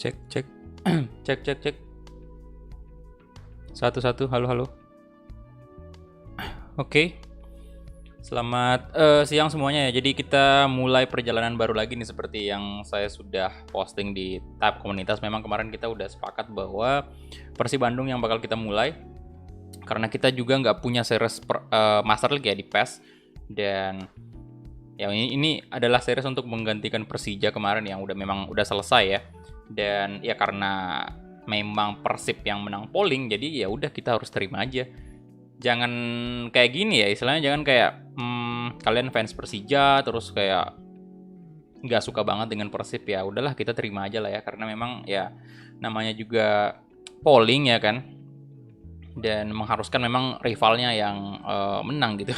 Cek, cek. Cek, cek, cek. Satu, halo, halo. Oke. Selamat siang semuanya ya. Jadi kita mulai perjalanan baru lagi nih seperti yang saya sudah posting di tab komunitas. Memang kemarin kita udah sepakat bahwa Persib Bandung yang bakal kita mulai. Karena kita juga nggak punya series Master League ya di PES. Dan ya ini adalah series untuk menggantikan Persija kemarin yang memang udah selesai ya. Dan ya karena memang Persib yang menang polling, jadi ya udah kita harus terima aja. Jangan kayak gini ya, istilahnya jangan kayak kalian fans Persija terus kayak nggak suka banget dengan Persib, ya udahlah kita terima aja lah ya, karena memang ya namanya juga polling ya kan, dan mengharuskan memang rivalnya yang menang gitu.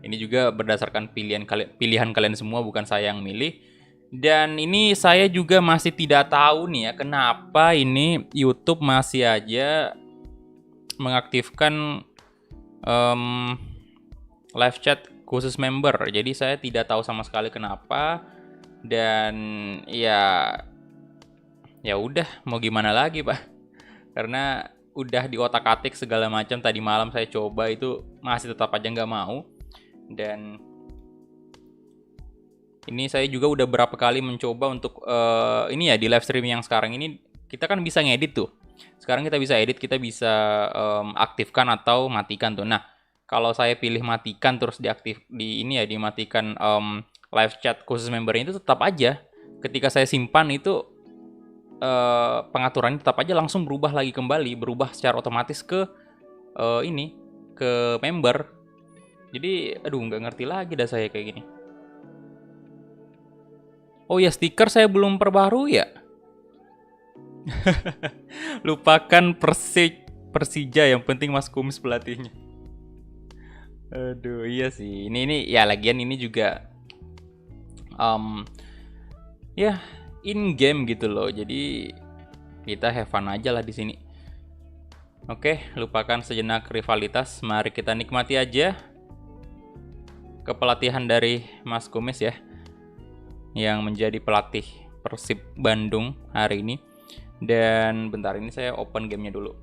Ini juga berdasarkan pilihan kalian semua, bukan saya yang milih. Dan ini saya juga masih tidak tahu nih ya, kenapa ini YouTube masih aja mengaktifkan live chat khusus member. Jadi saya tidak tahu sama sekali kenapa. Dan ya udah, mau gimana lagi Pak? Karena udah di otak-atik segala macam, tadi malam saya coba itu masih tetap aja nggak mau. Dan ini saya juga udah berapa kali mencoba untuk ini ya, di live streaming yang sekarang ini kita kan bisa ngedit tuh. Sekarang kita bisa edit, kita bisa aktifkan atau matikan tuh. Nah, kalau saya pilih matikan terus dimatikan live chat khusus member itu, tetap aja ketika saya simpan itu pengaturannya tetap aja langsung berubah lagi kembali, berubah secara otomatis ke ke member. Jadi aduh, nggak ngerti lagi dah saya kayak gini. Oh ya, stiker saya belum perbarui ya. Lupakan Persija, yang penting Mas Kumis pelatihnya. Aduh, iya sih. Ini ya, lagian ini juga ya in game gitu loh. Jadi kita have fun aja lah di sini. Oke, lupakan sejenak rivalitas. Mari kita nikmati aja kepelatihan dari Mas Kumis ya, yang menjadi pelatih Persib Bandung hari ini. Dan bentar, ini saya open gamenya dulu.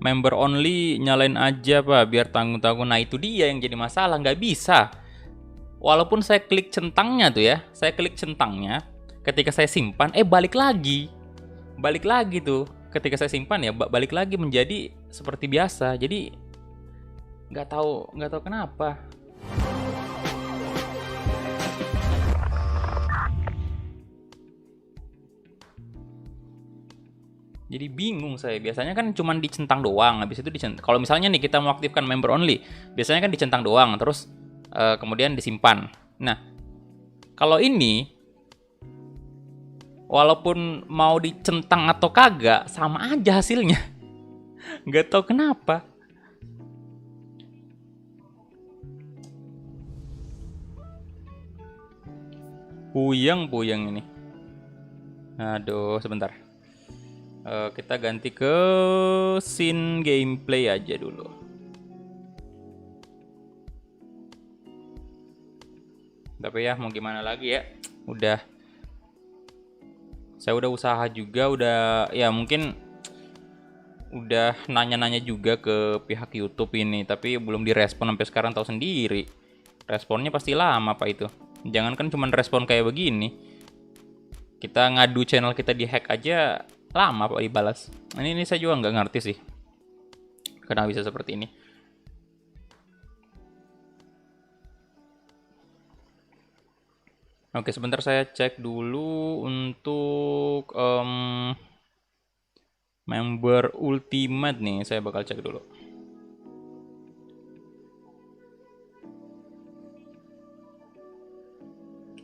Member only nyalain aja Pak, biar tanggung-tanggung. Nah itu dia yang jadi masalah, nggak bisa. Walaupun saya klik centangnya tuh ya, ketika saya simpan, balik lagi tuh. Ketika saya simpan ya balik lagi menjadi seperti biasa. Jadi nggak tahu kenapa. Jadi bingung saya. Biasanya kan cuma dicentang doang, habis itu kalau misalnya nih kita mau aktifkan member only, biasanya kan dicentang doang, terus kemudian disimpan. Nah, kalau ini walaupun mau dicentang atau kagak, sama aja hasilnya. Nggak tahu kenapa. Puyeng ini. Aduh, sebentar. Kita ganti ke scene gameplay aja dulu. Tapi ya mau gimana lagi ya. Saya udah usaha juga, ya mungkin udah nanya-nanya juga ke pihak YouTube ini, tapi belum direspon sampai sekarang. Tahu sendiri, responnya pasti lama Pak itu. Jangankan cuma respon kayak begini, kita ngadu channel kita dihack aja lama Pak dibalas. Ini saya juga nggak ngerti sih kenapa bisa seperti ini. Oke, sebentar saya cek dulu untuk member ultimate nih, saya bakal cek dulu.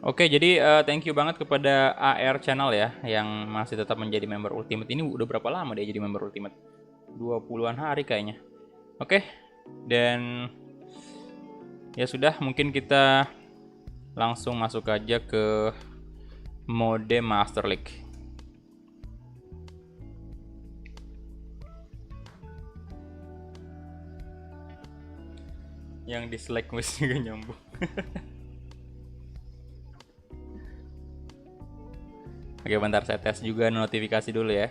Oke, jadi thank you banget kepada AR Channel ya, yang masih tetap menjadi member ultimate. Ini udah berapa lama dia jadi member ultimate? 20-an hari kayaknya. Oke, dan ya sudah, mungkin kita langsung masuk aja ke mode Master League. Yang di Slack mesti juga nyambung. Oke, bentar saya tes juga notifikasi dulu ya.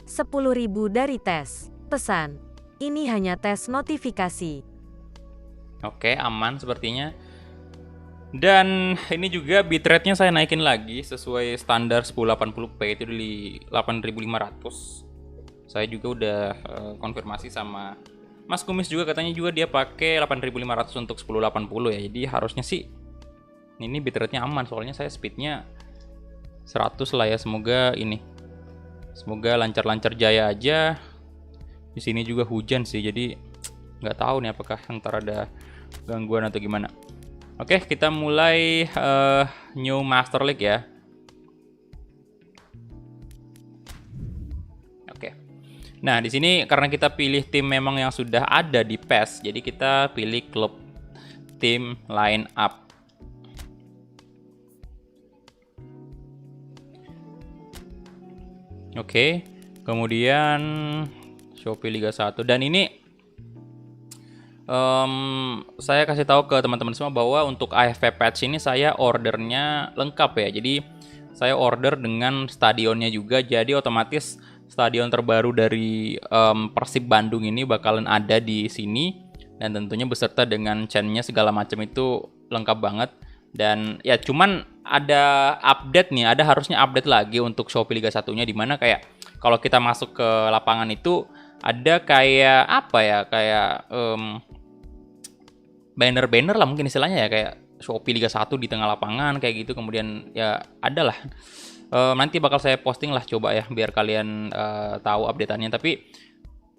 10.000 dari tes. Pesan. Ini hanya tes notifikasi. Oke, aman sepertinya. Dan ini juga bitrate-nya saya naikin lagi sesuai standar 1080p itu di 8500. Saya juga udah konfirmasi sama Mas Kumis juga, katanya juga dia pakai 8500 untuk 1080 ya. Jadi harusnya sih ini bitrate-nya aman, soalnya saya speednya 100 lah ya. Semoga lancar-lancar jaya aja. Di sini juga hujan sih, jadi nggak tahu nih apakah ntar ada gangguan atau gimana. Oke, kita mulai New Master League ya. Oke. Nah, di sini karena kita pilih tim memang yang sudah ada di PES, jadi kita pilih klub tim line up. Oke. Kemudian Shopee Liga 1, dan ini saya kasih tahu ke teman-teman semua bahwa untuk AFF patch ini saya ordernya lengkap ya. Jadi saya order dengan stadionnya juga, jadi otomatis stadion terbaru dari Persib Bandung ini bakalan ada di sini, dan tentunya beserta dengan chain-nya segala macam itu lengkap banget. Dan ya cuman ada update nih, harusnya update lagi untuk Shopee Liga 1-nya, dimana kayak kalau kita masuk ke lapangan itu ada kayak apa ya, kayak banner-banner lah mungkin istilahnya ya, kayak Shopee Liga 1 di tengah lapangan kayak gitu. Kemudian ya ada lah, nanti bakal saya posting lah coba ya, biar kalian tahu updateannya. Tapi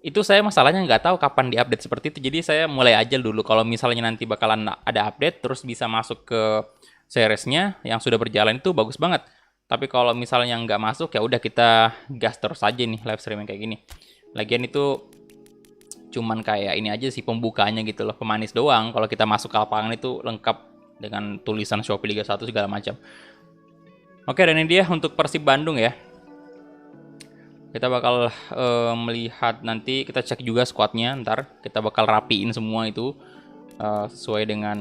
itu saya masalahnya nggak tahu kapan diupdate seperti itu, jadi saya mulai aja dulu. Kalau misalnya nanti bakalan ada update terus bisa masuk ke seriesnya yang sudah berjalan itu bagus banget. Tapi kalau misalnya nggak masuk ya udah kita gas terus aja nih live streaming kayak gini. Lagian itu cuman kayak ini aja sih pembukaannya gitu loh, pemanis doang. Kalau kita masuk ke lapangan itu lengkap dengan tulisan Shopee Liga 1 segala macam. Oke, dan ini dia untuk Persib Bandung ya. Kita bakal melihat nanti, kita cek juga squadnya, ntar kita bakal rapiin semua itu sesuai dengan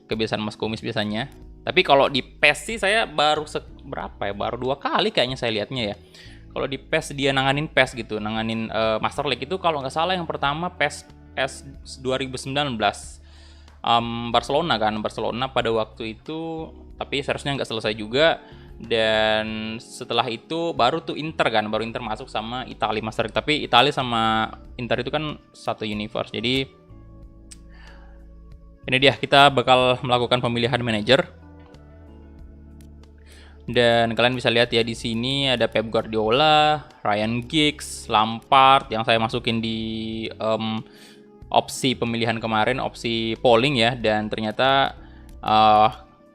kebiasaan Mas Kumis biasanya. Tapi kalau di PES sih saya baru baru 2 kali kayaknya saya lihatnya ya. Kalau di PES dia nanganin PES gitu, nanganin Master League itu kalau nggak salah yang pertama PES 2019 Barcelona pada waktu itu, tapi seharusnya nggak selesai juga. Dan setelah itu baru tuh Inter baru Inter masuk sama Italia Master League. Tapi Italia sama Inter itu kan satu universe. Jadi ini dia, kita bakal melakukan pemilihan manajer. Dan kalian bisa lihat ya, di sini ada Pep Guardiola, Ryan Giggs, Lampard yang saya masukin di opsi pemilihan kemarin, opsi polling ya. Dan ternyata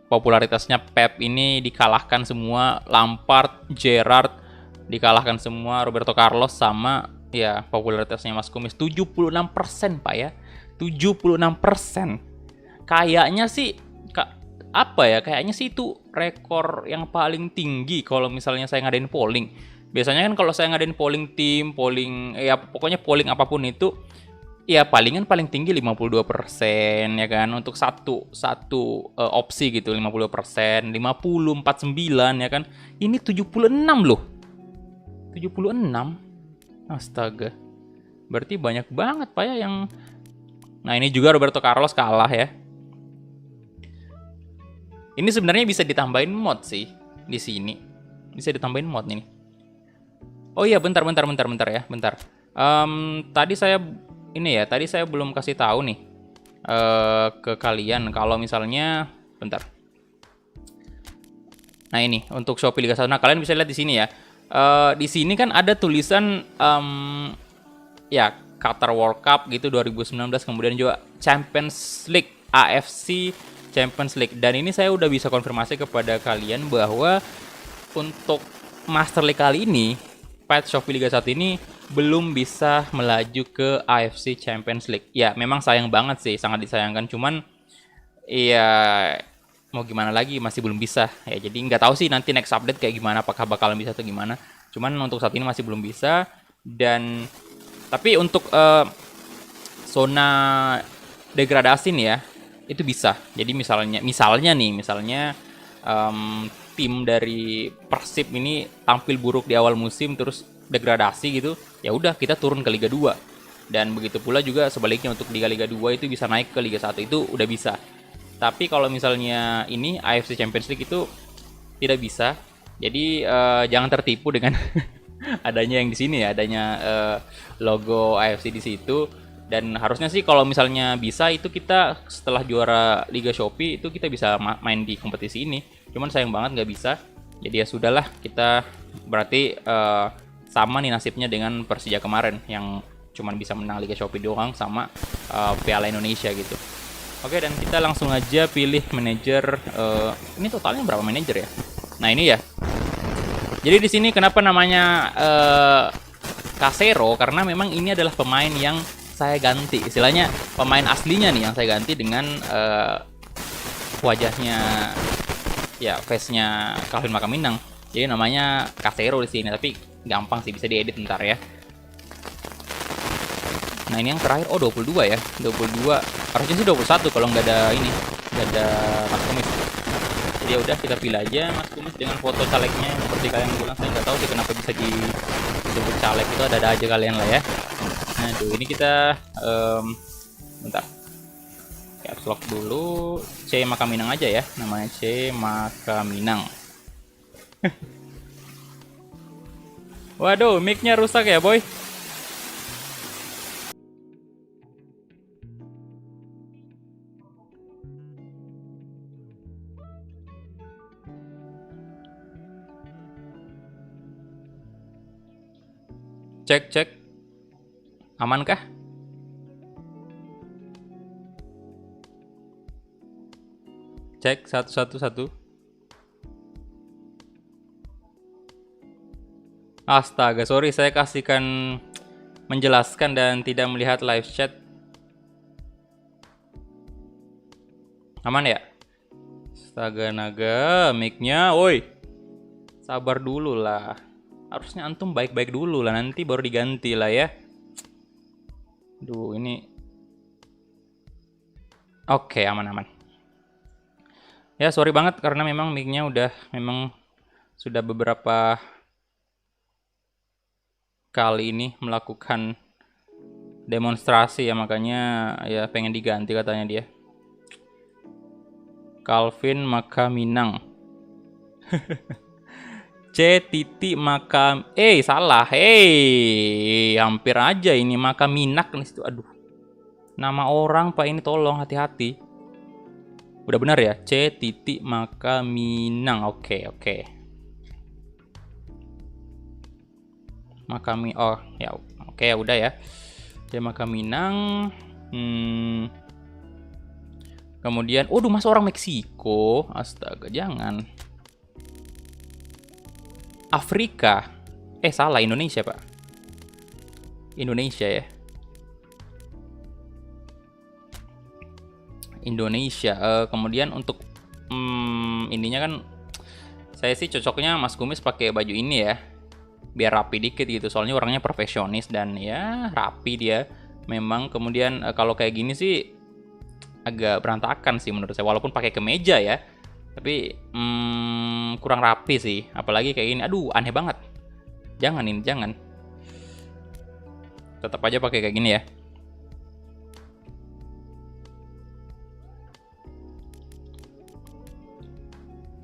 popularitasnya Pep ini dikalahkan semua, Lampard, Gerrard dikalahkan semua, Roberto Carlos sama ya popularitasnya Mas Kumis 76% Pak ya. 76%. Kayaknya sih kayaknya sih itu rekor yang paling tinggi kalau misalnya saya ngadain polling. Biasanya kan kalau saya ngadain polling tim, polling ya pokoknya polling apapun itu ya paling tinggi 52% ya kan, untuk satu opsi gitu 52%, 50, 49 ya kan. Ini 76 loh. 76. Astaga. Berarti banyak banget Pak ya yang. Nah, ini juga Roberto Carlos kalah ya. Ini sebenarnya bisa ditambahin mod sih di sini. Bisa ditambahin mod nih. Oh iya, bentar ya, bentar. Tadi saya belum kasih tahu nih ke kalian kalau misalnya bentar. Nah, ini untuk Shopee Liga 1. Nah, kalian bisa lihat di sini ya. Di sini kan ada tulisan ya Qatar World Cup gitu 2019, kemudian juga Champions League, AFC Champions League. Dan ini saya udah bisa konfirmasi kepada kalian bahwa untuk Master League kali ini, patch Shopee Liga 1 ini belum bisa melaju ke AFC Champions League. Ya, memang sayang banget sih, sangat disayangkan. Cuman ya mau gimana lagi, masih belum bisa. Ya, jadi nggak tahu sih nanti next update kayak gimana, apakah bakalan bisa atau gimana. Cuman untuk saat ini masih belum bisa. Dan tapi untuk zona degradasi nih ya, itu bisa. Jadi misalnya tim dari Persib ini tampil buruk di awal musim terus degradasi gitu, ya udah kita turun ke Liga 2. Dan begitu pula juga sebaliknya untuk Liga 2 itu bisa naik ke Liga 1, itu udah bisa. Tapi kalau misalnya ini AFC Champions League itu tidak bisa. Jadi jangan tertipu dengan adanya yang di sini ya, adanya logo AFC di situ. Dan harusnya sih kalau misalnya bisa itu kita setelah juara Liga Shopee itu kita bisa main di kompetisi ini. Cuman sayang banget nggak bisa. Jadi ya sudahlah, kita berarti sama nih nasibnya dengan Persija kemarin yang cuman bisa menang Liga Shopee doang sama Piala Indonesia gitu. Oke, dan kita langsung aja pilih manajer. Ini totalnya berapa manajer ya? Nah ini ya. Jadi di sini kenapa namanya Casero? Karena memang ini adalah pemain yang saya ganti. Istilahnya pemain aslinya nih yang saya ganti dengan wajahnya, ya face-nya Calvin Makaminang. Jadi namanya Casero di sini. Tapi gampang sih, bisa diedit ntar ya. Nah ini yang terakhir, 22 ya, 22, harusnya sih 21 kalau nggak ada ini, nggak ada Mas Kumis. Jadi ya udah kita pilih aja Mas Kumis dengan foto calegnya seperti kalian bilang. Saya nggak tahu sih kenapa bisa disebut caleg, itu ada aja kalian lah ya. Nah tuh ini kita bentar, caps lock dulu, C Makaminang aja ya, namanya C Makaminang. Waduh, mic-nya rusak ya boy. Cek, amankah? Cek 111. Astaga, sorry saya kasihkan menjelaskan dan tidak melihat live chat. Aman ya? Astaga naga, mic-nya, woi. Sabar dulu lah. Harusnya antum baik-baik dulu lah, nanti baru diganti lah ya. Duh, ini. Oke, aman-aman. Ya, sorry banget karena memang mic-nya memang sudah beberapa kali ini melakukan demonstrasi ya, makanya ya pengen diganti katanya dia. Calvin Makaminang. C titik Makam, salah, hampir aja ini Makaminak nih situ, aduh, nama orang pak ini, tolong hati-hati. Udah benar ya, C titik Makaminang, oke. Oh ya, oke ya udah ya, C Makaminang. Kemudian, mas orang Meksiko, astaga jangan. Afrika, salah, Indonesia pak, Indonesia ya, Indonesia. Kemudian untuk ininya kan saya sih cocoknya Mas Kumis pakai baju ini ya, biar rapi dikit gitu, soalnya orangnya profesionis dan ya rapi dia memang. Kemudian kalau kayak gini sih agak berantakan sih menurut saya, walaupun pakai kemeja ya, tapi kurang rapi sih, apalagi kayak gini, aduh aneh banget. Jangan tetap aja pakai kayak gini ya.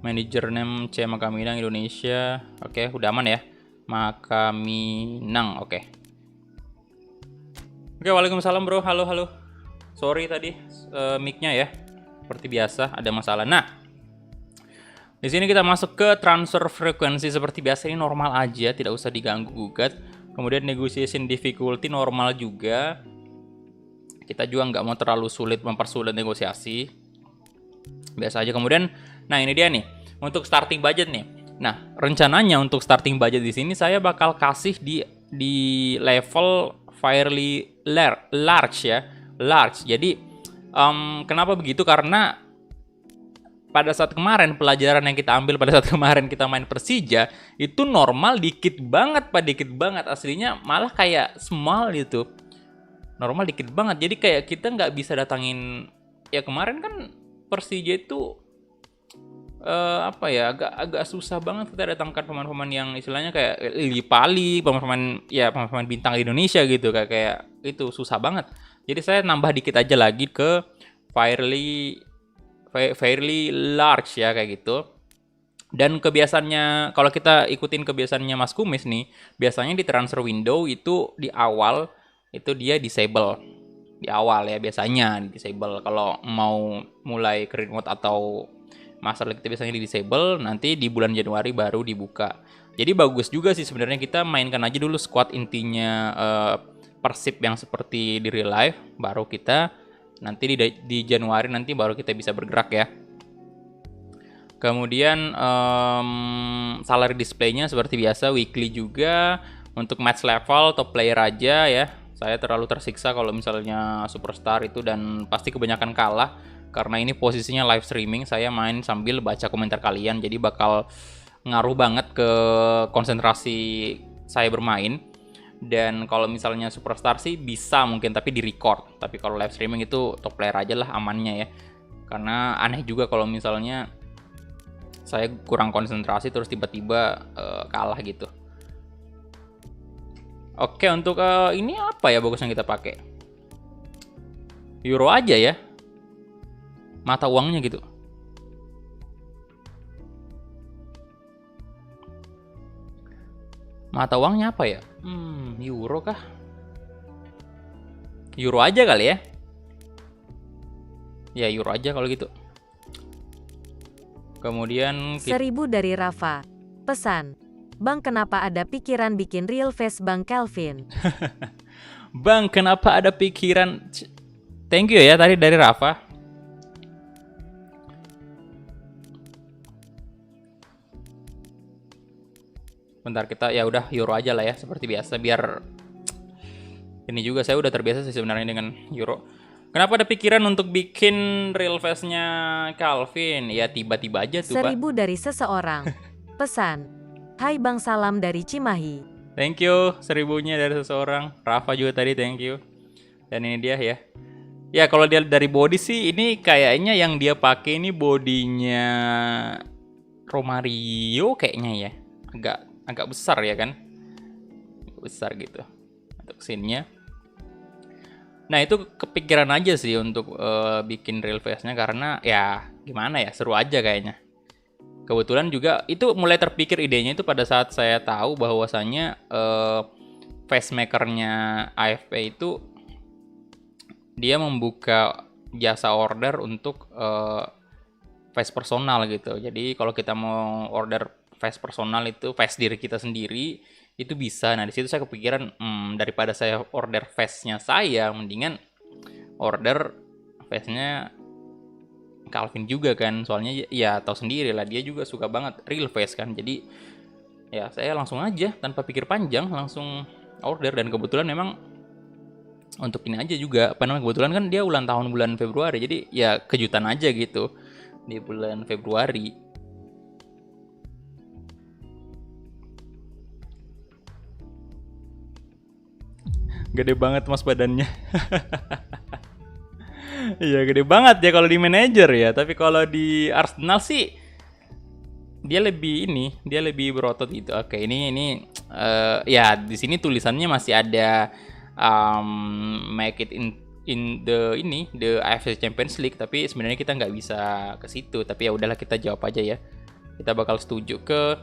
Manager name C Makaminang Indonesia, oke udah aman ya, Makaminang, oke. Waalaikumsalam bro, halo, sorry tadi mic-nya ya, seperti biasa ada masalah. Nah, di sini kita masuk ke transfer frekuensi seperti biasa, ini normal aja, tidak usah diganggu gugat. Kemudian negotiation difficulty normal juga. Kita juga nggak mau terlalu mempersulit negosiasi. Biasa aja. Kemudian, nah ini dia nih untuk starting budget nih. Nah rencananya untuk starting budget di sini saya bakal kasih di level fairly large ya, large. Jadi kenapa begitu? Karena pada saat kemarin, pelajaran yang kita ambil pada saat kemarin kita main Persija, itu normal dikit banget aslinya, malah kayak small gitu. normal dikit banget. Jadi kayak kita nggak bisa datangin, ya kemarin kan Persija itu apa ya, agak susah banget kita datangkan pemain-pemain yang istilahnya kayak Lili Pali, pemain-pemain bintang Indonesia gitu, kayak itu susah banget. Jadi saya nambah dikit aja lagi ke fairly large ya kayak gitu. Dan kebiasaannya, kalau kita ikutin kebiasaannya Mas Kumis nih, biasanya di transfer window itu di awal itu dia disable. Di awal ya biasanya disable. Kalau mau mulai career mode atau Master League itu biasanya di disable, nanti di bulan Januari baru dibuka. Jadi bagus juga sih sebenarnya, kita mainkan aja dulu squad intinya Persib yang seperti di real life, baru kita nanti di Januari nanti baru kita bisa bergerak ya. Kemudian salary display-nya seperti biasa weekly juga. Untuk match level top player aja ya. Saya terlalu tersiksa kalau misalnya superstar itu, dan pasti kebanyakan kalah karena ini posisinya live streaming, saya main sambil baca komentar kalian, jadi bakal ngaruh banget ke konsentrasi saya bermain. Dan kalau misalnya superstar sih bisa mungkin, tapi di record. Tapi kalau live streaming itu top player aja lah amannya ya. Karena aneh juga kalau misalnya saya kurang konsentrasi terus tiba-tiba kalah gitu. Oke, untuk ini apa ya bagus yang kita pakai? Euro aja ya. Mata uangnya gitu. Mata uangnya apa ya? Euro kah? Euro aja kali ya. Ya euro aja kalau gitu. Kemudian 1000 dari Rafa. Pesan. Bang, kenapa ada pikiran bikin real face Bang Kelvin? Bang, kenapa ada pikiran? Thank you ya tadi dari Rafa. Bentar, kita ya udah euro aja lah ya seperti biasa, biar ini juga saya udah terbiasa sih sebenarnya dengan euro. Kenapa ada pikiran untuk bikin real face-nya Calvin? Ya tiba-tiba aja tuh, 1000 Pak. dari seseorang. Pesan. Hai Bang, salam dari Cimahi. Thank you 1000-nya dari seseorang. Rafa juga tadi thank you. Dan ini dia ya. Ya kalau dia dari body sih, ini kayaknya yang dia pakai ini bodinya Romario kayaknya ya. Agak besar ya kan. Besar gitu untuk scene-nya. Nah itu kepikiran aja sih untuk bikin real face-nya, karena ya gimana ya, seru aja kayaknya. Kebetulan juga itu mulai terpikir idenya itu pada saat saya tahu bahwasannya face maker-nya AFP itu dia membuka jasa order untuk face personal gitu. Jadi kalau kita mau order face personal itu face diri kita sendiri itu bisa. Nah di situ saya kepikiran daripada saya order face-nya saya, mendingan order face-nya Calvin juga kan, soalnya ya tahu sendiri lah dia juga suka banget real face kan. Jadi ya saya langsung aja tanpa pikir panjang langsung order. Dan kebetulan memang untuk ini aja juga kebetulan kan dia ulang tahun bulan Februari, jadi ya kejutan aja gitu di bulan Februari. Gede banget mas badannya. Iya gede banget ya kalau di manajer ya. Tapi kalau di Arsenal sih dia lebih berotot gitu. Oke, ini ya di sini tulisannya masih ada make it in the AFC Champions League, tapi sebenarnya kita nggak bisa ke situ. Tapi ya udahlah, kita jawab aja ya. Kita bakal setuju ke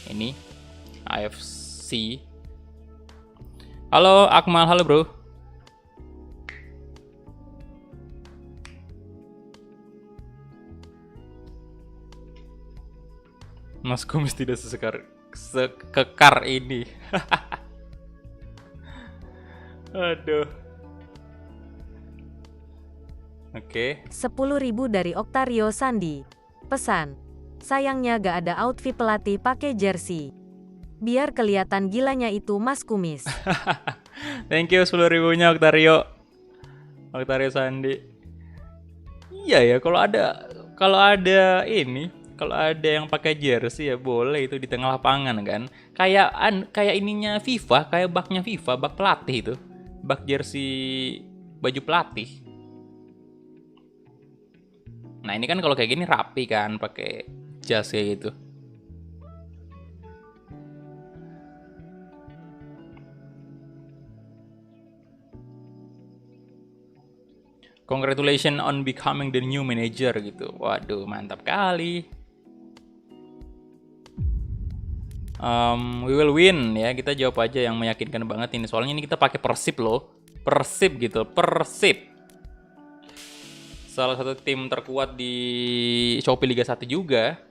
ini AFC. Halo Akmal, halo bro. Mas Kumis tidak sekekar ini. Aduh. Oke. 10.000 dari Octario Sandi. Pesan. Sayangnya gak ada outfit pelatih pakai jersey. Biar kelihatan gilanya itu Mas Kumis. Thank you 10.000-nya Octario. Octario Sandi. Iya ya, kalau ada yang pakai jersey ya boleh itu di tengah lapangan kan. Kayak ininya FIFA, kayak baknya FIFA, bak pelatih itu. bak jersey baju pelatih. Nah ini kan kalau kayak gini rapi kan, pakai jas kayak gitu. Congratulations on becoming the new manager gitu. Waduh, mantap kali. We will win ya. Kita jawab aja yang meyakinkan banget ini. Soalnya ini kita pakai Persib loh. Persib gitu, Persib. Salah satu tim terkuat di Shopee Liga 1 juga.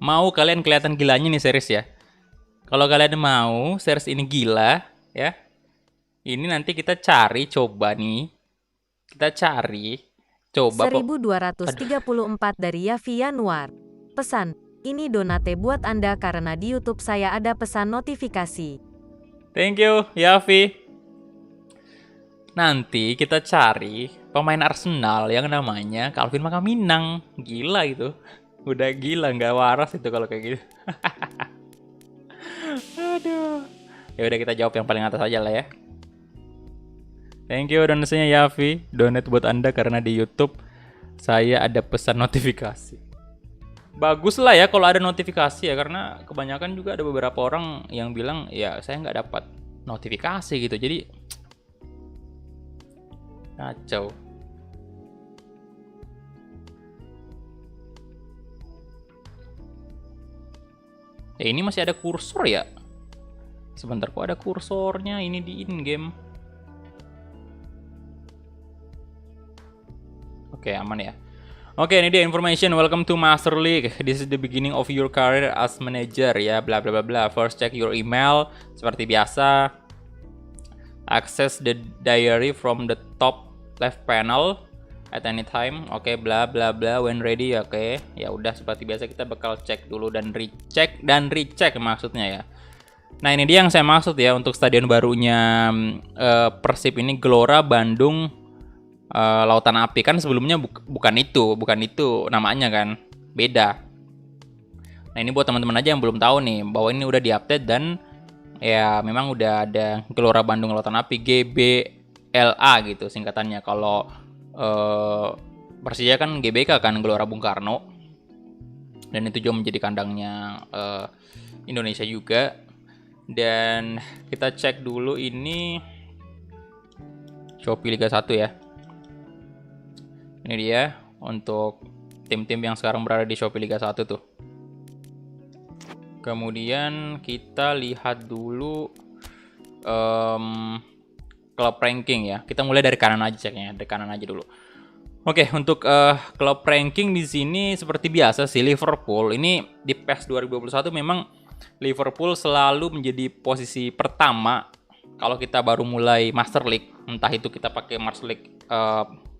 Mau kalian kelihatan gilanya nih series ya. Kalau kalian mau series ini gila ya. Ini nanti kita cari coba nih. Kita cari coba 1234 dari Yafi Yanuar. Pesan, ini donate buat Anda karena di YouTube saya ada pesan notifikasi. Thank you, Yafi. Nanti kita cari pemain Arsenal yang namanya Calvin Makaminang. Gila itu. Udah gila, nggak waras itu kalau kayak gitu. Aduh. Ya udah kita jawab yang paling atas aja lah ya. Thank you donasinya Yafi. Donate buat Anda karena di YouTube saya ada pesan notifikasi. Bagus lah ya kalau ada notifikasi ya, karena kebanyakan juga ada beberapa orang yang bilang ya saya nggak dapat notifikasi gitu. Jadi kacau. Ya ini masih ada kursor ya. Sebentar, kok ada kursornya ini di in-game. Oke, aman ya. Oke, ini dia information. Welcome to Master League. This is the beginning of your career as manager ya, bla bla bla bla. First check your email seperti biasa. Access the diary from the top left panel at any time. Oke, bla bla bla. When ready, oke. Ya udah, seperti biasa kita bakal cek dulu dan recheck maksudnya ya. Nah, ini dia yang saya maksud ya untuk stadion barunya Persib ini, Gelora Bandung Lautan Api. Kan sebelumnya bukan itu namanya kan, beda. Nah, ini buat teman-teman aja yang belum tahu nih bahwa ini udah diupdate dan ya memang udah ada Gelora Bandung Lautan Api, GBLA gitu singkatannya. Kalau Persija kan GBK kan, Gelora Bung Karno, dan itu juga menjadi kandangnya Indonesia juga. Dan kita cek dulu ini Shopee Liga 1 ya. Ini dia untuk tim-tim yang sekarang berada di Shopee Liga 1 tuh. Kemudian kita lihat dulu klub ranking ya. Kita mulai dari kanan aja ceknya, dari kanan aja dulu. Oke, untuk klub ranking di sini seperti biasa sih, Liverpool ini di PES 2021 memang Liverpool selalu menjadi posisi pertama kalau kita baru mulai Master League. Entah itu kita pakai Master League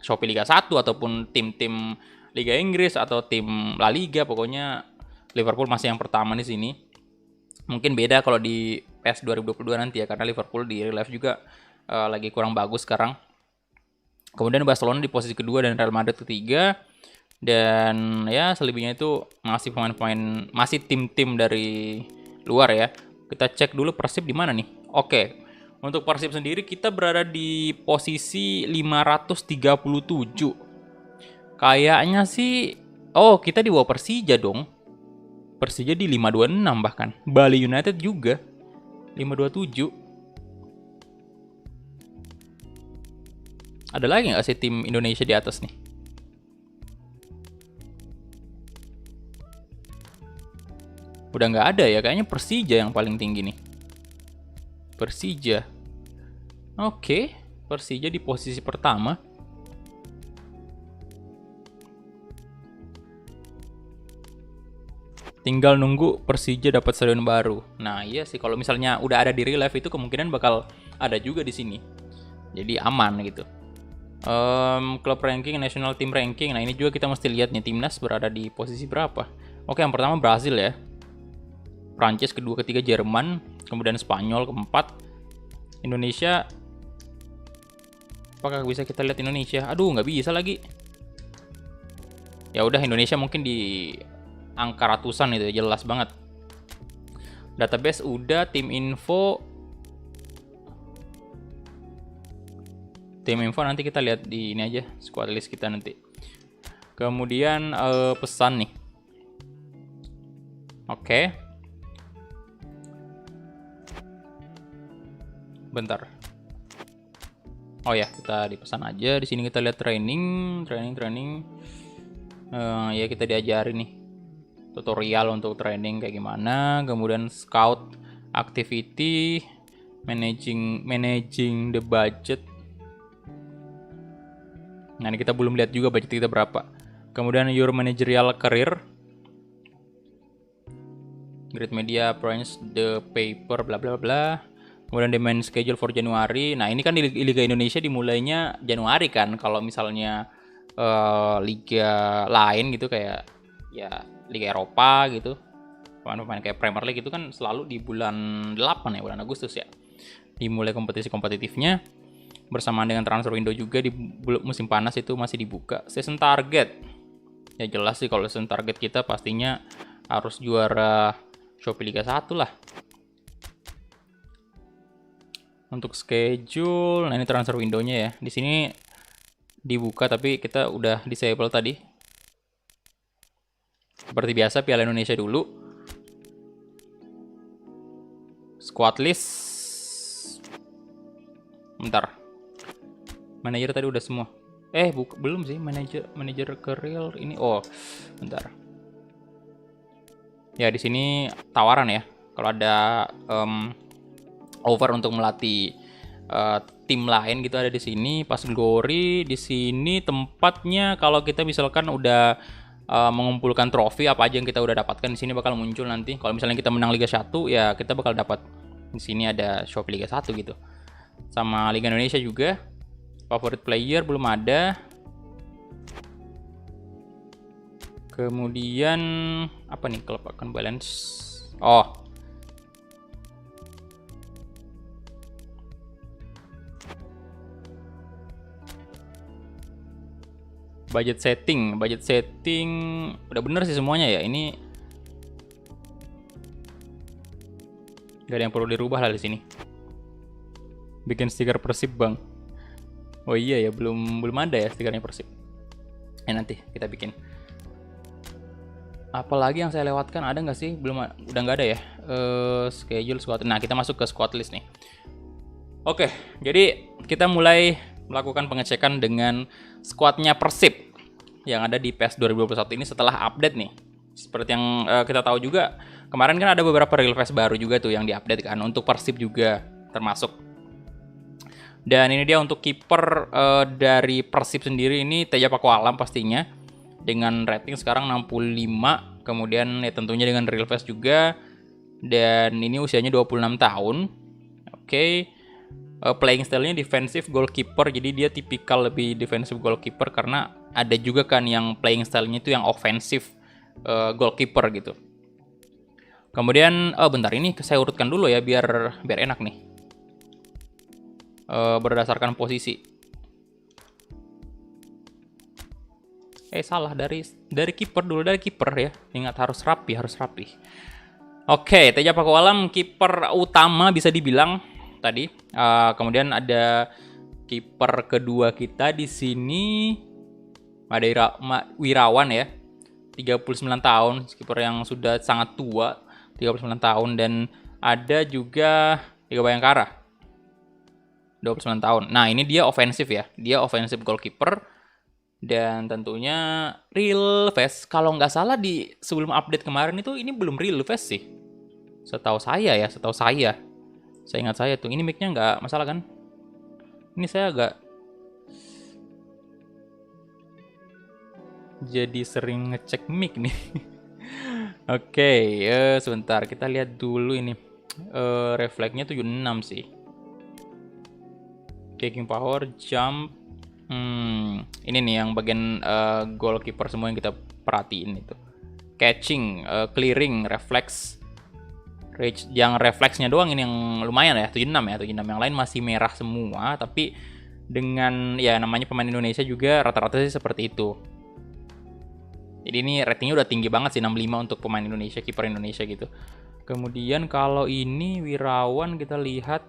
Shopee Liga 1 ataupun tim-tim Liga Inggris atau tim La Liga, pokoknya Liverpool masih yang pertama di sini. Mungkin beda kalau di PES 2022 nanti ya, karena Liverpool di real life juga lagi kurang bagus sekarang. Kemudian Barcelona di posisi kedua dan Real Madrid ketiga. Dan ya selebihnya itu masih pemain-pemain, masih tim-tim dari luar ya. Kita cek dulu Persib di mana nih. Oke. Untuk Persib sendiri kita berada di posisi 537. Kayaknya sih kita di bawah Persija dong. Persija di 526 bahkan. Bali United juga 527. Ada lagi nggak sih tim Indonesia di atas nih? Udah nggak ada ya, kayaknya Persija yang paling tinggi nih. Persija. Oke, Persija di posisi pertama. Tinggal nunggu Persija dapat stadion baru. Nah iya sih, kalau misalnya udah ada di real life itu kemungkinan bakal ada juga di sini. Jadi aman gitu. Club ranking, national team ranking. Nah ini juga kita mesti lihat nih timnas berada di posisi berapa. Oke, yang pertama Brazil ya. Prancis kedua, ketiga Jerman, kemudian Spanyol keempat. Indonesia, apakah bisa kita lihat Indonesia? Aduh, nggak bisa lagi. Ya udah, Indonesia mungkin di angka ratusan itu jelas banget. Database udah, tim info nanti kita lihat di ini aja, squad list kita nanti. Kemudian pesan nih. Oke. Bentar. Oh ya, kita dipesan aja. Di sini kita lihat training. Ya kita diajarin nih tutorial untuk training kayak gimana. Kemudian scout activity, managing the budget. Nah, ini kita belum lihat juga budget kita berapa. Kemudian your managerial career, grid media, branch the paper, bla bla bla. Kemudian the main schedule for Januari. Nah, ini kan di Liga Indonesia dimulainya Januari kan. Kalau misalnya liga lain gitu kayak ya Liga Eropa gitu, pemain-pemain kayak Premier League itu kan selalu di bulan 8 ya, bulan Agustus ya, dimulai kompetisi kompetitifnya. Bersamaan dengan transfer window juga di musim panas itu masih dibuka. Season target, ya jelas sih kalau season target kita pastinya harus juara Shopee Liga 1 lah. Untuk schedule, nah ini transfer window-nya ya. Di sini dibuka tapi kita udah disable tadi. Seperti biasa Piala Indonesia dulu. Squad list. Bentar. Manajer tadi udah semua. Belum sih, manajer career ini. Oh, bentar. Ya di sini tawaran ya. Kalau ada offer untuk melatih tim lain gitu ada di sini. Pas Glory di sini tempatnya kalau kita misalkan udah mengumpulkan trofi apa aja yang kita udah dapatkan di sini bakal muncul nanti. Kalau misalnya kita menang Liga 1 ya kita bakal dapat di sini ada Shopee Liga 1 gitu. Sama Liga Indonesia juga. Favorit player belum ada. Kemudian apa nih club account balance? Oh. Budget setting udah bener sih semuanya ya. Ini gak ada yang perlu dirubah lah di sini. Bikin stiker Persib, Bang. Oh iya ya, belum ada ya stikernya Persib. Nanti kita bikin. Apalagi yang saya lewatkan ada nggak sih? Udah nggak ada ya. Schedule squad. Nah, kita masuk ke squad list nih. Oke, jadi kita mulai melakukan pengecekan dengan squadnya Persib yang ada di PES 2021 ini setelah update nih. Seperti yang kita tahu juga, kemarin kan ada beberapa real face baru juga tuh yang diupdate kan, untuk Persib juga termasuk. Dan ini dia untuk kiper dari Persib sendiri ini Teja Pakualam pastinya dengan rating sekarang 65, kemudian ya tentunya dengan real face juga, dan ini usianya 26 tahun. Oke. Playing style-nya defensive goalkeeper, jadi dia tipikal lebih defensive goalkeeper karena ada juga kan yang playing style-nya itu yang offensive goalkeeper gitu. Kemudian bentar ini saya urutkan dulu ya biar enak nih. Berdasarkan posisi. Salah dari kiper dulu, dari kiper ya. Ingat harus rapi. Oke, Teja Pakualam kiper utama bisa dibilang tadi. Kemudian ada kiper kedua kita di sini ada Wirawan ya. 39 tahun, kiper yang sudah sangat tua, 39 tahun, dan ada juga Tiga Bayangkara 29 tahun. Nah, ini dia ofensif ya. Dia offensive goalkeeper. Dan tentunya real face. Kalau nggak salah di sebelum update kemarin itu ini belum real face sih. Setahu saya. Saya ingat saya tuh. Ini mic-nya nggak masalah kan? Ini saya agak jadi sering ngecek mic nih. Oke, sebentar. Kita lihat dulu ini. Refleksnya 76 sih. Kicking power, jump. Ini nih yang bagian goalkeeper semua yang kita perhatiin itu. Catching, clearing, refleks. Yang refleksnya doang ini yang lumayan ya, 76 ya. 76 yang lain masih merah semua, tapi dengan ya namanya pemain Indonesia juga rata-rata sih seperti itu. Jadi ini ratingnya udah tinggi banget sih, 65 untuk pemain Indonesia, kiper Indonesia gitu. Kemudian kalau ini Wirawan kita lihat,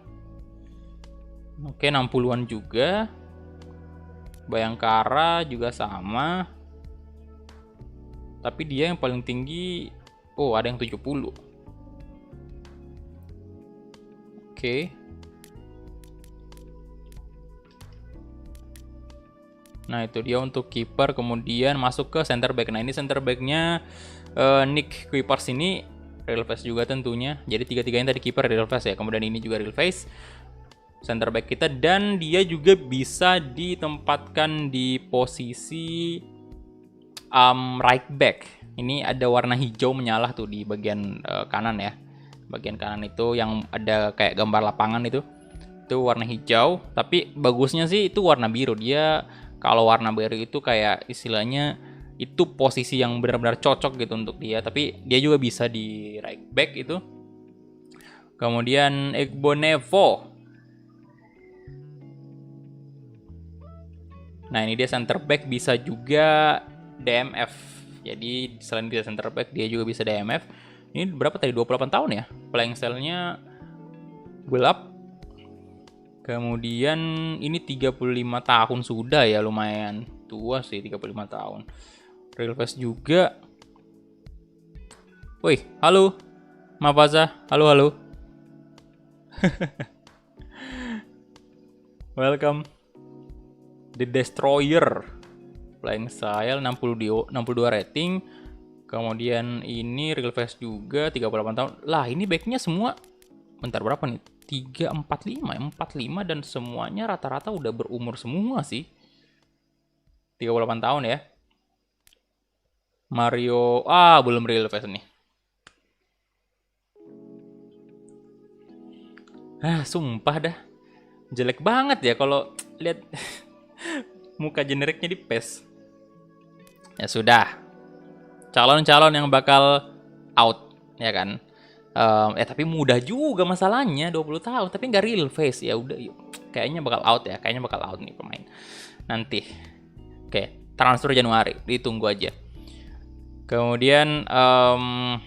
oke 60-an juga. Bayangkara juga sama. Tapi dia yang paling tinggi, oh ada yang 70. Oke. Nah itu dia untuk kiper, kemudian masuk ke center back. Nah ini center backnya Nick Kuipers ini real face juga tentunya. Jadi tiga-tiganya tadi kiper real face ya. Kemudian ini juga real face center back kita, dan dia juga bisa ditempatkan di posisi right back. Ini ada warna hijau menyala tuh di bagian kanan ya. Bagian kanan itu yang ada kayak gambar lapangan itu warna hijau. Tapi bagusnya sih itu warna biru. Dia kalau warna biru itu kayak istilahnya itu posisi yang benar-benar cocok gitu untuk dia. Tapi dia juga bisa di right back itu. Kemudian Egbonevo. Nah ini dia center back, bisa juga DMF. Jadi selain dia center back, dia juga bisa DMF. Ini berapa tadi? 28 tahun ya? Playing style-nya gelap. Kemudian ini 35 tahun sudah ya, lumayan tua sih 35 tahun. Real face juga. Woi, halo. Mafaza, halo. Welcome. The Destroyer, playing style 62 rating. Kemudian ini real face juga 38 tahun. Lah ini backnya semua bentar berapa nih? 45 dan semuanya rata-rata udah berumur semua sih. 38 tahun ya. Mario belum real face nih. Sumpah dah. Jelek banget ya kalau lihat muka generiknya di PES. Ya sudah. Calon-calon yang bakal out, ya kan? Tapi mudah juga masalahnya, 20 tahun tapi nggak real face. Ya udah, kayaknya bakal out ya. Kayaknya bakal out nih pemain. Nanti. Oke, transfer Januari, ditunggu aja. Kemudian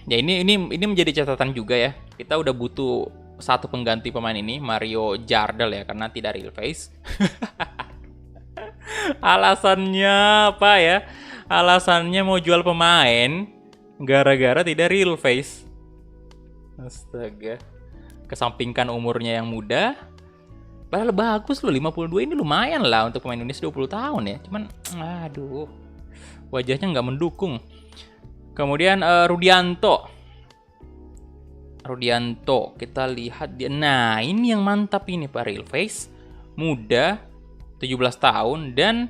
ya ini menjadi catatan juga ya. Kita udah butuh satu pengganti pemain ini, Mario Jardel ya, karena tidak real face. Alasannya apa ya? Alasannya mau jual pemain gara-gara tidak real face. Astaga. Kesampingkan umurnya yang muda. Padahal bagus loh, 52 ini lumayan lah untuk pemain Indonesia 20 tahun ya. Cuman aduh. Wajahnya nggak mendukung. Kemudian Rudianto, kita lihat dia. Nah, ini yang mantap ini Pak, real face, muda, 17 tahun, dan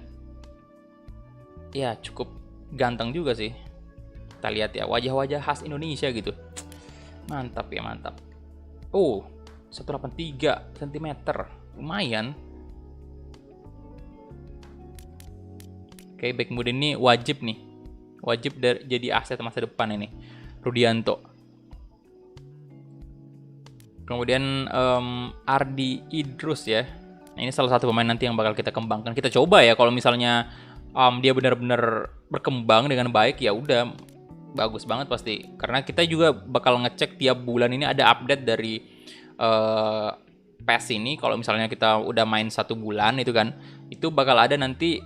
ya cukup ganteng juga sih. Kita lihat ya, wajah-wajah khas Indonesia gitu. Mantap ya, mantap. 183 cm. Lumayan. Oke, back muda ini wajib nih. Wajib jadi aset masa depan ini. Rudianto. Kemudian Ardi Idrus ya. Nah, ini salah satu pemain nanti yang bakal kita kembangkan. Kita coba ya kalau misalnya dia benar-benar berkembang dengan baik, ya udah bagus banget pasti. Karena kita juga bakal ngecek tiap bulan ini ada update dari PES ini. Kalau misalnya kita udah main 1 bulan itu kan, itu bakal ada nanti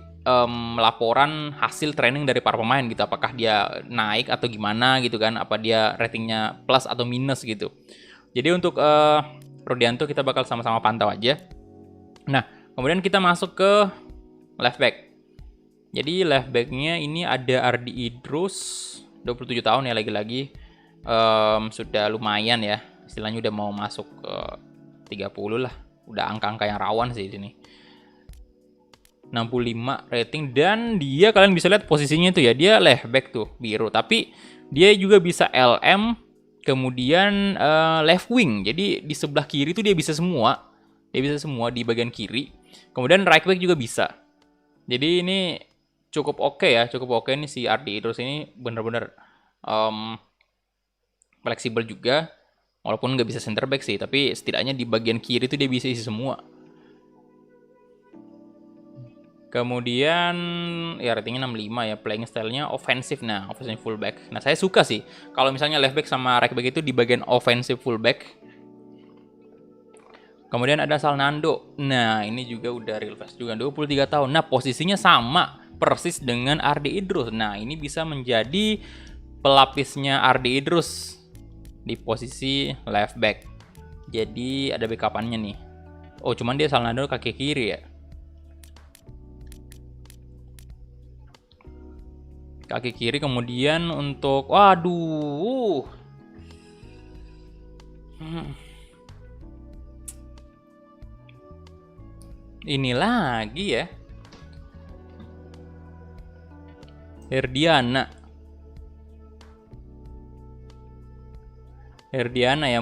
laporan hasil training dari para pemain gitu. Apakah dia naik atau gimana gitu kan. Apa dia ratingnya plus atau minus gitu. Jadi untuk Rudianto kita bakal sama-sama pantau aja. Nah, kemudian kita masuk ke left back. Jadi left backnya ini ada Ardi Idrus, 27 tahun ya lagi-lagi. Sudah lumayan ya. Istilahnya udah mau masuk ke 30 lah. Udah angka-angka yang rawan sih di sini. 65 rating, dan dia kalian bisa lihat posisinya tuh ya, dia left back tuh biru, tapi dia juga bisa LM, kemudian left wing. Jadi di sebelah kiri tuh dia bisa semua di bagian kiri. Kemudian right back juga bisa. Jadi ini cukup oke ya, nih si Ardi Idrus ini bener-bener fleksibel juga, walaupun nggak bisa center back sih, tapi setidaknya di bagian kiri tuh dia bisa isi semua. Kemudian ya ratingnya 65 ya, playing style-nya offensive. Nah, offensive fullback. Nah, saya suka sih kalau misalnya left back sama right back itu di bagian offensive fullback. Kemudian ada Salnando. Nah, ini juga udah real fast juga, 23 tahun. Nah, posisinya sama persis dengan Ardi Idrus. Nah, ini bisa menjadi pelapisnya Ardi Idrus di posisi left back. Jadi ada backup-annya nih. Oh, cuman dia Salnando kaki kiri ya. Kaki kiri, kemudian untuk waduh. Ini lagi ya. Herdiana ya.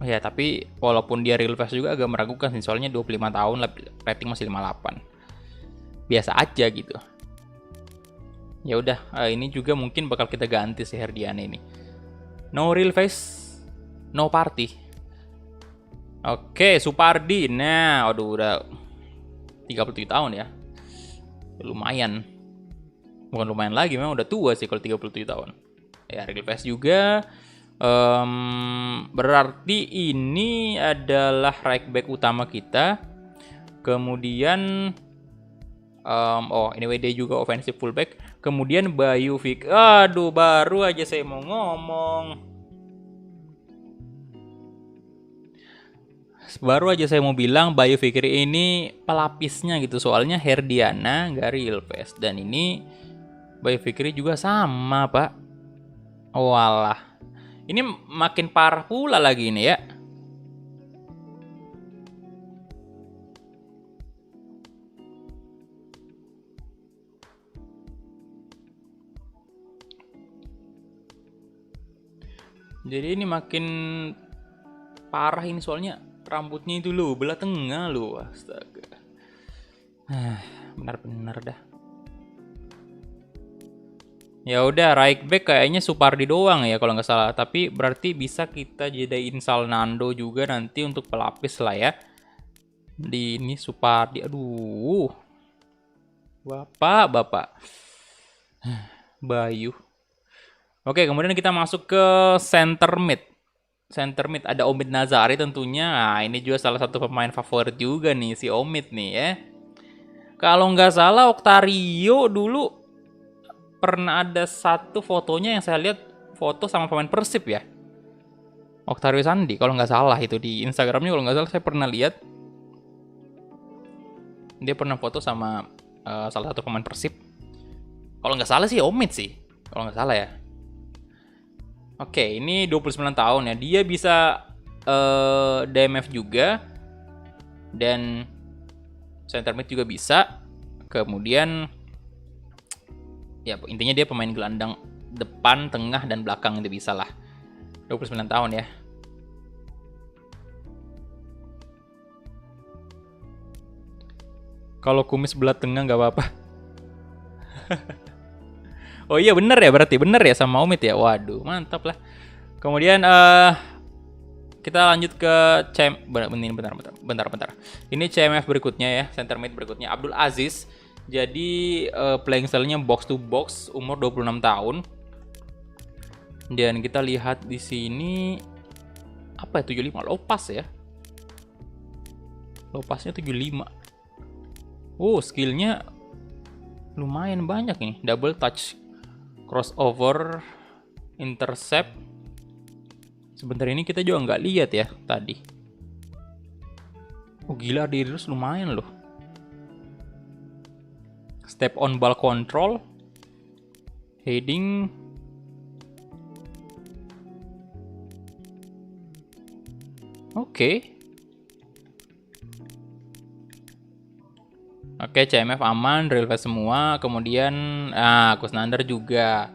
Ya, tapi walaupun dia real fast juga agak meragukan sih, soalnya 25 tahun, rating masih 58. Biasa aja gitu. Ya udah, ini juga mungkin bakal kita ganti si Herdiana ini. No real face, no party. Oke, Supardi. Nah, aduh udah 37 tahun ya. Lumayan. Bukan lumayan lagi, memang udah tua sih kalau 37 tahun. Ya, real face juga. Berarti ini adalah right back utama kita. Kemudian ini WD juga offensive fullback. Kemudian Bayu Fik. Aduh, baru aja saya mau ngomong. Baru aja saya mau bilang Bayu Fikri ini pelapisnya gitu. Soalnya Herdiana nggak real face. Dan ini Bayu Fikri juga sama, Pak. Walah. Ini makin parah pula lagi ini ya. Jadi ini makin parah ini, soalnya rambutnya itu loh, belah tengah loh. Astaga. Benar-benar dah. Ya udah, right back kayaknya Supardi doang ya kalau nggak salah. Tapi berarti bisa kita jadiin Salnando juga nanti untuk pelapis lah ya. Di ini Supardi. Aduh. Bapak. Bayu. Oke, kemudian kita masuk ke center mid. Center mid ada Omid Nazari tentunya. Nah, ini juga salah satu pemain favorit juga nih, si Omid nih ya. Kalau nggak salah Octario dulu pernah ada satu fotonya yang saya lihat, foto sama pemain Persib ya. Octario Sandi kalau nggak salah, itu di Instagramnya kalau nggak salah saya pernah lihat. Dia pernah foto sama salah satu pemain Persib. Kalau nggak salah sih Omid sih. Kalau nggak salah ya. Oke, ini 29 tahun ya. Dia bisa DMF juga. Dan center mid juga bisa. Kemudian ya intinya dia pemain gelandang depan, tengah, dan belakang itu bisa lah. 29 tahun ya. Kalau kumis belah tengah nggak apa-apa. Oh iya bener ya, berarti bener ya sama Omid ya. Waduh, mantap lah. Kemudian kita lanjut ke bentar. Ini CMF berikutnya ya, center mid berikutnya Abdul Aziz. Jadi playing style-nya box to box, umur 26 tahun. Dan kita lihat di sini apa ya, 75 Lopas ya. Lopasnya 75. Skillnya lumayan banyak nih. Double touch, crossover, intercept. Sebentar, ini kita juga nggak lihat ya tadi. Gila, Dirus lumayan loh. Step on ball control, heading. Oke, CMF aman, real face semua. Kemudian Kusnandar juga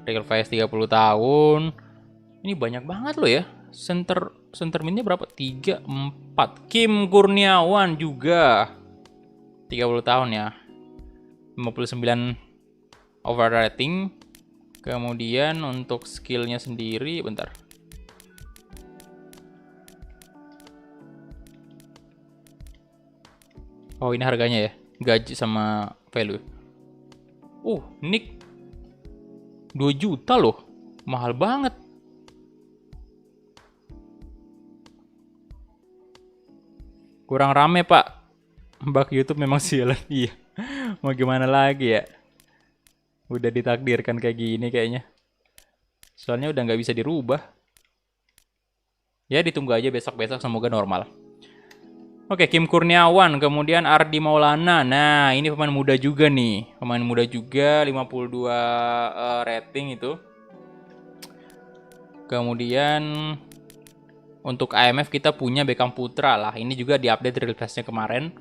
real face 30 tahun. Ini banyak banget loh ya. Center minnya berapa? 3, 4. Kim Kurniawan juga 30 tahun ya. 59 over rating. Kemudian untuk skillnya sendiri, bentar. Oh, ini harganya ya. gaji sama value. Nick 2 juta loh. Mahal banget. Kurang rame, Pak. Bug YouTube memang sialan. Iya. Mau gimana lagi ya? Udah ditakdirkan kayak gini kayaknya. Soalnya udah nggak bisa dirubah. Ya ditunggu aja besok-besok, semoga normal. Oke, Kim Kurniawan, kemudian Ardi Maulana. Nah, ini pemain muda juga nih. Pemain muda juga, 52 rating itu. Kemudian untuk AMF kita punya Beckham Putra lah. Ini juga diupdate release-nya kemarin,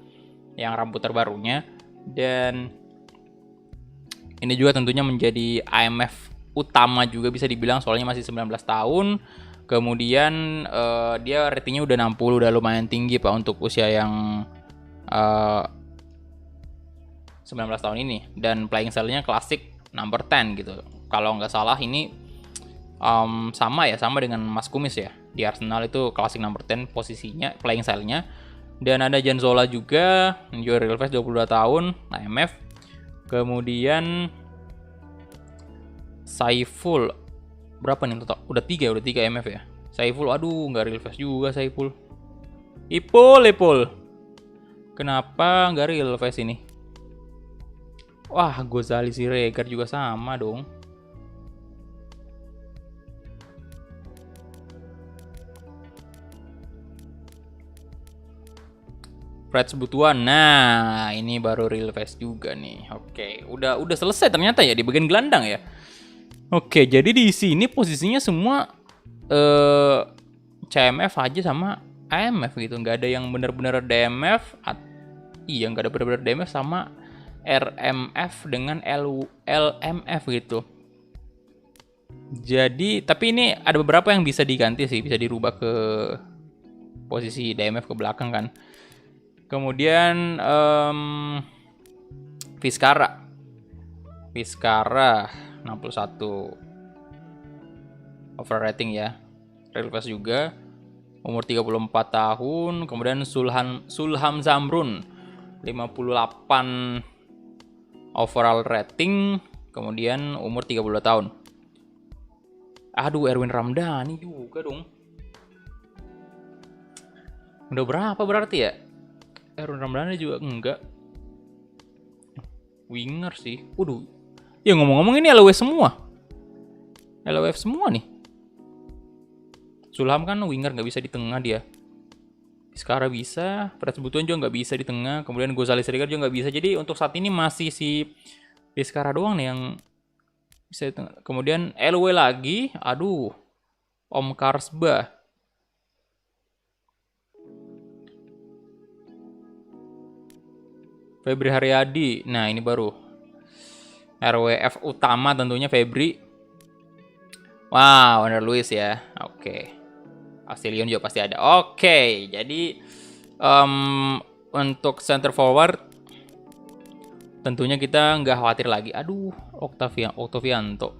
yang rambut terbarunya. Dan ini juga tentunya menjadi AMF utama juga bisa dibilang, soalnya masih 19 tahun. Kemudian dia ratingnya udah 60, udah lumayan tinggi Pak untuk usia yang 19 tahun ini. Dan playing style-nya klasik number 10 gitu. Kalau nggak salah ini sama dengan Mas Kumis ya. Di Arsenal itu klasik number 10 posisinya, playing style-nya. Dan ada Jan Zola juga, juga real face 22 tahun, AMF. Kemudian Saiful, berapa nih total? Udah 3 MF ya. Saiful, aduh nggak real face juga Saiful. Ipul. Kenapa nggak real face ini? Wah, Gozali Siregar juga sama dong. Fred Sebutuan. Nah, ini baru real face juga nih. Oke, udah selesai ternyata ya di bagian gelandang ya. Oke, jadi di sini posisinya semua CMF aja sama AMF gitu. Nggak ada yang benar-benar DMF. Iya, nggak ada benar-benar DMF sama RMF dengan LMF gitu. Jadi, tapi ini ada beberapa yang bisa diganti sih, bisa dirubah ke posisi DMF ke belakang kan. Kemudian Vizcara 61 overall rating ya, real face juga, umur 34 tahun. Kemudian Sulham Zamrun 58 overall rating, kemudian umur 32 tahun. Aduh, Erwin Ramdhani juga dong. Udah berapa berarti ya? Erwin Ramdhani juga enggak. Winger sih. Waduh. Ya ngomong-ngomong ini LWF semua. LWF semua nih. Sulham kan winger, nggak bisa di tengah dia. Sekarang bisa. Fred Sebutuan juga nggak bisa di tengah. Kemudian Gozali Siregar juga nggak bisa. Jadi untuk saat ini masih si Vizcara doang nih yang bisa di tengah. Kemudian LW lagi. Aduh. Om Karsba. Febri Haryadi. Nah, ini baru RWF utama tentunya Febri. Wow, Wander Luiz ya. Oke. Astilion juga pasti ada. Oke, jadi untuk center forward tentunya kita nggak khawatir lagi. Aduh, Octavianto.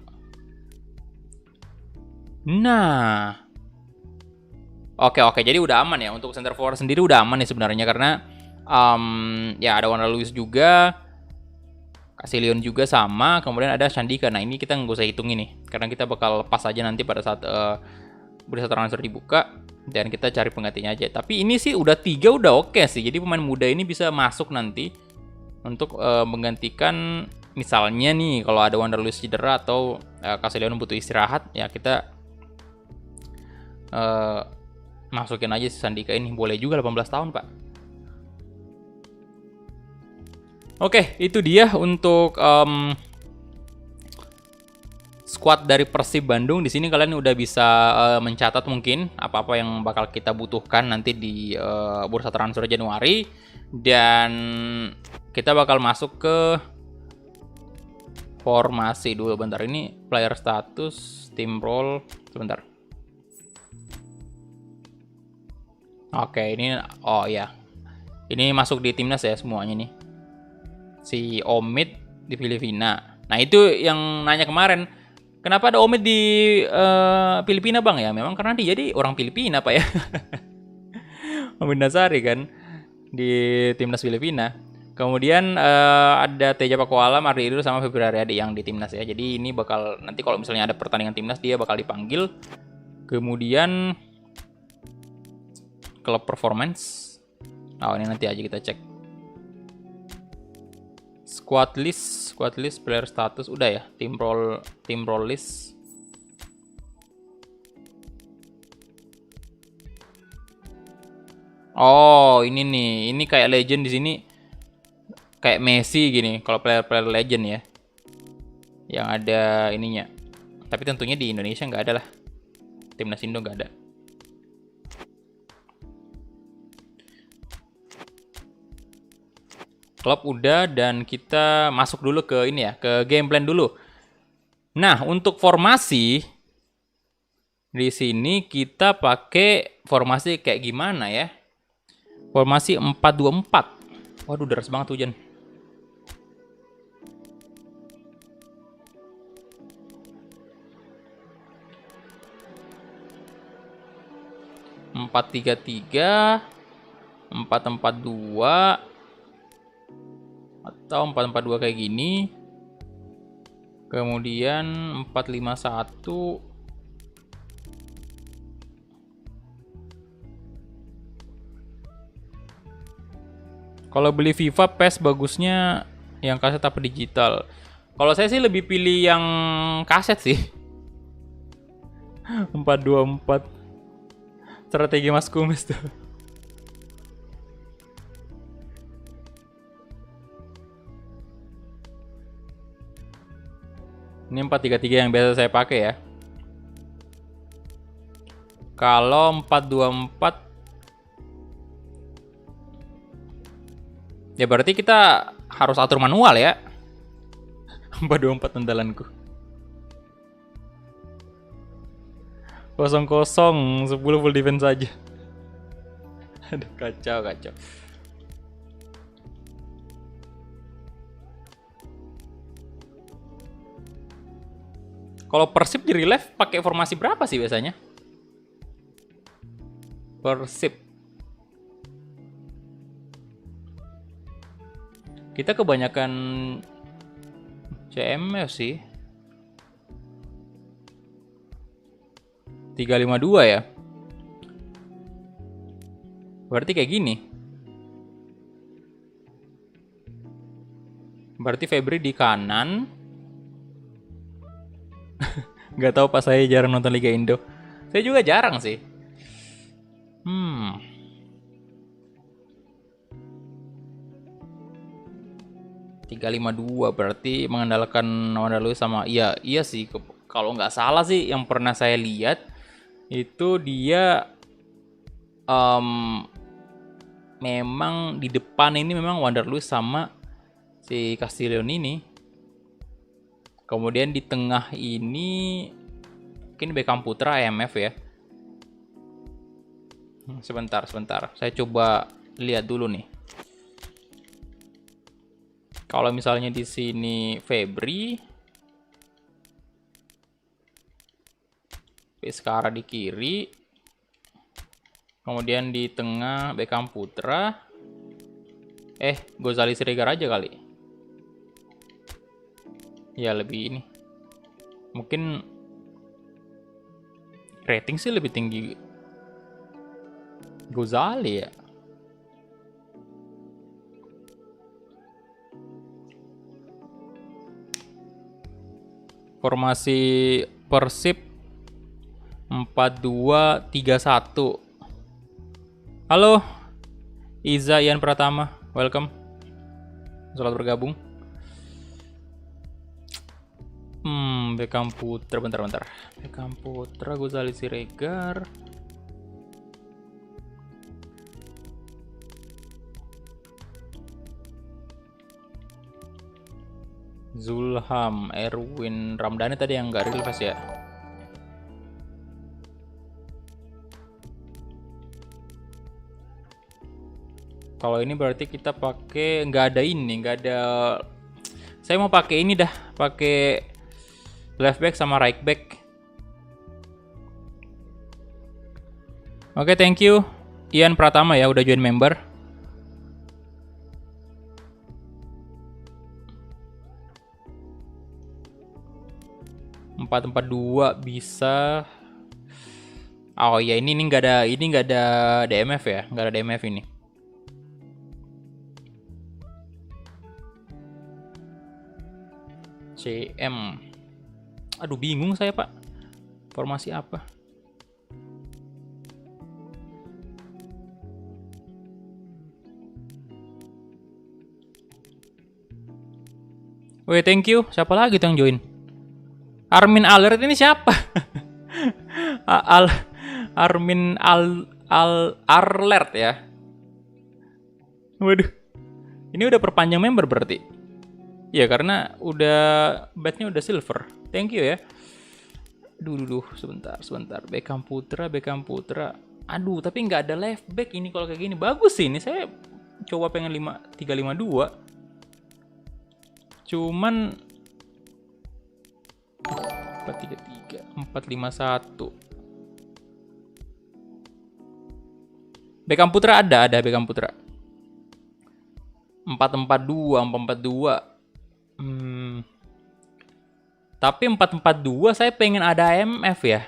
Nah. Oke, jadi udah aman ya. Untuk center forward sendiri udah aman nih sebenarnya, karena ya ada Wander Luiz juga, Casilion juga sama, kemudian ada Sandika. Nah, ini kita nggak usah hitung ini, karena kita bakal lepas aja nanti pada saat bursa transfer dibuka dan kita cari penggantinya aja. Tapi ini sih udah 3 udah oke sih. Jadi pemain muda ini bisa masuk nanti untuk menggantikan, misalnya nih kalau ada Wander Luiz cedera atau Casilion butuh istirahat, ya kita masukin aja si Sandika ini. Boleh juga 18 tahun, Pak. Oke, itu dia untuk squad dari Persib Bandung. Di sini kalian udah bisa mencatat mungkin apa-apa yang bakal kita butuhkan nanti di bursa transfer Januari, dan kita bakal masuk ke formasi dulu. Bentar, ini player status, team role, sebentar. Oke, ini ini masuk di timnas ya semuanya nih. Si Omid di Filipina. Nah, itu yang nanya kemarin, kenapa ada Omid di Filipina Bang? Ya memang karena dia jadi orang Filipina Pak ya. Omid Nazari kan di timnas Filipina. Kemudian ada Teja Pakualam, Ardi Idrus sama Febri Haryadi yang di timnas ya. Jadi ini bakal nanti kalau misalnya ada pertandingan timnas dia bakal dipanggil. Kemudian klub performance. Oh, ini nanti aja kita cek. Squad list, player status udah ya. Team role list. Oh, ini nih. Ini kayak legend di sini. Kayak Messi gini, kalau player legend ya. Yang ada ininya. Tapi tentunya di Indonesia nggak ada lah. Timnas Indo nggak ada. Klub udah, dan kita masuk dulu ke ini ya, ke game plan dulu. Nah, untuk formasi di sini kita pakai formasi kayak gimana ya? Formasi 4-2-4. Waduh, deras banget hujan. Empat tiga tiga, 4-4-2, atau 4-4-2 kayak gini. Kemudian 4-5-1. Kalau beli FIFA PES bagusnya yang kaset apa digital? Kalau saya sih lebih pilih yang kaset sih. 4-2-4. Strategi Mas Kumis tuh. Ini 4-3-3 yang biasa saya pakai ya. Kalau 4-2-4 ya berarti kita harus atur manual ya. 4-2-4 andalanku. 0-0, 10 full defense aja. Aduh, kacau. Kalau Persib di relief pakai formasi berapa sih biasanya? Persib. Kita kebanyakan CMF sih. 3-5-2 ya. Berarti kayak gini. Berarti Febri di kanan. Gak tahu pas saya jarang nonton Liga Indo. Saya juga jarang sih. 3-5-2 berarti mengandalkan Wanda Luiz sama iya sih, kalau nggak salah sih yang pernah saya lihat itu dia memang di depan ini memang Wanda Luiz sama si Castillion ini. Kemudian di tengah ini mungkin Beckham Putra IMF ya. Sebentar. Saya coba lihat dulu nih. Kalau misalnya di sini Febri, Vizcara di kiri, kemudian di tengah Beckham Putra, Gozali Siregar aja kali. Ya lebih ini, mungkin rating sih lebih tinggi Gozali ya. Formasi Persib 4-2-3-1. Halo Iza Ian Pratama, welcome. Selamat bergabung. Beckham Putra, bentar. Beckham Putra, Gozali Siregar. Zulham, Erwin Ramdhani tadi yang nggak release ya. Kalau ini berarti kita pakai nggak ada. Saya mau pakai ini dah, pakai left back sama right back. Oke, thank you Ian Pratama ya udah join member. 4-4-2 bisa. Oh iya, ini nggak ada DMF ya, nggak ada DMF ini. CM. Aduh, bingung saya, Pak. Formasi apa? Woi, thank you. Siapa lagi tuh yang join? Armin Alert ini siapa? Armin Alert ya. Waduh. Ini udah perpanjang member berarti. Ya karena udah badge-nya udah silver. Thank you ya. Duh, sebentar. Beckham Putra. Aduh, tapi nggak ada left back ini kalau kayak gini. Bagus sih ini. Saya coba pengen 352. Cuman 4-3-3, 4-5-1. Beckham Putra ada Beckham Putra. 4-4-2, 4-4-2. Tapi 4-4-2 saya pengen ada MF ya.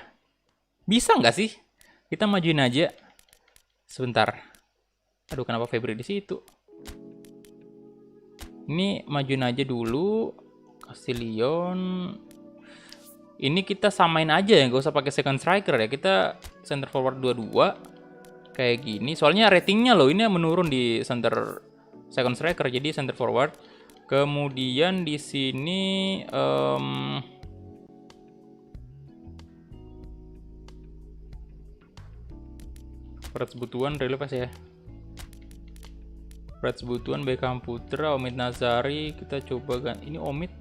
Bisa nggak sih? Kita majuin aja. Sebentar. Aduh, kenapa Febri di situ? Ini majuin aja dulu. Castillion. Ini kita samain aja ya, nggak usah pakai second striker ya. Kita center forward 22 kayak gini. Soalnya ratingnya loh ini menurun di second striker, jadi center forward. Kemudian di sini Freds Butuan relevan ya. Freds Butuan, Beckham Putra, Omid Nazari, kita coba kan. Ini Omid.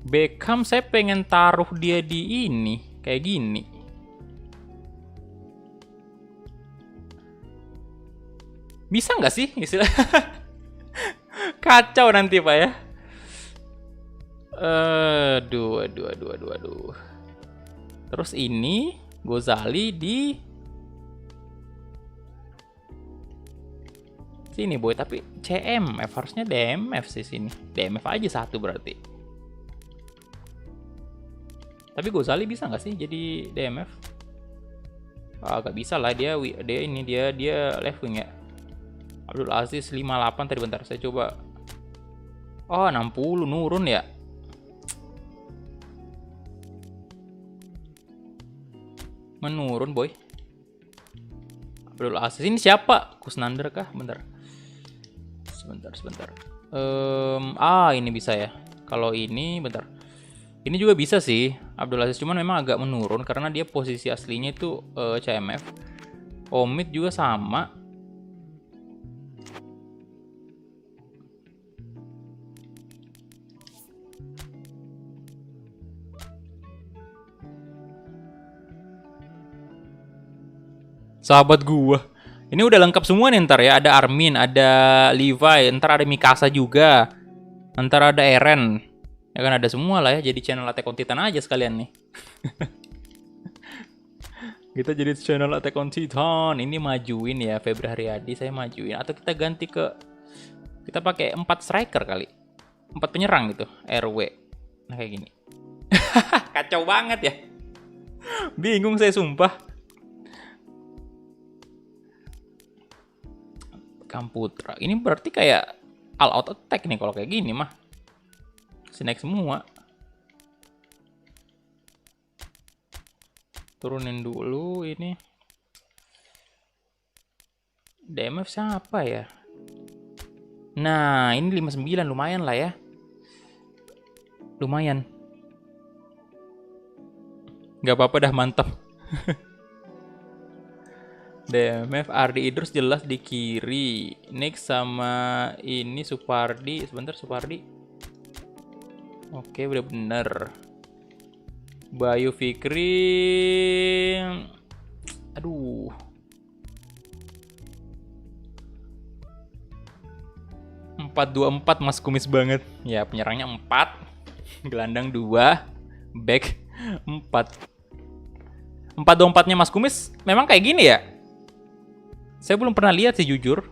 Beckham saya pengen taruh dia di ini kayak gini. Bisa nggak sih istilah? Kacau nanti Pak ya. Aduh. Terus ini Gozali di sini boy, tapi CMF harusnya DMF sih sini. DMF aja satu berarti. Tapi Gozali bisa nggak sih jadi DMF? Gak bisa lah, dia left wing ya. Abdul Aziz 58 tadi, bentar saya coba. Oh 60 nurun ya. Menurun boy. Abdul Aziz ini siapa? Kusnander kah? Bentar. Sebentar. Ini bisa ya. Kalau ini bentar. Ini juga bisa sih Abdul Aziz, cuman memang agak menurun karena dia posisi aslinya itu CMF. Omid juga sama. Sahabat gua. Ini udah lengkap semua nih ntar ya. Ada Armin, ada Levi, ntar ada Mikasa juga. Ntar ada Eren. Ya kan ada semua lah ya. Jadi channel Attack on Titan aja sekalian nih. Kita jadi channel Attack on Titan. Ini majuin ya Febri Haryadi, saya majuin. Atau kita ganti ke, kita pakai 4 striker kali. 4 penyerang gitu. RW. Nah kayak gini. Kacau banget ya. Bingung saya sumpah. Kamputra. Ini berarti kayak all out attack nih kalau kayak gini mah. Snack semua. Turunin dulu ini. DMF siapa ya? Nah, ini 59 lumayan lah ya. Lumayan. Gak apa-apa dah, mantap. DMF Ardi Idrus jelas di kiri. Next sama ini Supardi. Sebentar, Supardi. Oke, udah bener. Bayu Fikri. Aduh. 4-2-4 Mas Kumis banget. Ya, penyerangnya 4. Gelandang 2. Back 4. 4-2-4-nya Mas Kumis memang kayak gini ya? Saya belum pernah lihat sih jujur.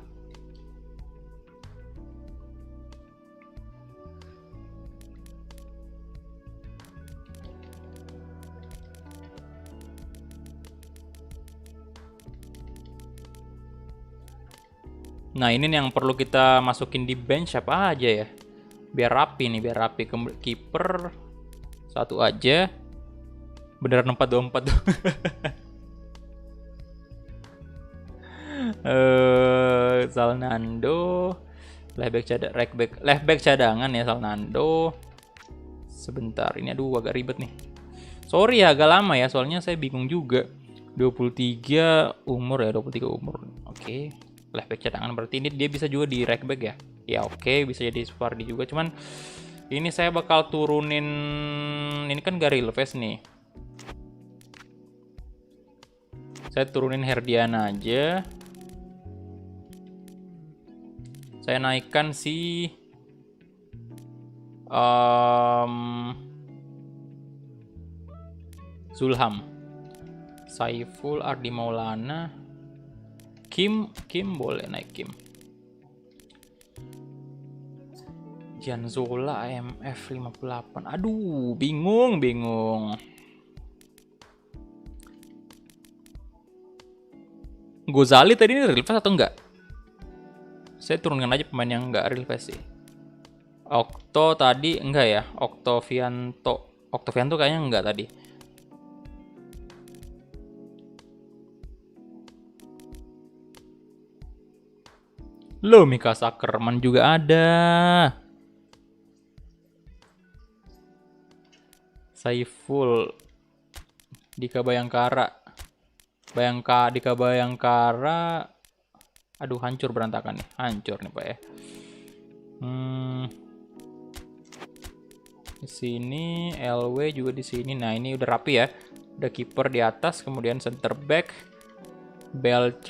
Nah, ini nih yang perlu kita masukin di bench apa aja ya? Biar rapi nih, biar rapi. Kiper satu aja. Beneran 4-2-4 tuh. Zalnando, left back cadangan ya Zalnando. Sebentar, ini aduh agak ribet nih. Sorry ya, agak lama ya, soalnya saya bingung juga. 23 umur ya, 23 umur. Oke. Left back cadangan berarti ini dia bisa juga di right back ya. Ya oke, bisa jadi Supardi juga. Cuman ini saya bakal turunin, ini kan Garilves nih. Saya turunin Herdiana aja. Saya naikkan si Zulham, Saiful, Ardi Maulana, Kim boleh naik Kim. Gianzola AMF 58. Aduh, bingung. Gozali tadi ini real fast atau enggak? Saya turunkan aja pemain yang enggak real fast sih. Okto tadi enggak ya? Octavianto kayaknya enggak tadi. Loh, Mika Sakerman juga ada. Saiful, Dika Bayangkara. Dika Bayangkara. Aduh, hancur berantakan nih. Hancur nih, Pak ya. Di sini LW juga di sini. Nah, ini udah rapi ya. Udah kiper di atas, kemudian center back.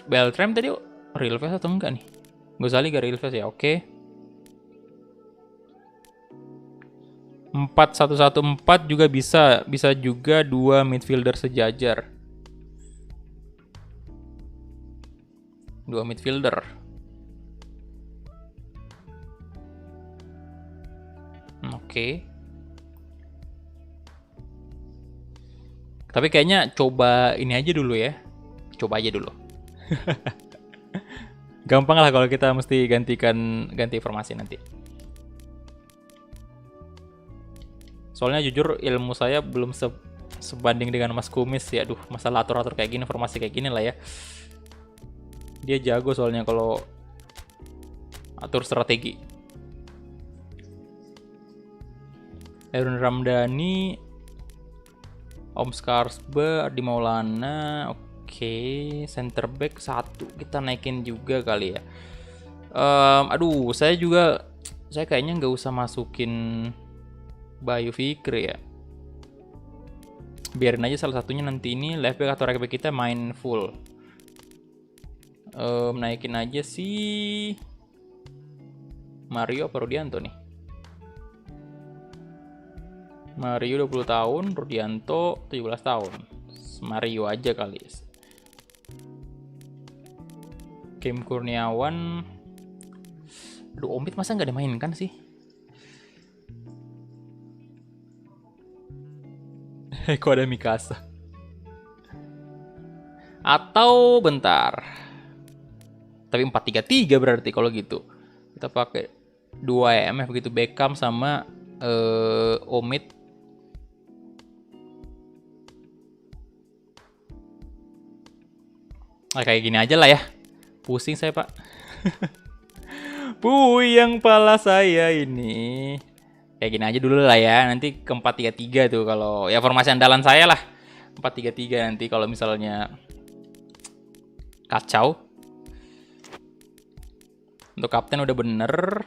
Beltram tadi real face atau enggak nih? Gozali gak real face ya. Oke. 4-1-1-4 juga bisa juga dua midfielder sejajar. Dua midfielder. Oke. Tapi kayaknya coba ini aja dulu ya. Coba aja dulu. Gampang lah kalau kita mesti ganti informasi nanti. Soalnya jujur ilmu saya belum sebanding dengan Mas Kumis ya. Aduh, masalah atur-atur kayak gini, informasi kayak gini lah ya. Dia jago soalnya kalau atur strategi. Erun Ramdhani, Om Skarsbe, Ardi Maulana. Oke, center back 1 kita naikin juga kali ya. Aduh, saya kayaknya nggak usah masukin Bayu Fikri ya. Biarin aja salah satunya nanti ini left back atau right back kita main full. Naikin aja si Mario apa Rudianto nih. Mario 20 tahun, Rudianto 17 tahun. Mario aja kali. Kim Kurniawan. Aduh, Omid masa nggak dimainkan sih? Kok ada Mikasa? Atau bentar. Tapi 4-3-3 berarti kalau gitu. Kita pakai 2 EMF begitu, Beckham sama Omid. Nah, kayak gini aja lah ya. Pusing saya, Pak. Puyeng pala saya ini. Kayak gini aja dulu lah ya. Nanti ke 4-3-3 tuh kalau ya formasi andalan saya lah. 4-3-3 nanti kalau misalnya kacau. Untuk kapten udah bener.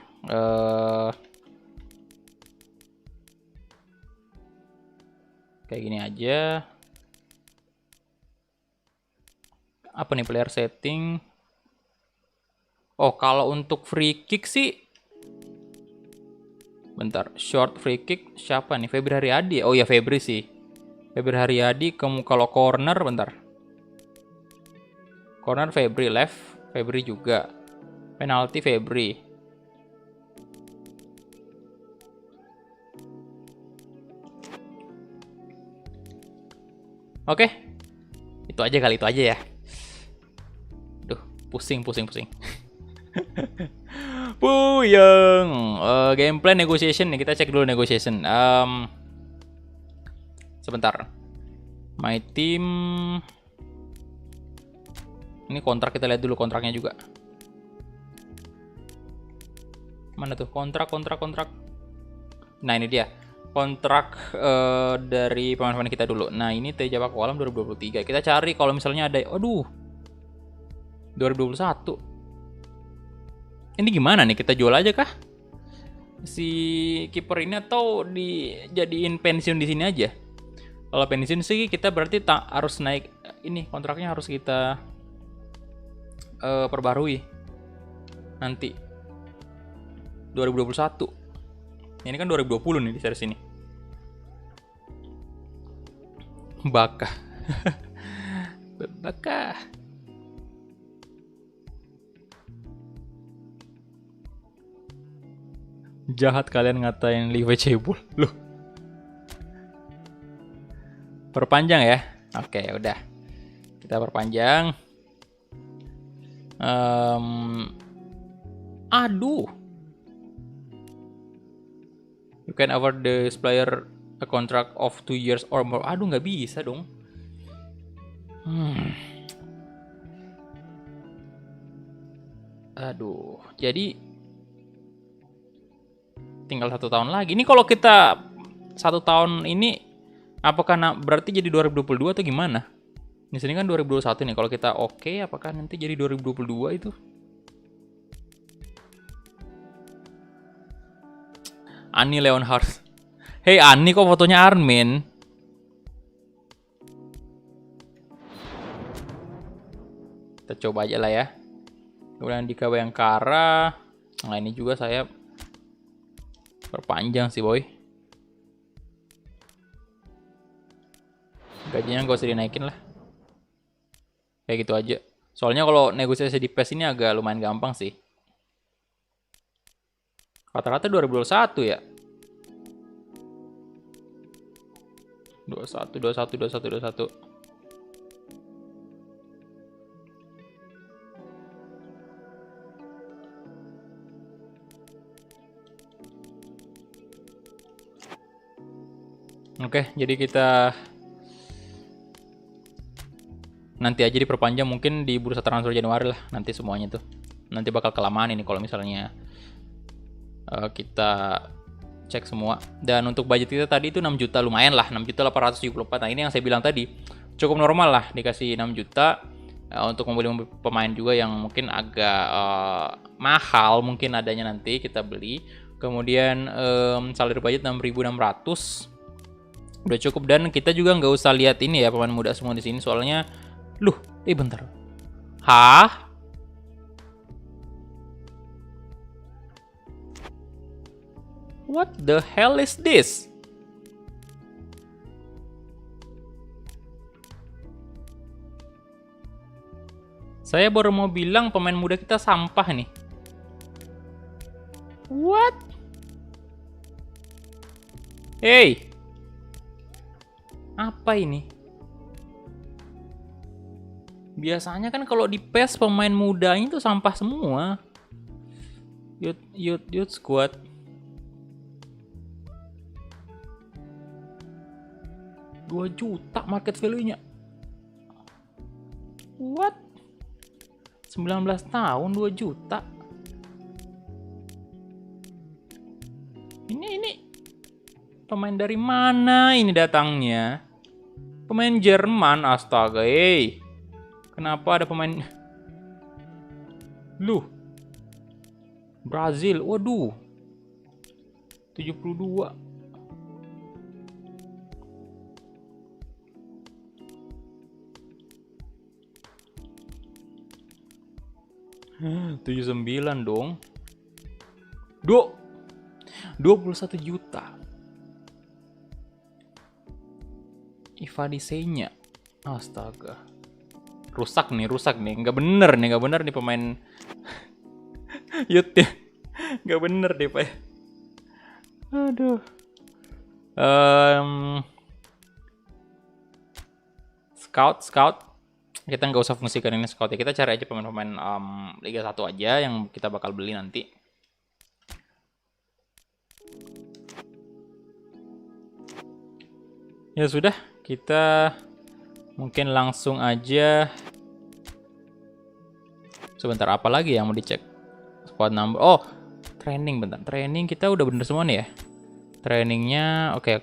Kayak gini aja. Apa nih player setting? Oh, kalau untuk free kick sih, bentar, short free kick siapa nih? Febri Haryadi. Oh ya, Febri sih. Febri Haryadi. Kalau corner, bentar. Corner Febri, left Febri juga. Penalti Febri. Oke. Itu aja kali, itu aja ya. Duh, pusing. Puyeng. Gameplay negotiation nih, kita cek dulu negotiation. Sebentar. My team. Ini kontrak, kita lihat dulu kontraknya juga. Mana tuh kontrak. Nah ini dia kontrak dari pemain-pemain kita dulu. Nah ini Teja Pakualam 2023. Kita cari kalau misalnya ada, 2021. Ini gimana nih, kita jual aja kah si kiper ini atau dijadiin pensiun di sini aja? Kalau pensiun sih kita berarti harus naik, ini kontraknya harus kita perbarui nanti 2021. Ini kan 2020 nih di series ini. Baka. Jahat kalian ngatain Live Cebol. Loh. Perpanjang ya. Oke, udah. Kita perpanjang. Aduh. You can award the player a contract of 2 years or more. Aduh, nggak bisa dong. Aduh, jadi tinggal 1 tahun lagi. Ini kalau kita 1 tahun ini, apakah berarti jadi 2022 atau gimana? Di sini kan 2021 nih. Kalau kita oke, apakah nanti jadi 2022 itu? Ani Leonhardt. Hey Ani, kok fotonya Armin? Kita coba aja lah ya. Kemudian Dika Bayangkara. Nah ini juga saya perpanjang sih boy. Gajinya gak usah dinaikin lah. Kayak gitu aja. Soalnya kalau negosiasi di PES ini agak lumayan gampang sih. Rata-rata 2021 ya. 21. Oke, jadi kita nanti aja diperpanjang mungkin di bursa transfer Januari lah nanti semuanya tuh. Nanti bakal kelamaan ini kalau misalnya kita cek semua. Dan untuk budget kita tadi itu 6 juta, lumayan lah, 6.874. Nah ini yang saya bilang tadi, cukup normal lah dikasih 6 juta untuk membeli pemain juga yang mungkin agak mahal mungkin adanya nanti kita beli. Kemudian salary budget 6.600 udah cukup, dan kita juga nggak usah lihat ini ya pemain muda semua di sini soalnya. Bentar. Hah? What the hell is this? Saya baru mau bilang pemain muda kita sampah nih. What? Hey. Apa ini? Biasanya kan kalau di PES pemain mudanya itu sampah semua. Youth squad. $2 juta market value-nya. What? 19 tahun 2 juta. Ini pemain dari mana ini datangnya? Pemain Jerman, astaga, Kenapa ada pemain Brazil, waduh. 72. Hah, 79 dong. 21 juta. Ivadisenya. Astaga. Rusak nih. Nggak bener nih pemain youth ya. Nggak bener deh, Pak. Aduh. Scout. Kita nggak usah fungsikan ini scout ya. Kita cari aja pemain-pemain Liga 1 aja yang kita bakal beli nanti. Ya sudah, kita mungkin langsung aja. Sebentar, apa lagi yang mau dicek? Squad number. Oh, training bentar. Training kita udah bener semua nih ya. Trainingnya oke.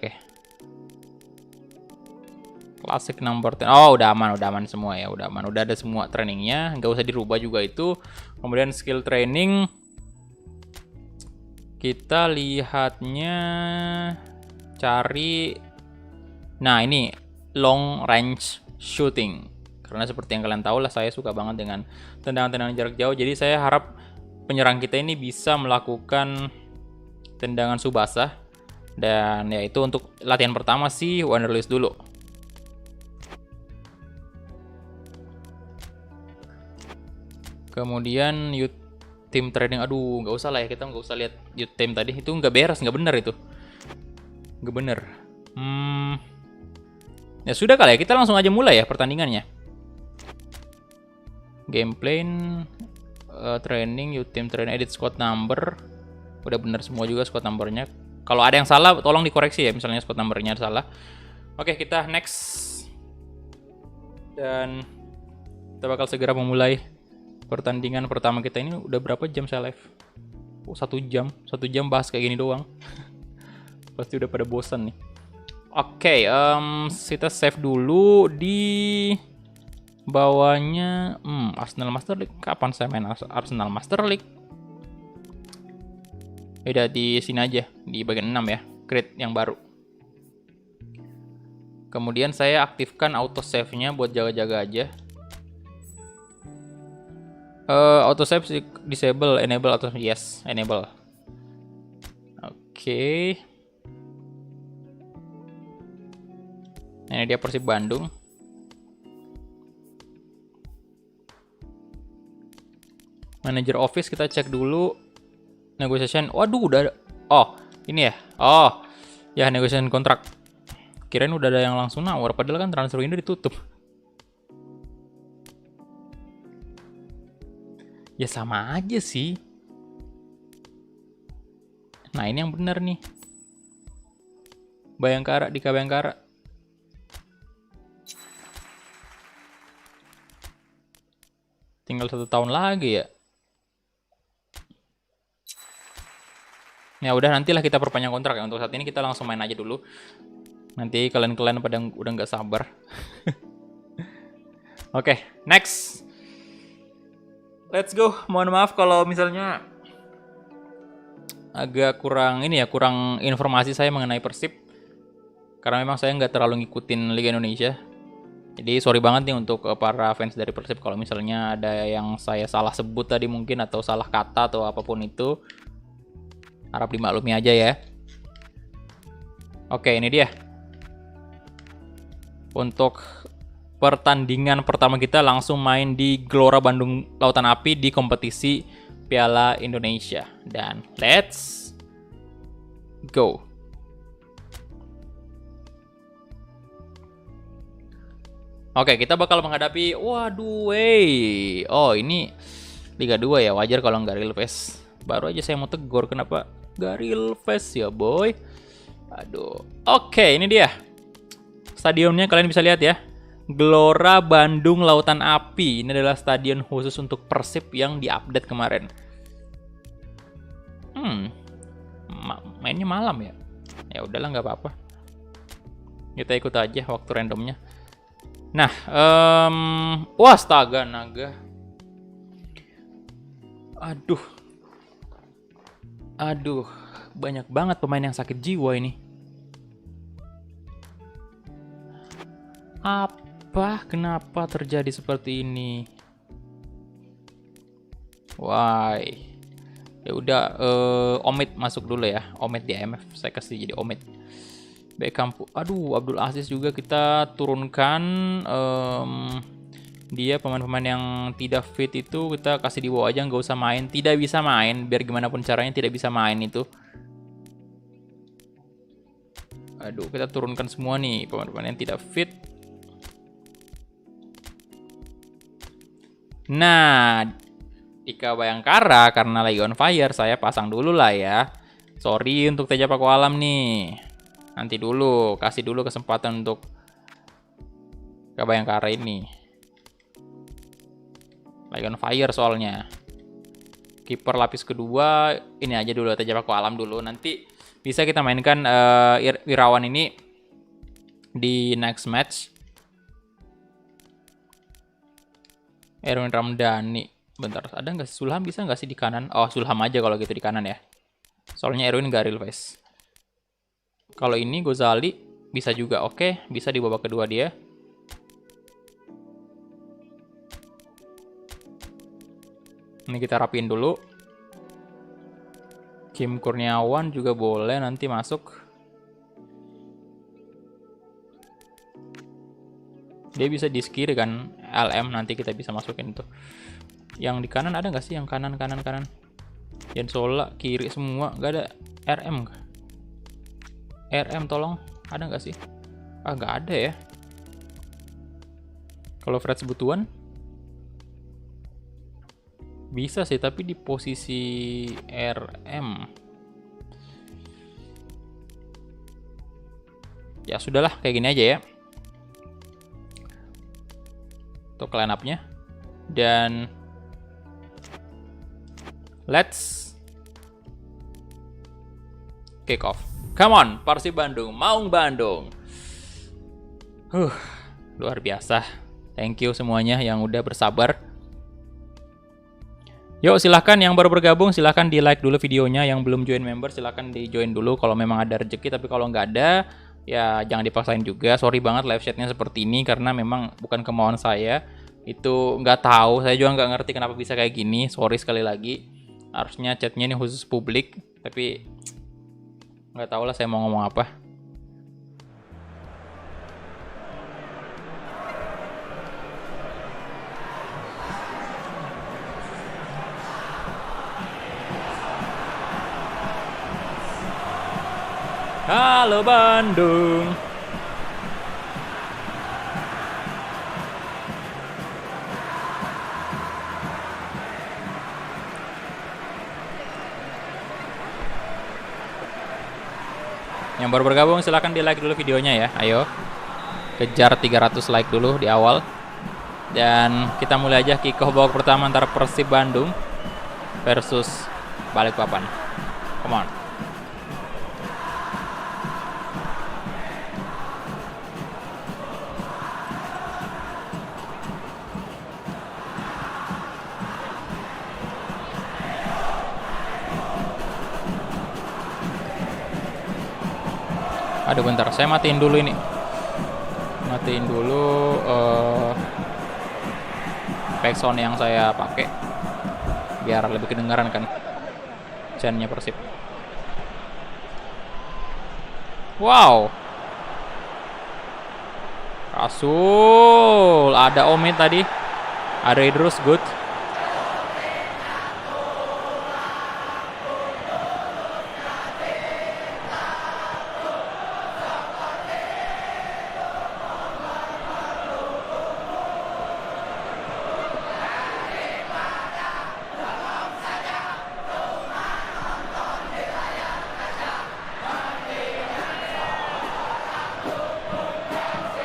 Classic number 10. Oh, udah aman semua ya, udah aman. Udah ada semua trainingnya, nggak usah dirubah juga itu. Kemudian skill training kita lihatnya cari. Nah, ini long range shooting. Karena seperti yang kalian tahu lah, saya suka banget dengan tendangan-tendangan jarak jauh. Jadi saya harap penyerang kita ini bisa melakukan tendangan Tsubasa. Dan ya itu untuk latihan pertama sih Wanderlust dulu. Kemudian youth team training, aduh nggak usah lah ya, kita nggak usah lihat youth team tadi, itu nggak beres, nggak bener itu, nggak bener. Ya sudah kali ya, kita langsung aja mulai ya pertandingannya. Gameplay, training, youth team training, edit squad number, udah bener semua juga squad numbernya. Kalau ada yang salah tolong dikoreksi ya, misalnya squad numbernya salah. Oke, kita next dan kita bakal segera memulai pertandingan pertama kita. Ini udah berapa jam saya live? Oh, 1 jam bahas kayak gini doang. Pasti udah pada bosan nih. Oke, kita save dulu di bawahnya. Arsenal Master League. Kapan saya main Arsenal Master League? Udah di sini aja, di bagian 6 ya, create yang baru. Kemudian saya aktifkan auto save-nya buat jaga-jaga aja. Auto save disable, enable atau yes, enable. Oke. Ini dia Persib Bandung. Manager office kita cek dulu. Negotiation. Waduh, udah ada. Oh, ini ya. Oh, ya negotiation kontrak. Kirain udah ada yang langsung nawar, padahal kan transfer window ditutup. Ya sama aja sih. Nah, ini yang benar nih. Bayangkara, Dika Bayangkara. Tinggal 1 tahun lagi ya. Ya udah, nantilah kita perpanjang kontrak ya. Untuk saat ini kita langsung main aja dulu. Nanti kalian pada udah nggak sabar. Oke, next. Let's go. Mohon maaf kalau misalnya agak kurang ini ya, kurang informasi saya mengenai Persib. Karena memang saya nggak terlalu ngikutin Liga Indonesia. Jadi sorry banget nih untuk para fans dari Persib kalau misalnya ada yang saya salah sebut tadi mungkin, atau salah kata atau apapun itu. Harap dimaklumi aja ya. Oke, ini dia. Untuk pertandingan pertama kita langsung main di Gelora Bandung Lautan Api di kompetisi Piala Indonesia. Dan let's go. Oke, kita bakal menghadapi, waduh, oh ini Liga 2 ya, wajar kalau nggak real face. Baru aja saya mau tegur, kenapa nggak real face ya boy. Aduh, oke, ini dia stadionnya, kalian bisa lihat ya. Gelora Bandung Lautan Api. Ini adalah stadion khusus untuk Persib yang diupdate kemarin. Mainnya malam ya. Ya udahlah, nggak apa-apa. Kita ikut aja waktu randomnya. Nah, wah, astaga, naga. Aduh, banyak banget pemain yang sakit jiwa ini. Kenapa terjadi seperti ini? Why? Ya udah, Omid masuk dulu ya. Omid di IMF, saya kasih jadi Omid. Beckham, aduh, Abdul Aziz juga kita turunkan. Dia pemain-pemain yang tidak fit itu kita kasih di bawah aja, nggak usah main. Tidak bisa main, biar gimana pun caranya tidak bisa main itu. Aduh, kita turunkan semua nih pemain-pemain yang tidak fit. Nah, Ika Bayangkara karena lagi on fire, saya pasang dulu lah ya. Sorry untuk Teja Paku Alam nih. Nanti dulu, kasih dulu kesempatan untuk Ika Bayangkara ini. Lagi on fire soalnya. Kiper lapis kedua, ini aja dulu Teja Paku Alam dulu. Nanti bisa kita mainkan Wirawan ini di next match. Erwin Ramdhani. Bentar, ada nggak sih Sulham, bisa nggak sih di kanan? Oh, Sulham aja kalau gitu di kanan ya. Soalnya Erwin nggak real face. Kalau ini Gozali bisa juga, oke, bisa di babak kedua dia. Ini kita rapiin dulu. Kim Kurniawan juga boleh nanti masuk. Dia bisa di kiri kan, LM nanti kita bisa masukin tuh. Yang di kanan ada nggak sih yang kanan? Jansola kiri semua, nggak ada RM nggak? RM tolong, ada nggak sih? Ah, nggak ada ya. Kalau Fred Sebutuan bisa sih, tapi di posisi RM. Ya sudahlah, kayak gini aja ya. Untuk line up-nya. Dan let's kick off. Come on, Persib Bandung, Maung Bandung. Luar biasa. Thank you semuanya yang udah bersabar. Yuk silahkan yang baru bergabung, silahkan di like dulu videonya. Yang belum join member silahkan di join dulu kalau memang ada rezeki. Tapi kalau nggak ada, ya jangan dipaksain juga. Sorry banget live chatnya seperti ini karena memang bukan kemauan saya. Itu nggak tahu, saya juga nggak ngerti kenapa bisa kayak gini. Sorry sekali lagi. Harusnya chatnya ini khusus publik, tapi nggak tahu lah saya mau ngomong apa. Halo Bandung. Yang baru bergabung silahkan di like dulu videonya ya. Ayo kejar 300 like dulu di awal. Dan kita mulai aja kick off babak pertama antara Persib Bandung versus Balikpapan. Come on. Aduh bentar, saya matiin dulu ini. Matiin dulu backsound yang saya pakai biar lebih kedengaran kan channelnya Persib. Wow, Rasul, ada Omid tadi, ada Idrus, good.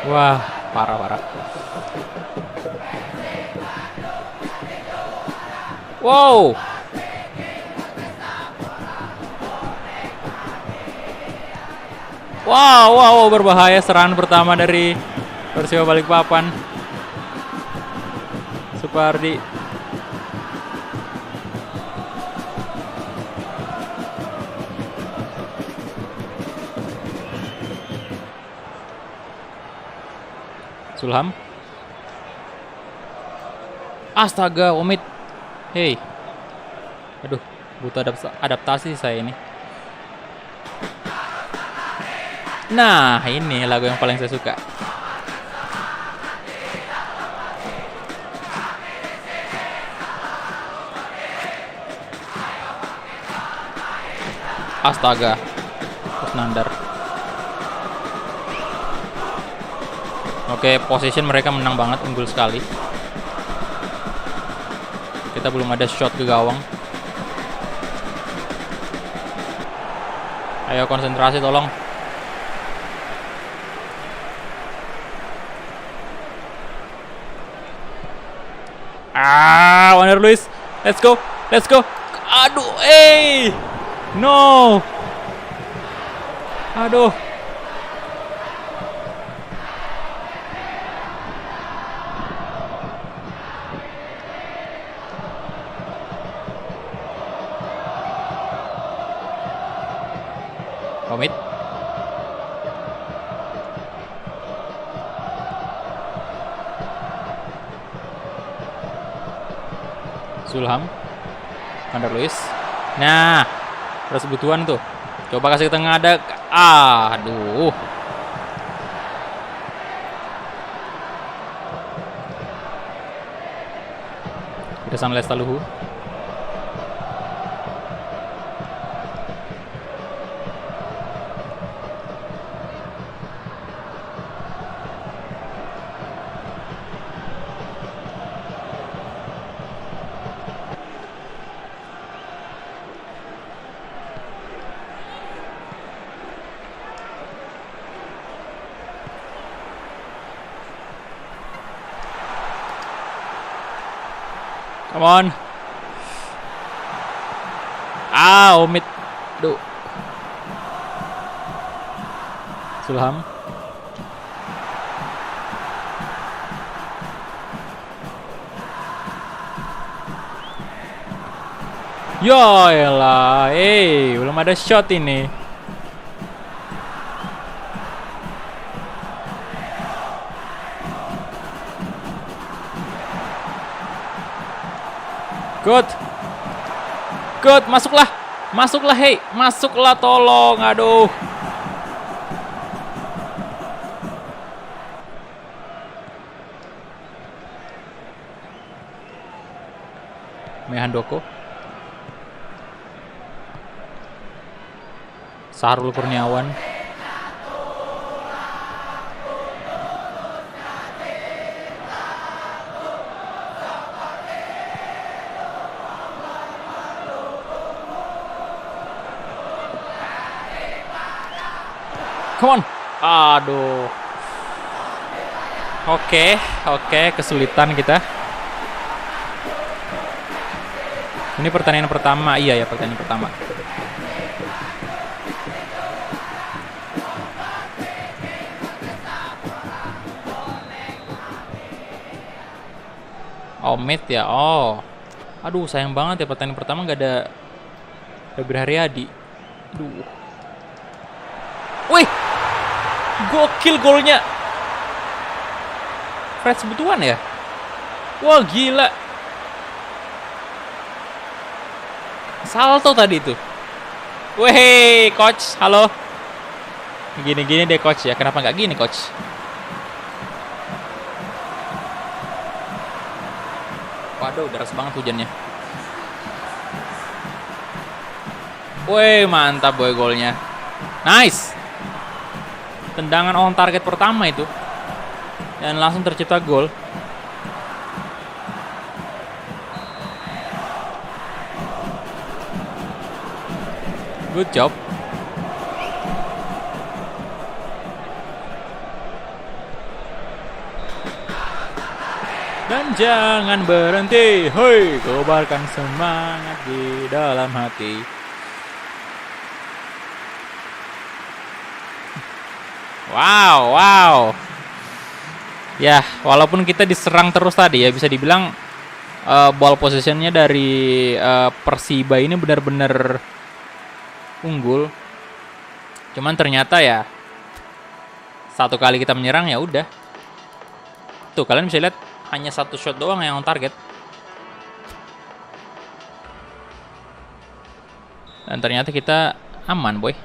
Wah, parah. Wow. Wow, berbahaya serangan pertama dari Persiwa Balikpapan. Supardi. Sulham. Astaga, Omid. Hey. Aduh, butuh adaptasi saya ini. Nah, ini lagu yang paling saya suka. Astaga. Kusnandar. Oke, position mereka menang banget, unggul sekali. kita belum ada shot ke gawang. Ayo konsentrasi tolong. Wander Luiz. Let's go. Let's go. Aduh, no. Aduh. Komit. Zulham. Wander Luiz. Nah, terus butuhan tuh. Coba kasih ke tengah ada. Aduh. Kesan Lestaluhu. Come on. Omid. Duh. Zulham. Yoelah, belum ada shot ini. Good, masuklah, masuklah, tolong, aduh. Mehandoko, Sahrul Kurniawan. Come on. Aduh. Oke, kesulitan kita. Ini pertandingan pertama. Iya ya, pertandingan pertama. Omid ya. Aduh, sayang banget ya pertandingan pertama nggak ada Febri Haryadi. Aduh. Wih, gokil golnya. Fred Sebutuan ya? Wah, gila. Salto tadi itu. Wih, coach, halo. Gini-gini deh coach ya. Kenapa nggak gini coach? Waduh, deras banget hujannya. Wih, mantap boy golnya. Nice. Tendangan on target pertama itu. Dan langsung tercipta gol. Good job. Dan jangan berhenti. Hei, kobarkan semangat di dalam hati. Wow. Ya, walaupun kita diserang terus tadi ya, bisa dibilang ball positionnya dari Persiba ini benar-benar unggul. Cuman ternyata ya satu kali kita menyerang ya udah. Tuh, kalian bisa lihat hanya satu shot doang yang on target. Dan ternyata kita aman, boy.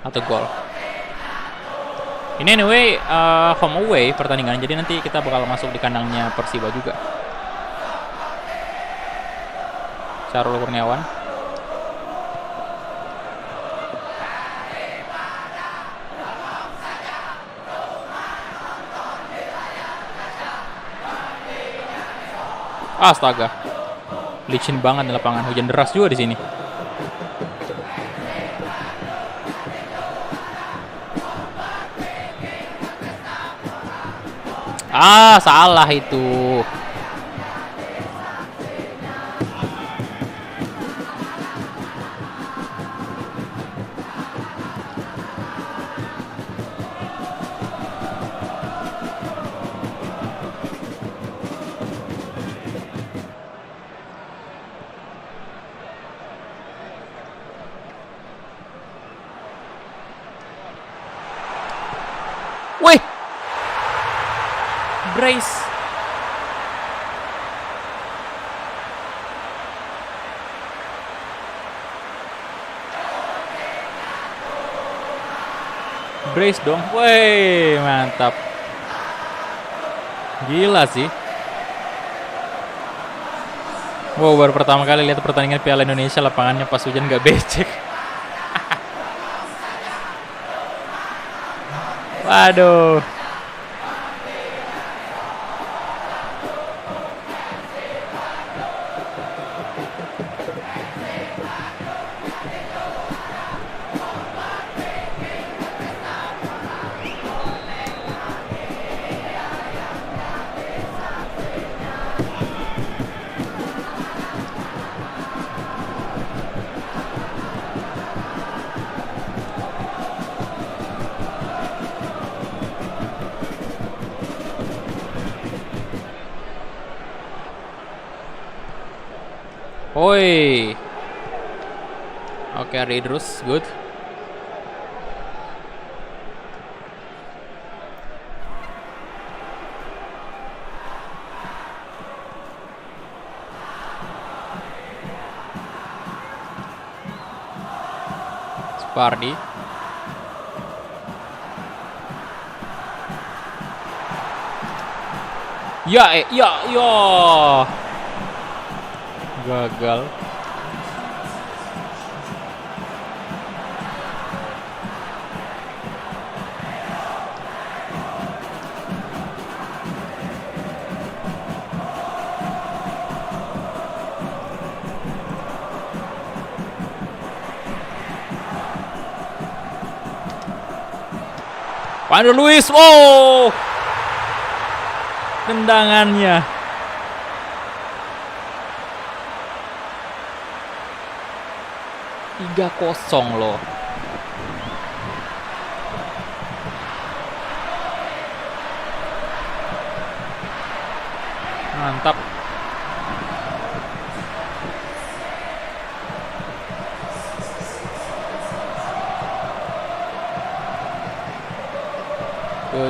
Satu gol. Ini anyway home away pertandingan, jadi nanti kita bakal masuk di kandangnya Persiba juga. Sahrul Kurniawan. Astaga. Licin banget di lapangan. Hujan deras juga di sini. Ah, salah itu. Wih. Brace. Brace dong. Wih, mantap. Gila sih. Wow, baru pertama kali lihat pertandingan Piala Indonesia lapangannya pas hujan gak becek. Waduh. Oi. Oke, Ari Idrus, good. Spardi. Ya, ya. Gagal. Wander Luiz, wow, tendangannya. Tiga kosong loh. Mantap.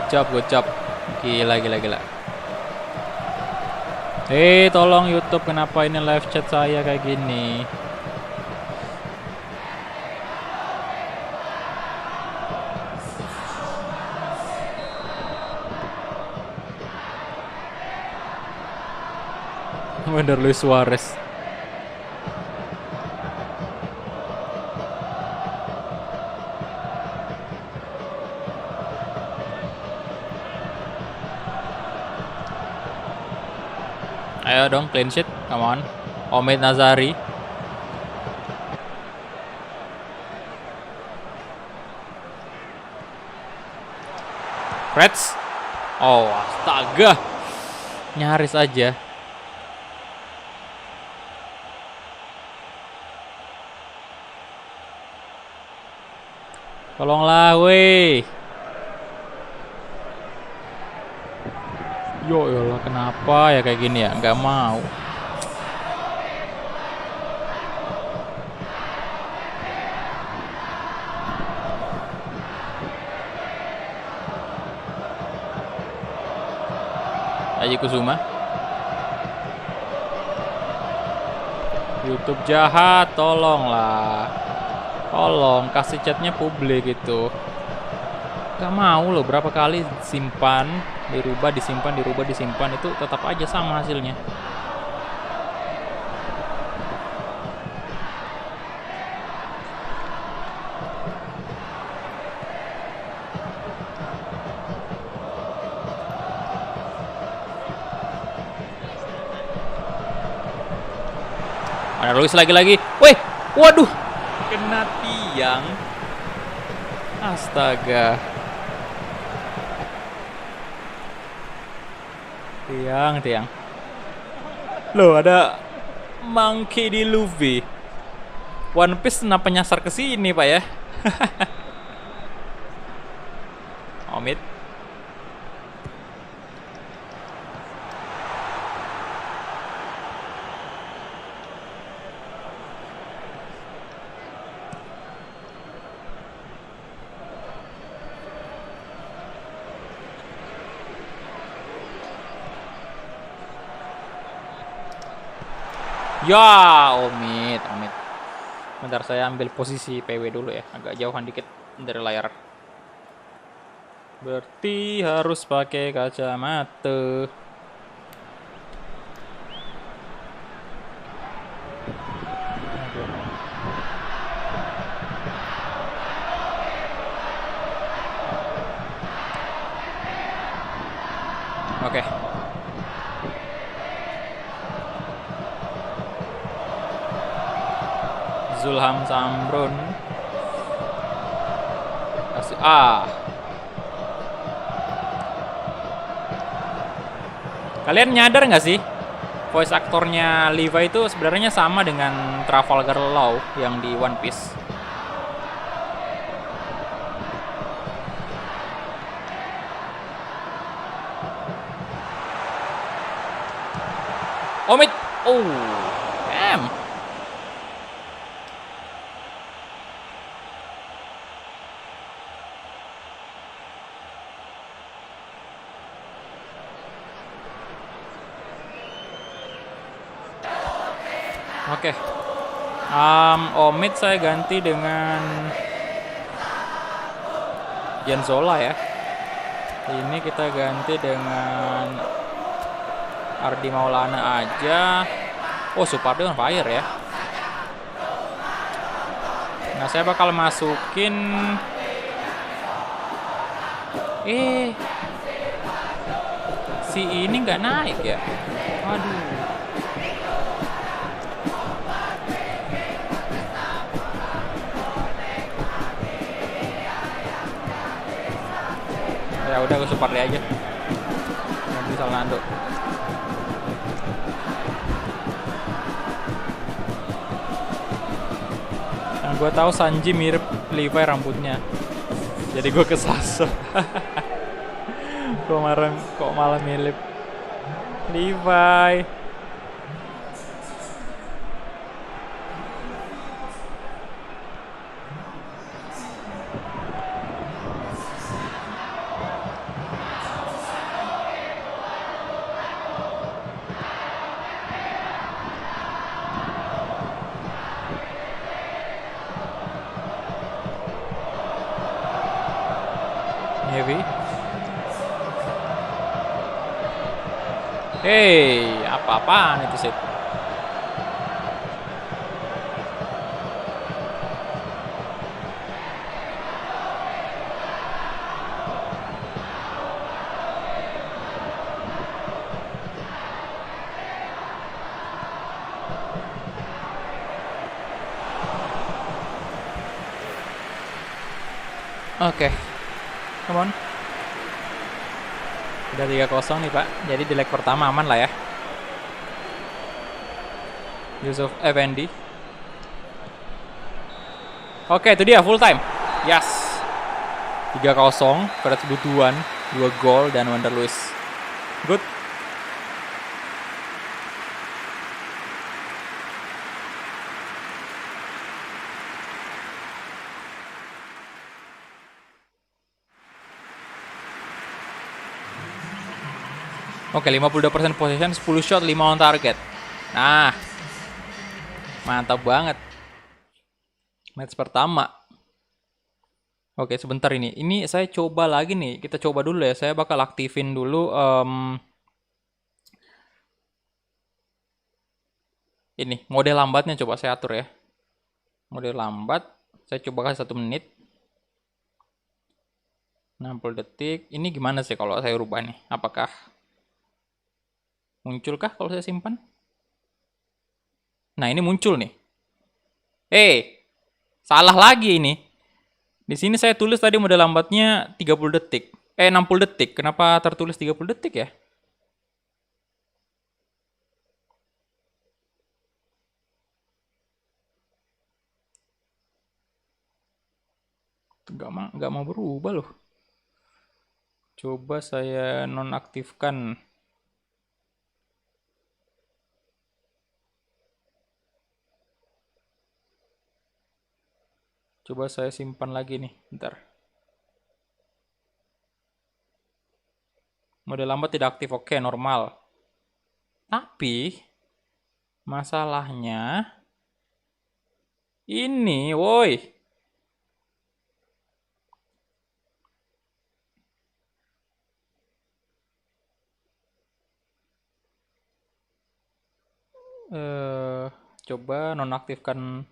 Gocap. Gila. Tolong YouTube, kenapa ini live chat saya kayak gini? Wander Luiz Suarez. Ayo dong, clean sheet, come on. Omid Nazari. Reds. Oh, astaga. Nyaris aja. Tolonglah, weh. Yo, yalah, kenapa ya kayak gini ya? Nggak mau. Aji Kusuma. YouTube jahat, tolonglah. Tolong kasih chatnya publik gitu. Gak mau loh, berapa kali simpan, dirubah, disimpan itu tetap aja sama hasilnya. Mana Luis lagi-lagi. Wih, waduh, kena tiang. Astaga. Tiang. Loh, ada Monkey di Luffy. One Piece kenapa nyasar ke sini, Pak ya? Omid. Ya, Omid. Bentar saya ambil posisi PW dulu ya, agak jauhan dikit dari layar. Berarti harus pakai kacamata. Oke. Zulham Sambrun. Kasih Kalian nyadar nggak sih? Voice aktornya Levi itu sebenarnya sama dengan Trafalgar Law yang di One Piece. Omid. Oh. Damn. Oke. Omid saya ganti dengan Genzola ya. Ini kita ganti dengan Ardi Maulana aja. Oh, Supardi on fire ya. Nah, saya bakal masukin si ini nggak naik ya. Waduh. Ya udah, gue Supardi aja. Yang bisa Nando. Yang gue tahu Sanji mirip Levi rambutnya. Jadi gue kesasar. Kok malah mirip Levi. Heavy. Hey, apa-apaan itu sih? Oke. Come on. Udah 3-0 nih, Pak. Jadi di leg pertama aman lah ya. Yusuf Effendi. Oke, itu dia full time. Yes. 3-0, pada kebutuhan 2 gol dan Wonder Luis. Good. Oke, 52% possession, 10 shot, 5 on target. Nah, mantap banget. Match pertama. Oke, sebentar ini. Ini saya coba lagi nih. Kita coba dulu ya. Saya bakal aktifin dulu ini mode lambatnya, coba saya atur ya. Mode lambat. Saya coba kasih 1 menit. 60 detik. Ini gimana sih kalau saya rubah nih? Apakah munculkah kalau saya simpan? Nah, ini muncul nih. Salah lagi ini. Di sini saya tulis tadi mode lambatnya 30 detik. 60 detik. Kenapa tertulis 30 detik ya? Nggak mau berubah loh. Coba saya nonaktifkan. Coba saya simpan lagi nih, bentar. Mode lambat tidak aktif, oke, normal. Tapi, masalahnya, ini, woi. Coba nonaktifkan.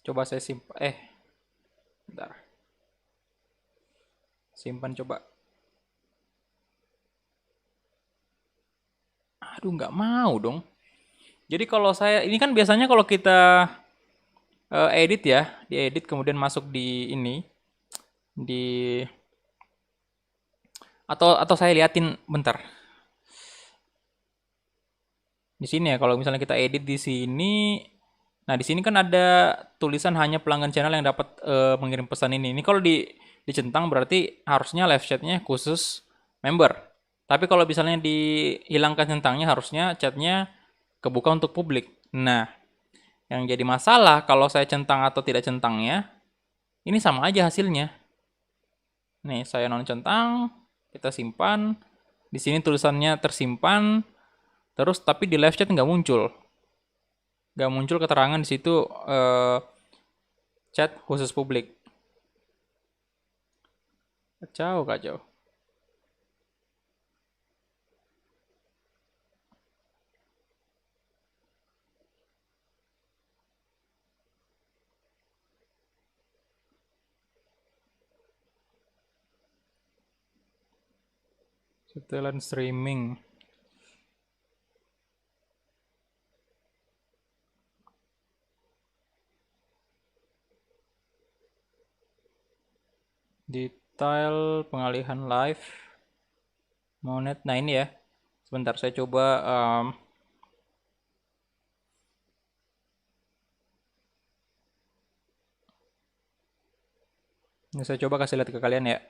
Coba saya simpan. Bentar. Simpan coba. Aduh, nggak mau dong. Jadi kalau saya, ini kan biasanya kalau kita edit ya, diedit kemudian masuk di ini, di atau saya liatin bentar. Di sini ya, kalau misalnya kita edit di sini, nah di sini kan ada tulisan hanya pelanggan channel yang dapat mengirim pesan ini. Ini kalau dicentang berarti harusnya live chatnya khusus member. Tapi kalau misalnya dihilangkan centangnya harusnya chatnya kebuka untuk publik. Nah, yang jadi masalah kalau saya centang atau tidak centangnya, ini sama aja hasilnya. Nih, saya non centang, kita simpan. Di sini tulisannya tersimpan, terus tapi di live chat nggak muncul. Nggak muncul keterangan di situ chat khusus publik. Kacau, kacau. Setelan streaming. Detail pengalihan live. Monet. Nah ini ya. Sebentar saya coba ini saya coba kasih lihat ke kalian ya.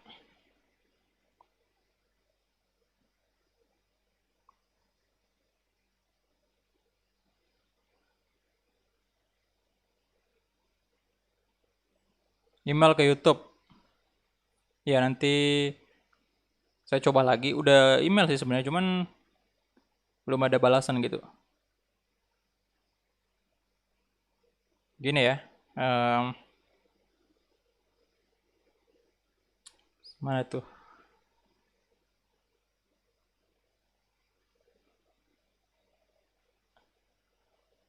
Email ke YouTube. Ya nanti saya coba lagi. Udah email sih sebenarnya, cuman belum ada balasan gitu. Gini ya. Mana tuh?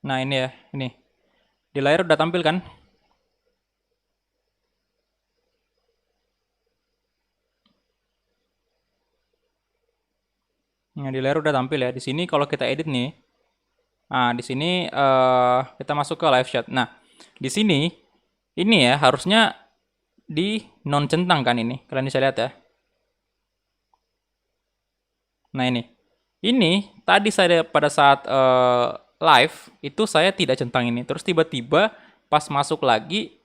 Nah ini ya, ini. Di layar udah tampil kan? Nah, di layar udah tampil ya. Di sini kalau kita edit nih, nah di sini kita masuk ke live chat. Nah, di sini ini ya harusnya di non centang kan ini. Kalian bisa lihat ya. Nah ini tadi saya pada saat live itu saya tidak centang ini. Terus tiba-tiba pas masuk lagi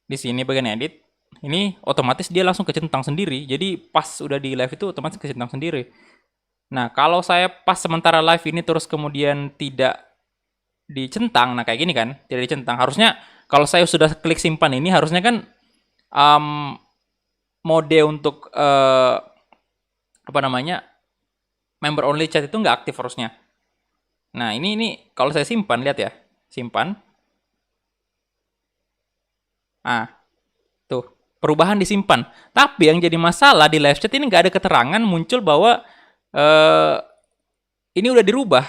di sini bagian edit, ini otomatis dia langsung kecentang sendiri. Jadi pas udah di live itu otomatis kecentang sendiri. Nah, kalau saya pas sementara live ini terus kemudian tidak dicentang, nah kayak gini kan, tidak dicentang. Harusnya kalau saya sudah klik simpan ini harusnya kan mode untuk apa namanya member only chat itu nggak aktif harusnya. Nah ini kalau saya simpan, lihat ya, simpan. Ah, tuh perubahan disimpan. Tapi yang jadi masalah di live chat ini nggak ada keterangan muncul bahwa ini udah dirubah.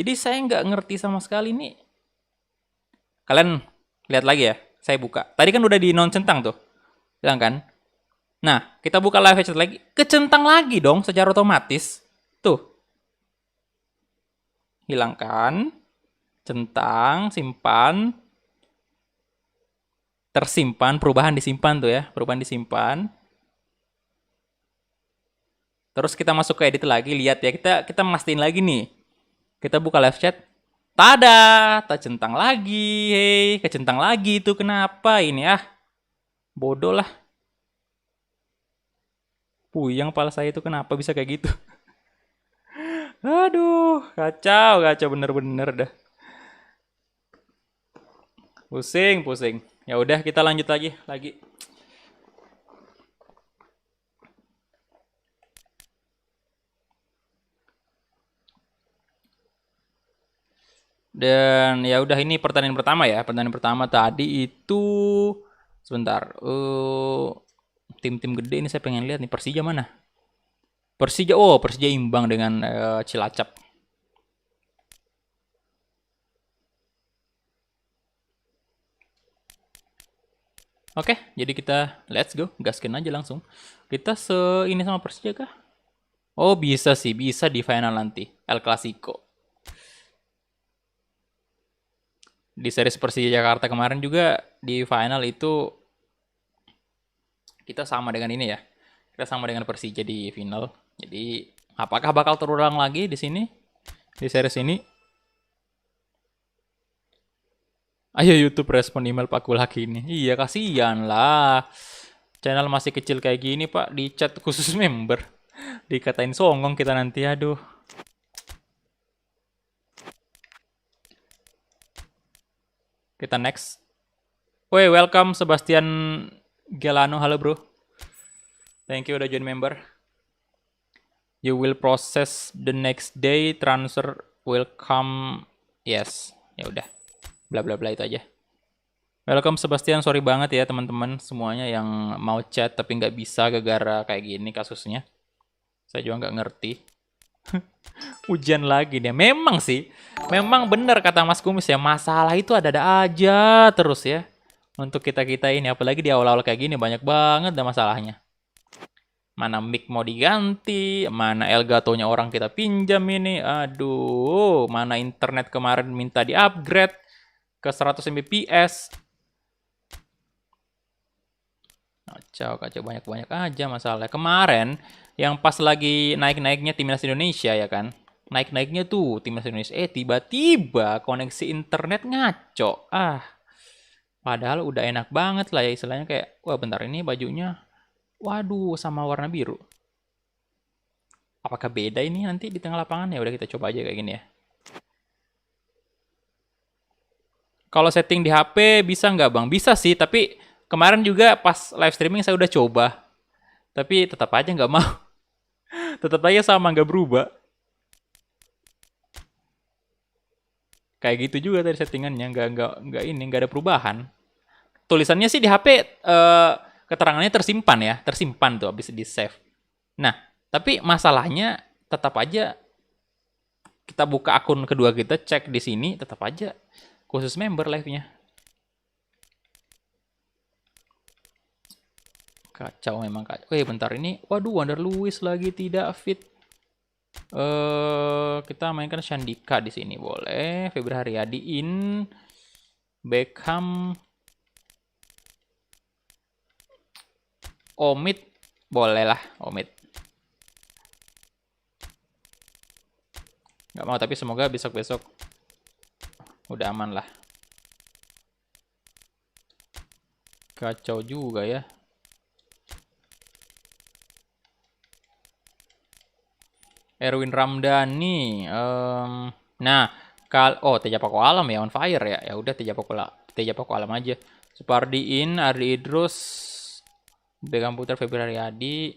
Jadi saya nggak ngerti sama sekali nih. Kalian lihat lagi ya, saya buka. Tadi kan udah di non centang tuh, bilang kan? Nah, kita buka live chat lagi, kecentang lagi dong secara otomatis. Tuh. Hilangkan, centang, simpan, tersimpan, perubahan disimpan tuh ya, perubahan disimpan. Terus kita masuk ke edit lagi, lihat ya, kita mastiin lagi nih. Kita buka live chat, tada, tercentang lagi, hei, kecentang lagi itu kenapa ini ah? Bodoh lah. Puyeng kepala saya itu kenapa bisa kayak gitu? Aduh, kacau, kacau bener-bener dah. Pusing, pusing. Ya udah kita lanjut lagi. Dan ya udah ini pertandingan pertama ya. Pertandingan pertama tadi itu sebentar. Tim-tim gede ini saya pengen lihat nih Persija mana? Persija imbang dengan Cilacap. Oke, jadi kita let's go, gaskin aja langsung. Kita ini sama Persija kah? Oh bisa sih, bisa di final nanti El Clasico. Di series Persija Jakarta kemarin juga di final itu kita sama dengan ini ya. Kita sama dengan Persija di final. Jadi apakah bakal terulang lagi di sini di series ini? Ayo YouTube respon email Pak Kulaki ini. Iya kasihan lah. Channel masih kecil kayak gini Pak, di chat khusus member. Dikatain songong kita nanti, aduh. Kita next. Woi, welcome Sebastian Gelano, halo bro. Thank you udah join member. You will process the next day, transfer will come. Yes, ya udah. Bla bla bla itu aja. Welcome Sebastian, sorry banget ya teman-teman semuanya yang mau chat tapi nggak bisa gara-gara kayak gini kasusnya. Saya juga nggak ngerti. Ujian lagi nih. Memang sih, memang benar kata Mas Kumis ya, masalah itu ada-ada aja terus ya. Untuk kita-kita ini, apalagi di awal-awal kayak gini banyak banget dah masalahnya. Mana mic mau diganti, mana Elgato-nya orang kita pinjam ini, aduh, mana internet kemarin minta di-upgrade ke 100 Mbps. Kacau banyak-banyak aja masalahnya. Kemarin yang pas lagi naik-naiknya timnas Indonesia ya kan, naik-naiknya tuh timnas Indonesia, tiba-tiba koneksi internet ngaco. Padahal udah enak banget lah ya istilahnya kayak, wah bentar ini bajunya, waduh sama warna biru. Apakah beda ini nanti di tengah lapangan? Ya udah kita coba aja kayak gini ya. Kalau setting di HP bisa nggak bang? Bisa sih, tapi kemarin juga pas live streaming saya udah coba. Tapi tetap aja nggak mau. Tetap aja sama, nggak berubah. Kayak gitu juga tadi settingannya, nggak ada perubahan. Tulisannya sih di HP keterangannya tersimpan ya, tersimpan tuh habis di save. Nah, tapi masalahnya tetap aja kita buka akun kedua kita, cek di sini, tetap aja khusus member live-nya. Kacau memang kacau. Bentar ini, waduh Wander Lewis lagi tidak fit. Kita mainkan Shandika di sini boleh. Febri Haryadi in, Beckham, Omid boleh lah, Omid. Nggak mau, tapi semoga besok-besok udah aman lah. Kacau juga ya. Erwin Ramdhani. Nah, Teja Paku Alam ya on fire ya. Ya udah Teja Paku Alam aja. Supardi in, Ardi Idrus, Beckham Putra, Febri Haryadi,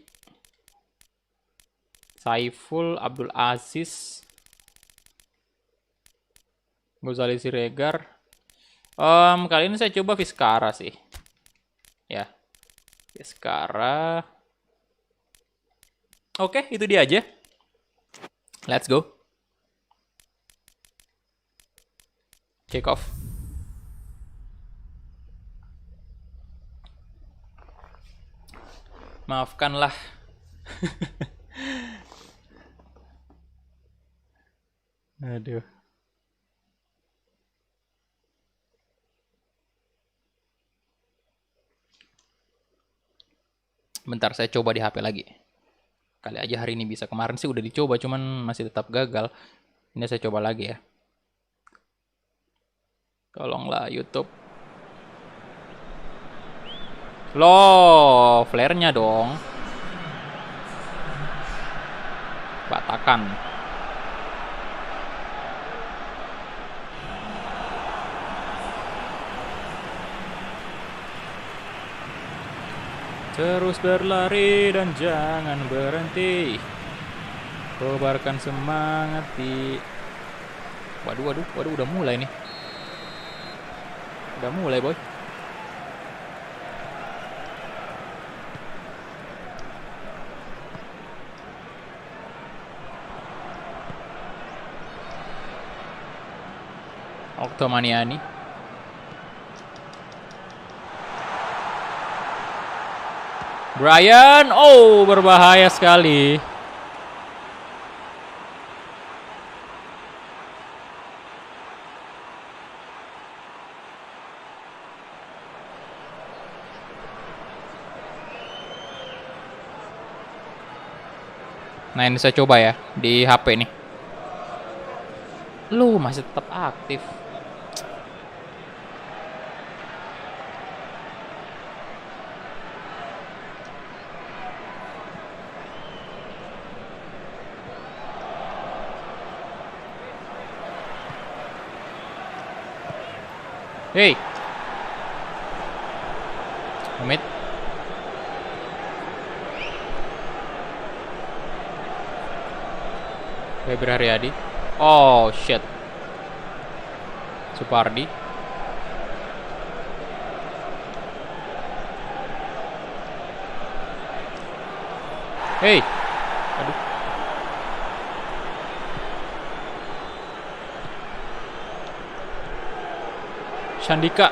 Saiful, Abdul Aziz, Gozali Siregar. Kali ini saya coba Vizcara sih. Ya. Vizcara. Oke, itu dia aja. Let's go. Kick off. Maafkanlah. Aduh. Bentar, saya coba di HP lagi. Kali aja hari ini bisa. Kemarin sih udah dicoba, cuman masih tetap gagal. Ini saya coba lagi ya. Tolonglah YouTube. Loh, flare-nya dong. Batakan. Terus berlari dan jangan berhenti. Kobarkan semangat di... Waduh, udah mulai nih. Udah mulai, boy. Oktomaniani. Brian, oh berbahaya sekali. Nah ini saya coba ya di HP nih. Lu masih tetap aktif. Hey, Amit. Febri Haryadi. Oh shit. Supardi. Hey. Aduh. Shandika.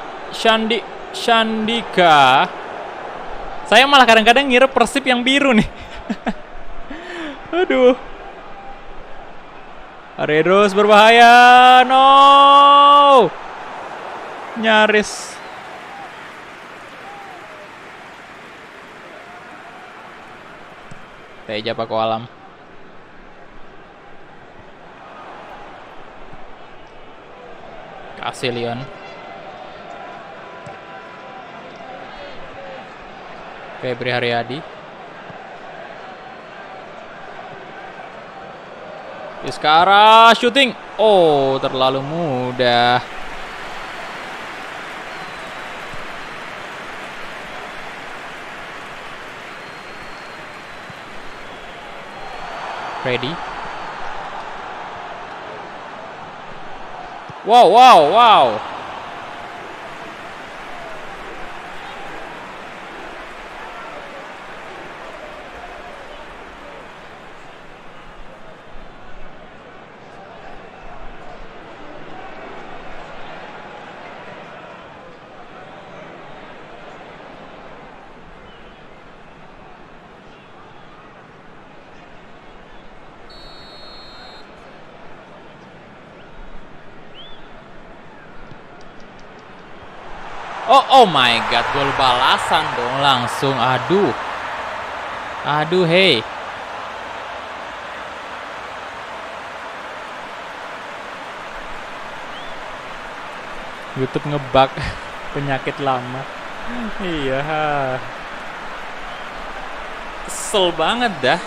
Saya malah kadang-kadang ngira Persib yang biru nih. Aduh. Aredos berbahaya. No. Nyaris. Teja Paku Alam. Kasilion. Febri Haryadi. Iskara shooting. Oh, terlalu mudah. Ready. Wow. Oh my god, gol balasan dong langsung. Aduh, hey. YouTube ngebug. Penyakit lama. Iya. Kesel banget dah.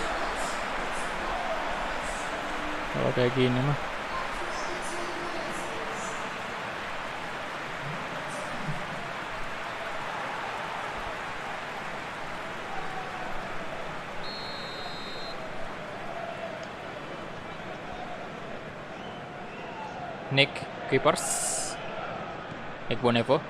Kalau kayak gini mah. Nick Keepers. Nick Bonevo.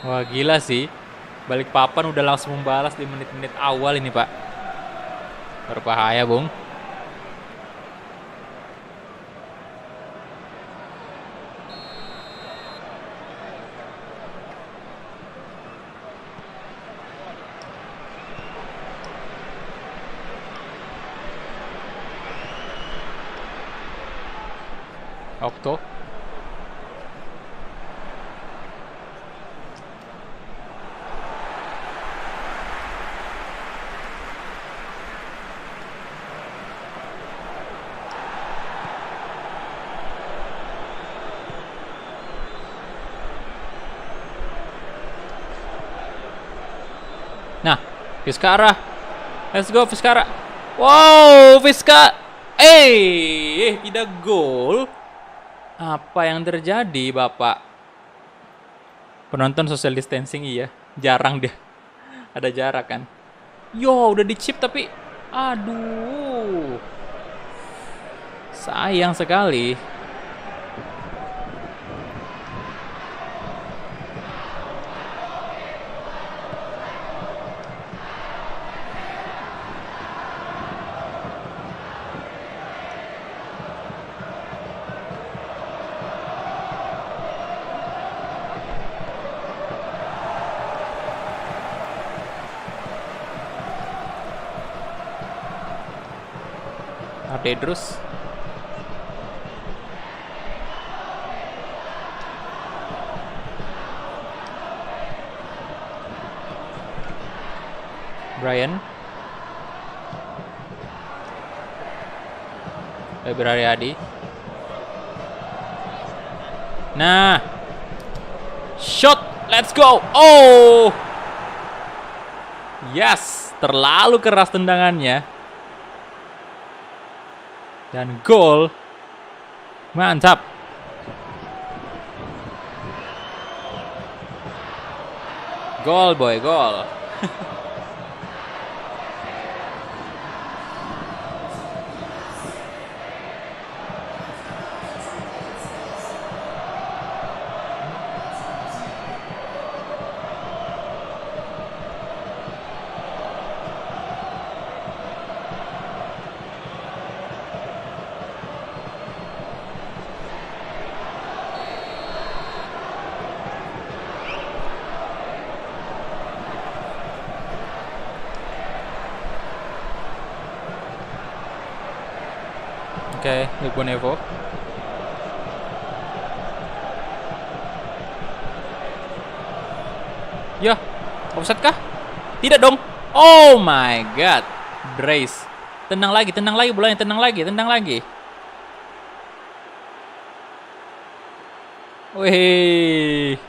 Wah gila sih. Balikpapan udah langsung membalas di menit-menit awal ini, Pak. Berbahaya, Bung. Okto. Nah, Vizcara. Let's go Vizcara. Wow, Vizca. Tidak gol. Apa yang terjadi, Bapak? Penonton social distancing iya. Jarang dia. Ada jarak kan. Yo, udah di chip tapi aduh. Sayang sekali. Tedros. Brian. Febriadi. Nah. Shot. Let's go. Oh. Yes. Terlalu keras tendangannya. Dan gol. Mantap. Gol boy, gol. Oke, Libonevo. Ya, offset kah? Tidak dong. Oh my god. Brace. Tenang lagi bolanya, tenang lagi. Wih.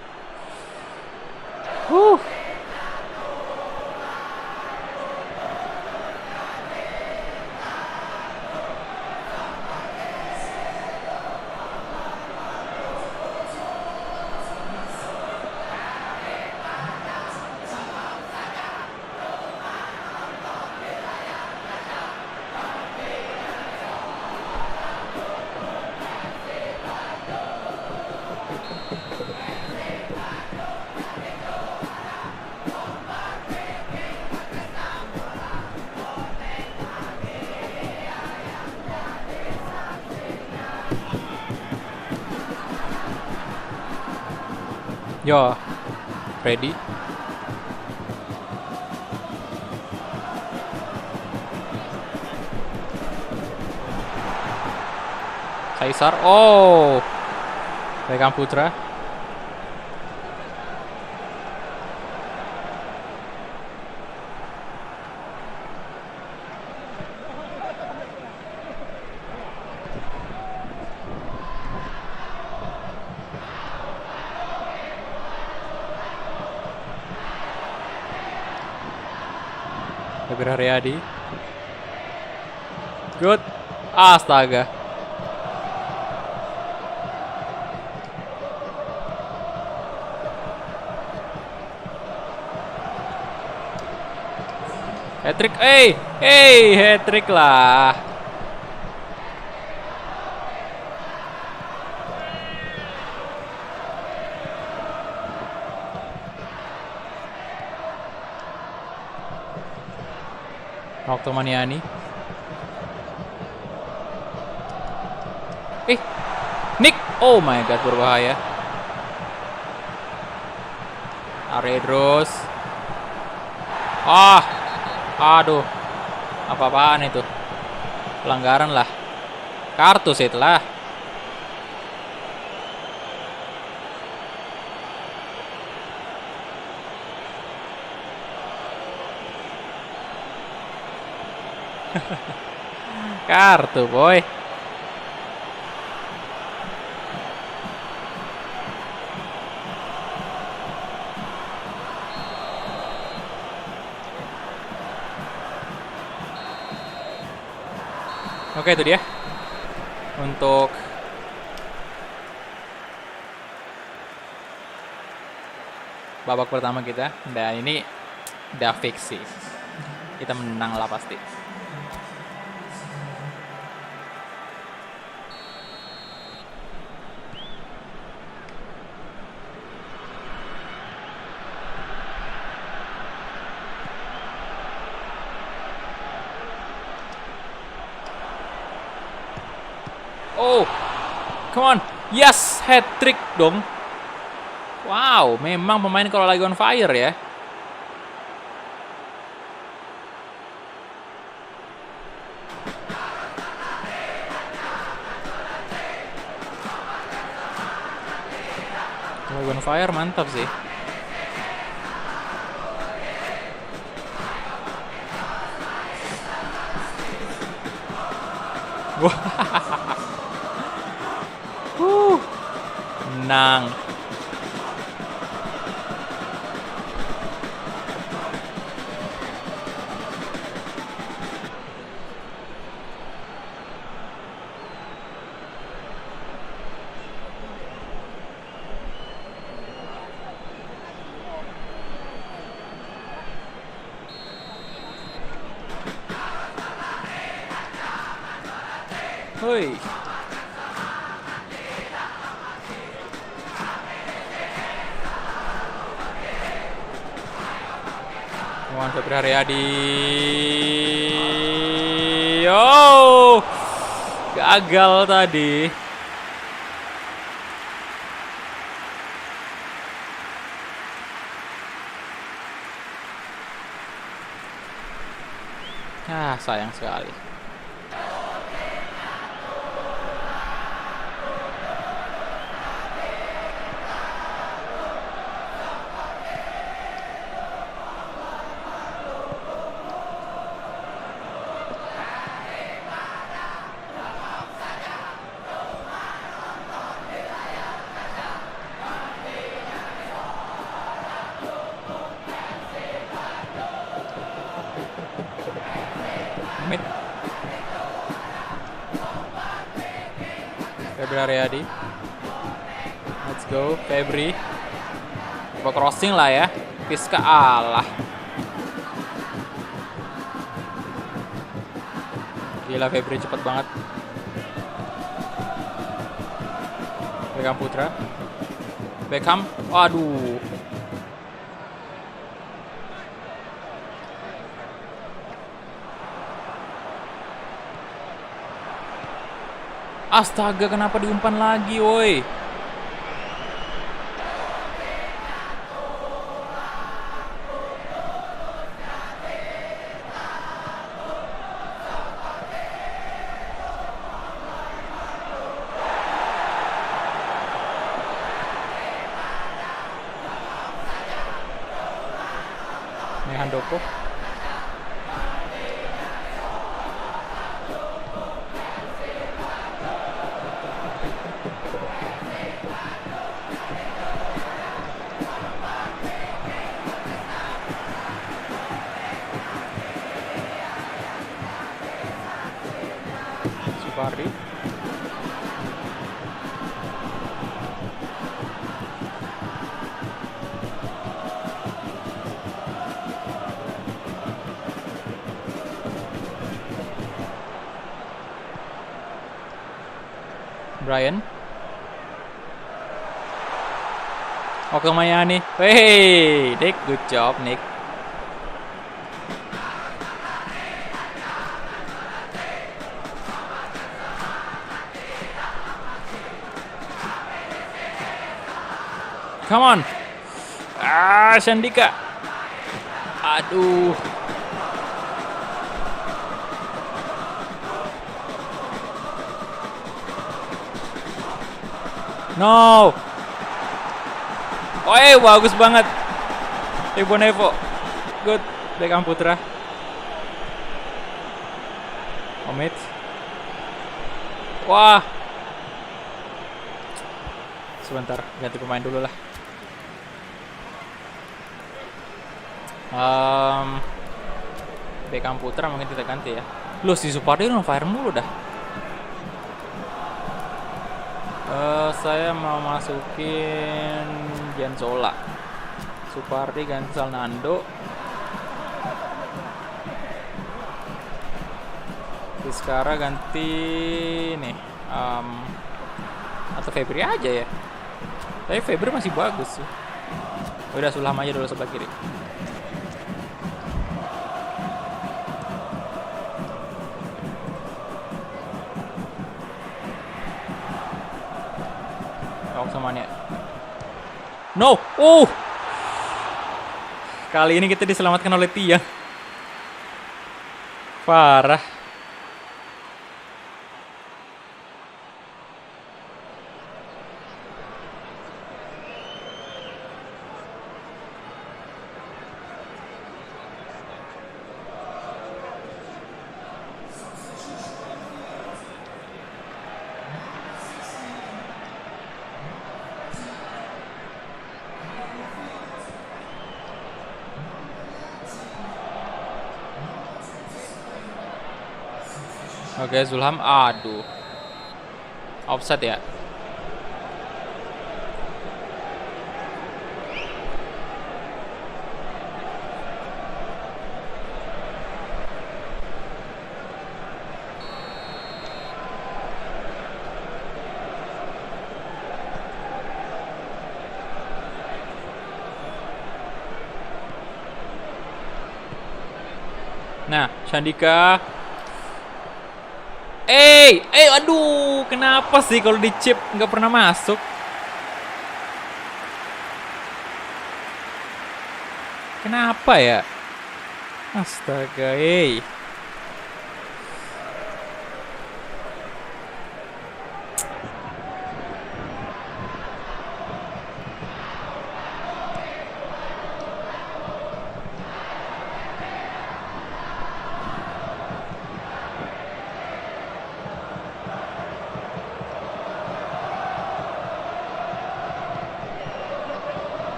Yo, ready? Kaisar, oh, Beckham Putra. Febriadi. Good. Astaga. Hat-trick. Hat-trick lah. Okto Maniani. Nick. Oh my god, berbahaya. Aredros. Aduh. Apa-apaan itu? Pelanggaran lah. Kartu setelah. Kartu, boy. Oke, itu dia untuk babak pertama kita. Dan ini udah fix sih, kita menang lah pasti. Oh, come on, yes, hat trick dong. Wow, memang pemain kalau lagi on fire ya. Kalau lagi on fire mantap sih. Wah. Menang. Hoi. Muhammad Febri Haryadi. Oh, gagal tadi. Sayang sekali. Mid. Febri Haryadi. Let's go, Febri. Coba crossing lah ya. Piska Allah. Gila, Febri cepet banget. Beckham Putra. Beckham. Waduh. Astaga, kenapa diumpan lagi, woi? Handoko. Supardi. Brian. Oke, Mayani. Hey, Nick, good job, Nick. Come on. Sandika. Aduh. No. Oh, bagus banget. Ibu Nevo. Good. Beckham Putra. Omid. Wah. Sebentar, ganti pemain dulu lah. Beckham Putra mungkin kita ganti ya. Loh, si Supardi on fire mulu dah. Saya mau masukin Jansola. Supardi ganti Salnando. Sekarang ganti nih atau Febri aja ya. Tapi Febri masih bagus sih. Udah Sulham aja dulu sebelah kiri. Semuanya. No. Kali ini kita diselamatkan oleh tiang. Parah. Oke, Zulham, aduh, offset ya. Nah, Sandika. Aduh, kenapa sih kalau di chip nggak pernah masuk? Kenapa ya? Astaga,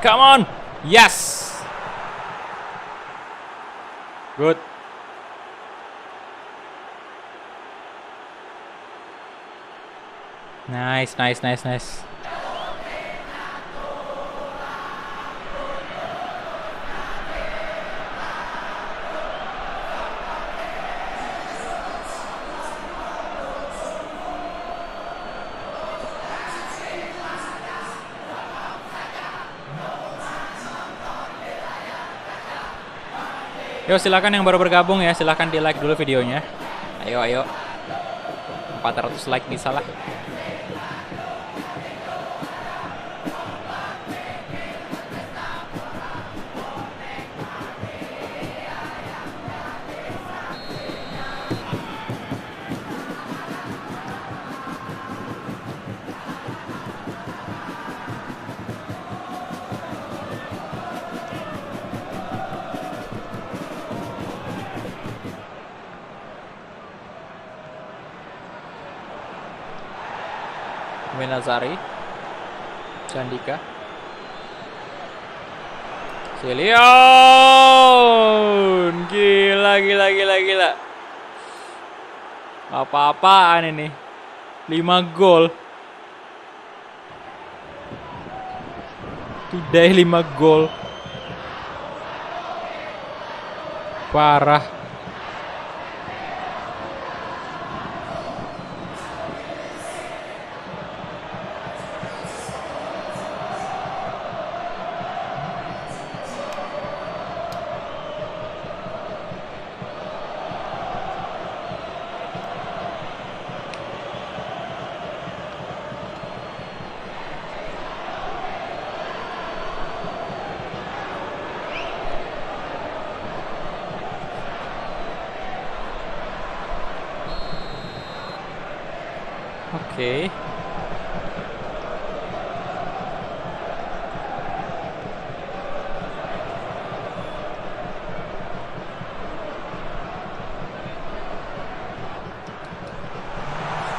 Come on. Yes. Good. Nice. Yo, silakan yang baru bergabung ya, silakan di like dulu videonya. Ayo. 400 like bisa lah. Benazari, Candika, Cilion, gila. Apa-apaan ini? 5 gol. Today 5 gol. Parah. Oke.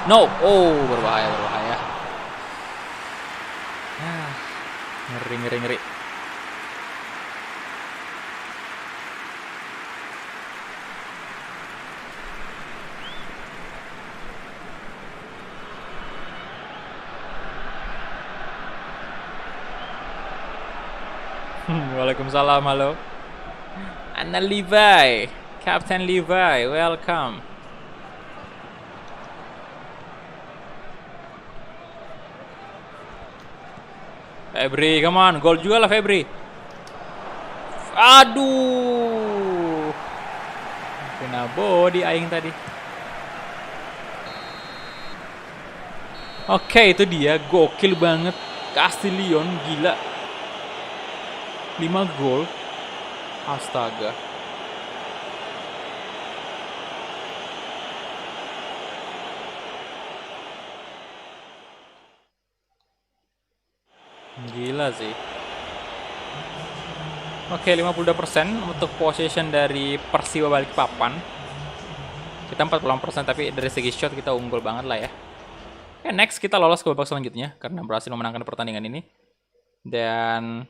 No, oh berbahaya berbahaya. Ah, ngeri ngeri ngeri. Waalaikumsalam, halo. Anna Levi, Captain Levi, welcome. Febri, come on, gol juga lah Febri. Aduh, kena body aing tadi. Oke, itu dia, gokil banget. Castillion, gila. 5 gol. Astaga. Gila sih. Oke, 52% untuk possession dari Persiwa Balikpapan. Kita 40% tapi dari segi shot kita unggul banget lah ya. Oke, next kita lolos ke babak selanjutnya karena berhasil memenangkan pertandingan ini. Dan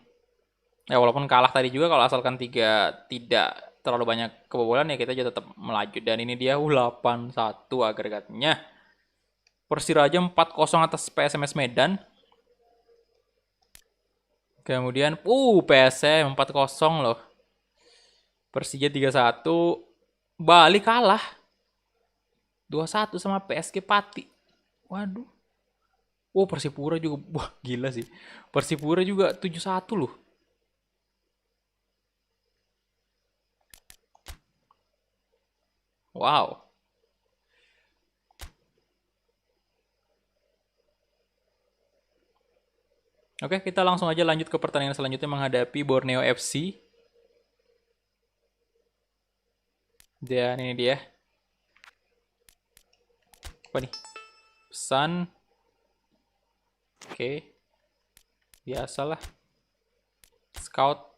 ya walaupun kalah tadi juga kalau asalkan tidak terlalu banyak kebobolan ya kita juga tetap melaju. Dan ini dia 8-1 agregatnya. Persiraja 4-0 atas PSMS Medan. Kemudian PSM 4-0 loh. Persija 3-1. Bali kalah 2-1 sama PSG Pati. Waduh. Oh, Persipura juga. Wah, gila sih. Persipura juga 7-1 loh. Wow. Oke, kita langsung aja lanjut ke pertandingan selanjutnya menghadapi Borneo FC. Dan ini dia. Apa nih? Pesan. Oke. Biasalah. Scout.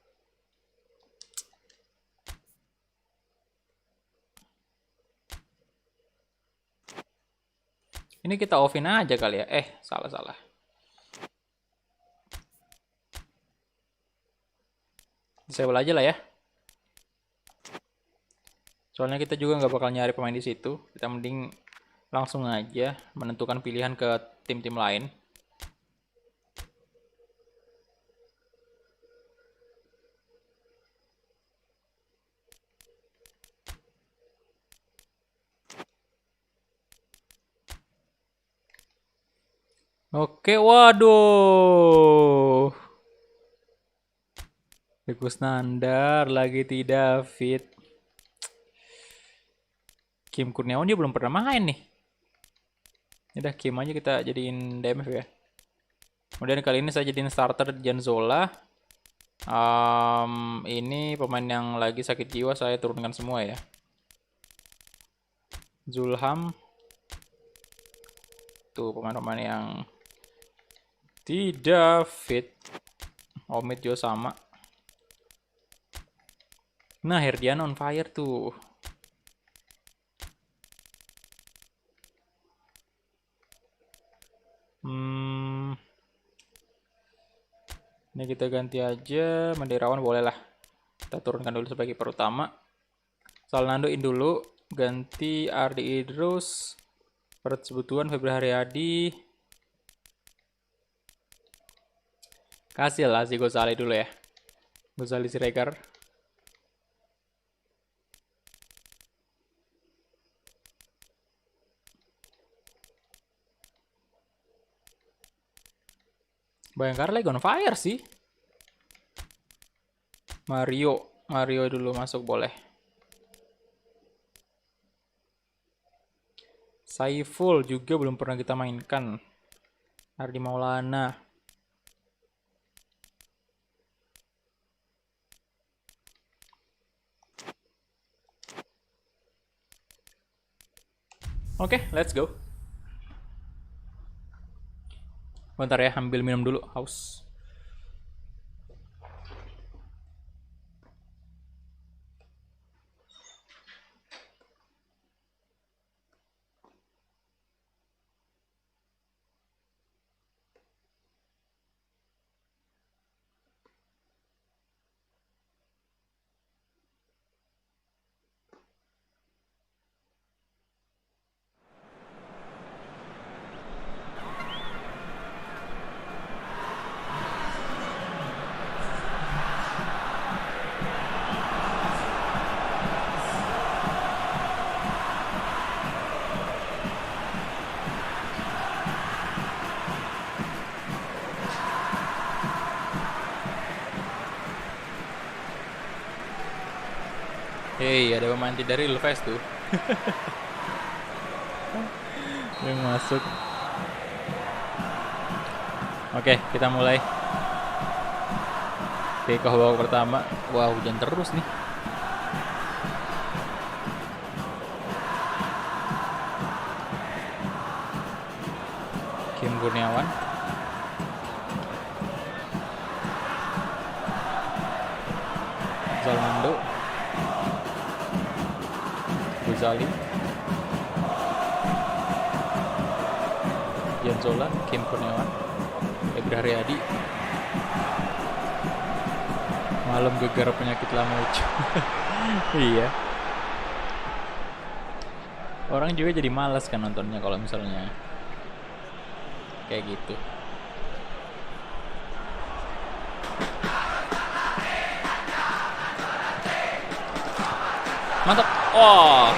Ini kita offin aja kali ya. Salah. Disable aja lah ya. Soalnya kita juga nggak bakal nyari pemain di situ. Kita mending langsung aja menentukan pilihan ke tim-tim lain. Oke, waduh. Rikus Nandar lagi tidak fit. Kim Kurniawan dia belum pernah main nih. Udah Kim aja kita jadiin DMF ya. Kemudian kali ini saya jadiin starter Jan Zola. Ini pemain yang lagi sakit jiwa saya turunkan semua ya. Zulham. Tuh pemain-pemain yang tidak fit. Omid juga sama. Nah, Herdian on fire tuh. Ini kita ganti aja. Mandirawan boleh lah. Kita turunkan dulu sebagai perutama. Salnando in dulu. Ganti Ardi Idrus. Perut Sebutuan, Febri Haryadi. Kasih lah si Gozali dulu ya. Gozali Siregar. Bayangkara lagi on fire sih. Mario dulu masuk boleh. Saiful juga belum pernah kita mainkan. Ardi Maulana. Oke, let's go. Bentar ya, ambil minum dulu, haus. Hei, ada pemain dari Leves tuh. Yang masuk. Oke, kita mulai. Kick off babak pertama. Wah, hujan terus nih. Kim Kurniawan. Zalmando. Guzali. Janzola, Kim Kurniawan, Ebra Haryadi. Malam gegar penyakit lama ucu. Iya. Orang juga jadi malas kan nontonnya kalau misalnya kayak gitu. Mantap. Oh.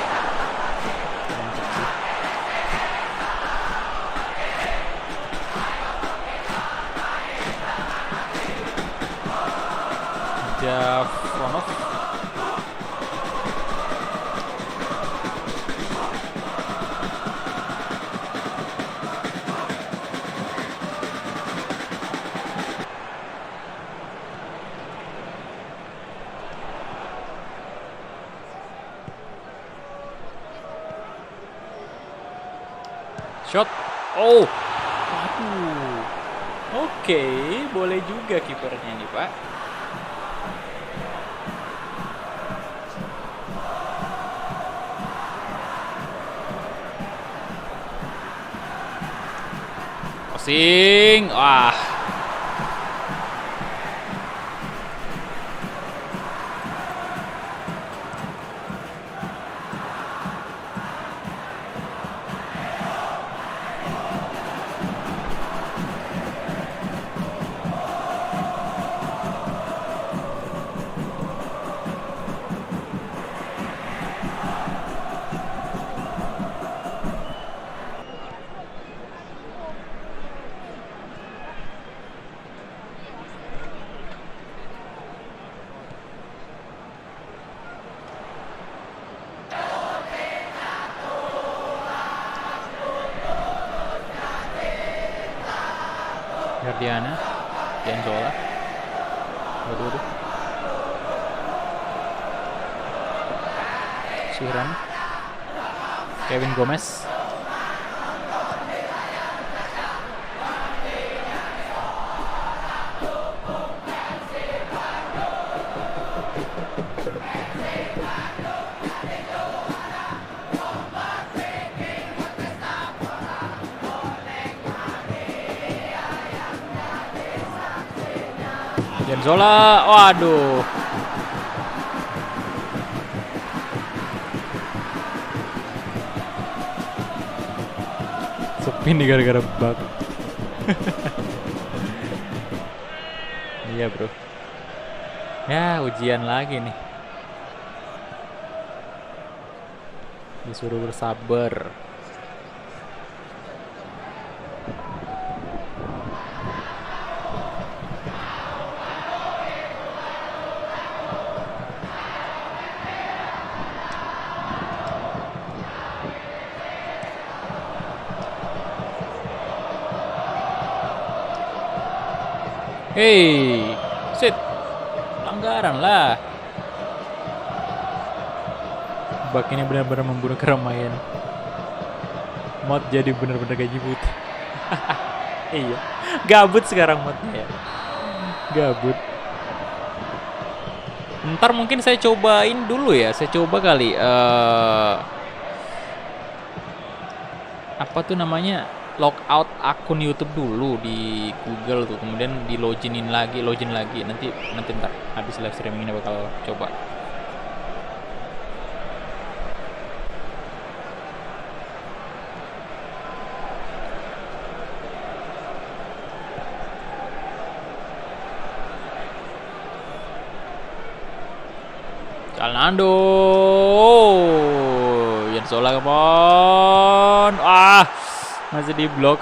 Jafronov. Shot. Oh. Waduh. Oke, boleh juga kipernya nih, Pak. Crossing. Wah. Gardiana, Janzola. Waduh. Suran. Kevin Gomez. Janzola, waduh. Sepi nih gara-gara bug. Iya bro. Ya ujian lagi nih. Disuruh bersabar. Hei, sit, pelanggaran lah. Bak ini benar-benar membunuh keramaian. Mod jadi benar-benar gaji putih. Iya, gabut sekarang modnya ya. Gabut. Ntar mungkin saya cobain dulu ya. Saya coba kali. Apa tuh namanya? Logout akun YouTube dulu di Google tuh, kemudian di login lagi, nanti ntar habis live streaming ini bakal coba. Calnando, Janzola kemon, masih di blok.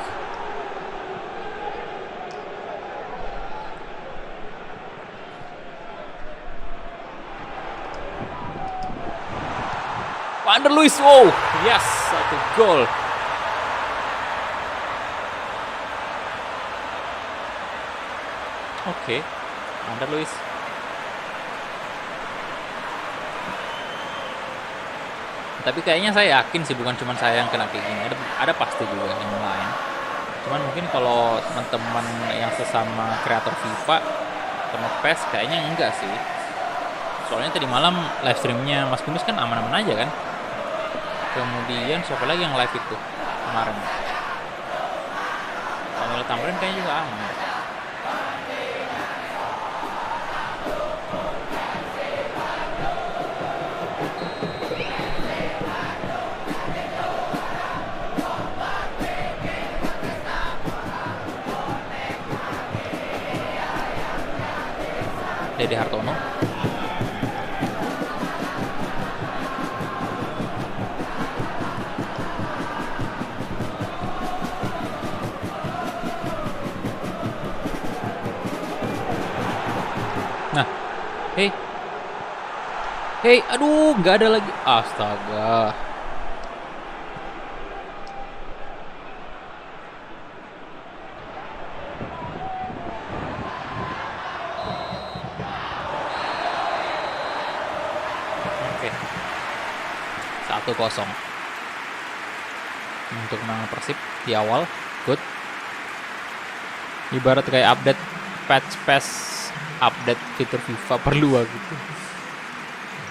Under Luiz, wow, yes, satu gol. Oke, Under Luiz. Tapi kayaknya saya yakin sih bukan cuma saya yang kena kayak gini. Ada pasti juga yang lain. Cuman mungkin kalau teman-teman yang sesama kreator FIFA sama PES kayaknya enggak sih. Soalnya tadi malam live streamnya Mas Kumis kan aman-aman aja kan. Kemudian siapa lagi yang live itu kemarin? Daniel Tamrin kayaknya juga aman. Dede Hartono. Nah, hey, aduh, nggak ada lagi. Astaga. Oke, 1-0 untuk menang Persib di awal. Good. Ibarat kayak update patch PES, update fitur FIFA perlu gitu.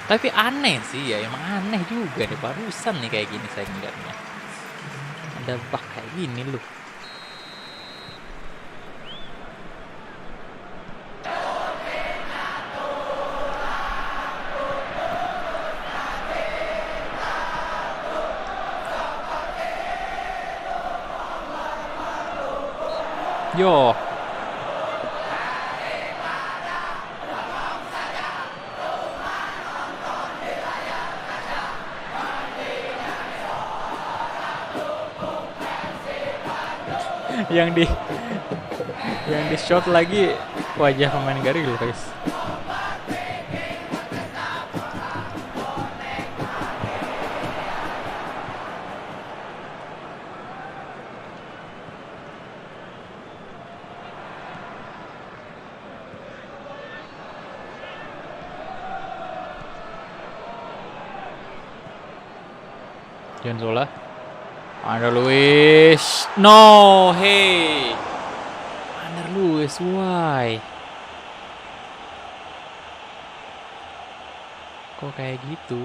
Tapi aneh sih ya, emang aneh juga nih barusan nih kayak gini saya ngeliatnya. Ada bug kayak gini loh. Yo. yang di shot lagi wajah pemain Garil guys. Janzola, Under Luiz, no, hey, Under Luiz, why? Kok kayak gitu?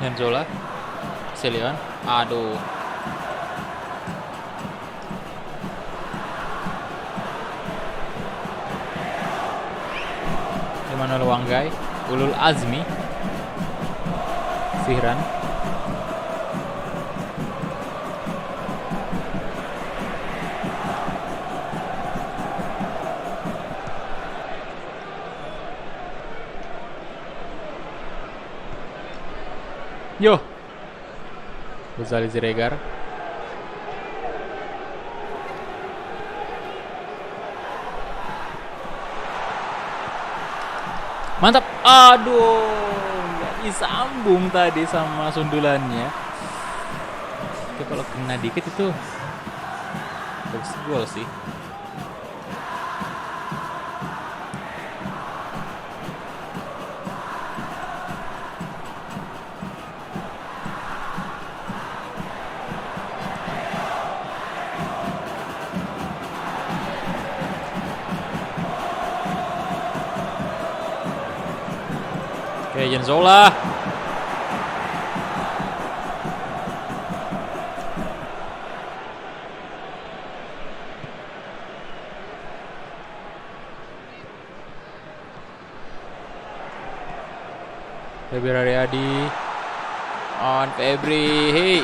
Janzola, Selion, aduh. Emmanuel Wanggai, Ulul Azmi, Fihran. Yo, Ghazali Ziregar, mantap. Aduh, nggak disambung tadi sama sundulannya. Oke, kalau kena dikit itu bagus gol sih. Oke, Janzola. Febri Haryadi. On Febri. Hey.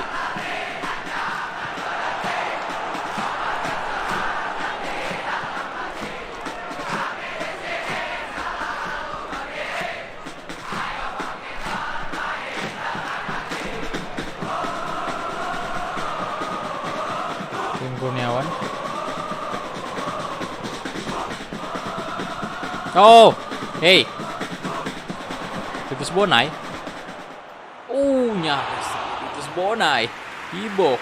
Kurniawan. Oh, hey, Titus Bonai. Nyaris Titus Bonai. Ibo.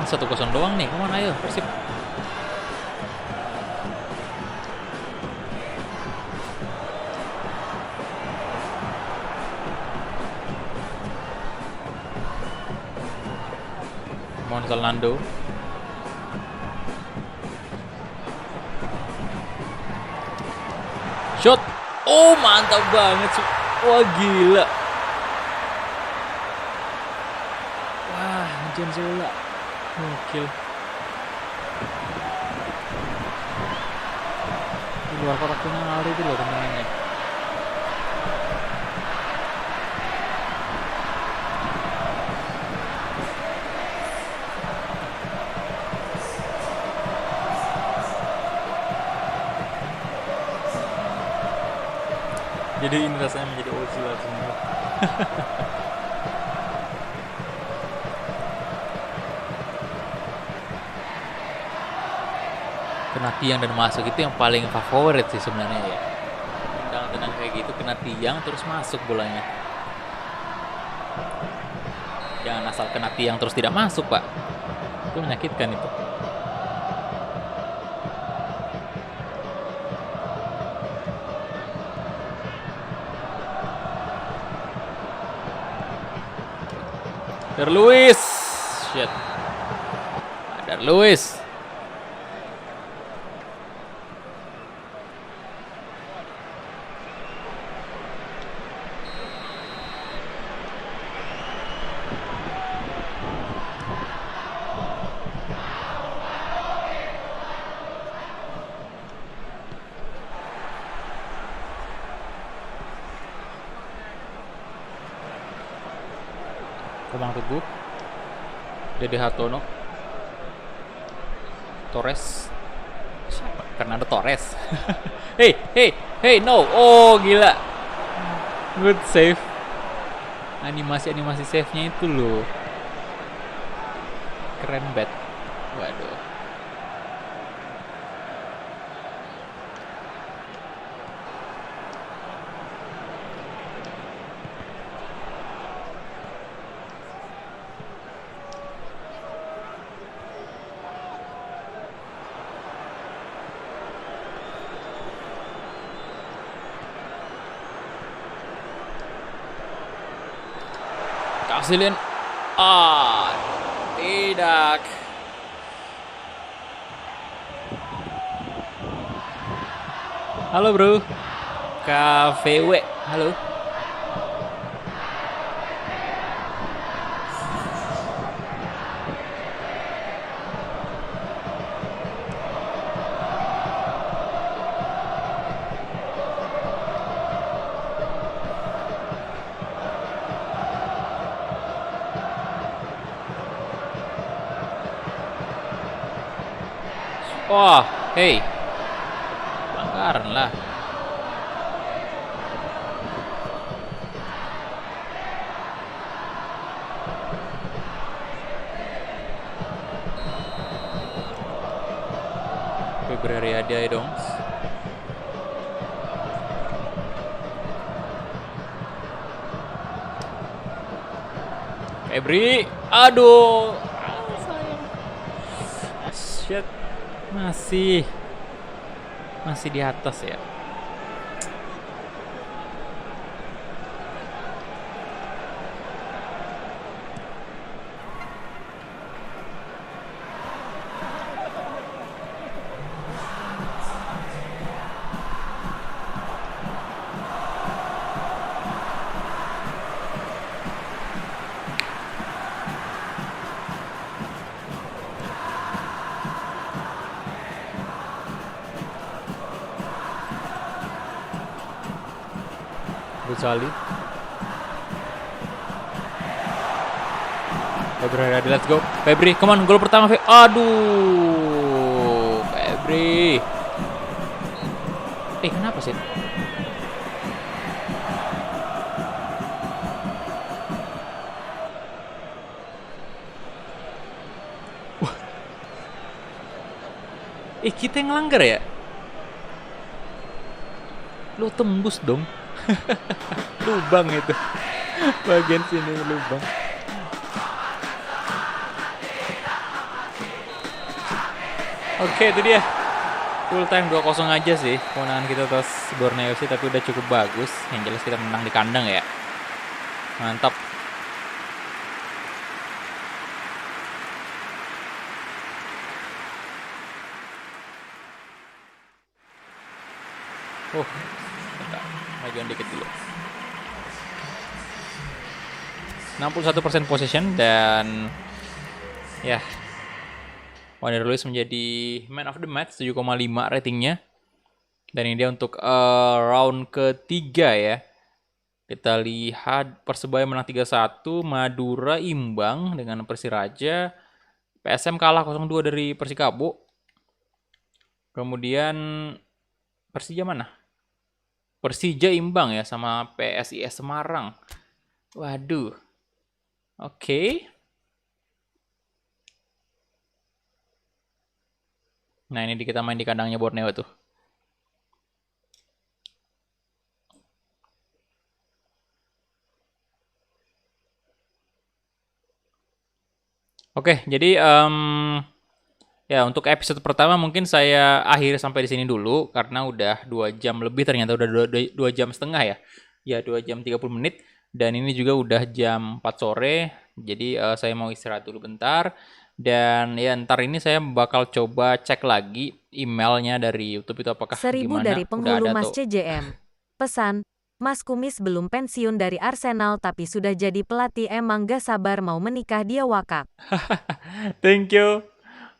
Satu kosong doang nih, kemana ayo Persib. Monsel Nando. Shot. Oh mantap banget. Wah gila. Wah Janzola. Gokil. Di luar kotak penalti itu loh temennya. Jadi ini rasanya menjadi Ozil semua. Kena tiang dan masuk itu yang paling favorit sih sebenarnya ya. Tenang kayak gitu kena tiang terus masuk bolanya. Jangan asal kena tiang terus tidak masuk pak. Itu menyakitkan itu. Luis, shit. Ada Luis. Komang Teguh, Dede Hartono, Torres, Fernando Torres. hey, no, oh gila, good save, animasi save-nya itu loh, keren banget, waduh. Kasilin, tidak. Halo bro, KVW, halo. Wah, hey, pelanggaran lah. Februari ada dong. Febri, aduh, sayang. Shit. Masih di atas ya. sekali. Febri ready, let's go. Febri, come on, gol pertama. Aduh, Febri. Kenapa sih? Kita yang ngelanggar ya? Lu tembus dong. Lubang itu. Bagian sini lubang. Oke, itu dia. Full time 2-0 aja sih kemenangan kita atas Borneo FC, tapi udah cukup bagus. Yang jelas kita menang di kandang ya. Mantap. Bentar. Majuan dikit dulu. 61% possession dan ya, Wander Luiz menjadi man of the match, 7,5 ratingnya. Dan ini dia untuk round ketiga ya. Kita lihat Persebaya menang 3-1, Madura imbang dengan Persiraja, PSM kalah 0-2 dari Persikabo. Kemudian Persija mana? Persija imbang ya sama PSIS Semarang. Waduh. Oke. Nah, ini kita main di kandangnya Borneo tuh. Oke, jadi ya untuk episode pertama mungkin saya akhiri sampai di sini dulu karena udah 2 jam lebih, ternyata udah 2 jam setengah ya. Ya 2 jam 30 menit dan ini juga udah jam 4 sore. Jadi saya mau istirahat dulu bentar. Dan ya ntar ini saya bakal coba cek lagi emailnya dari YouTube itu apakah 1000 gimana. dari penghulu Udah ada Mas CJM. Pesan, Mas Kumis belum pensiun dari Arsenal tapi sudah jadi pelatih, emang gak sabar mau menikah dia wakak. Thank you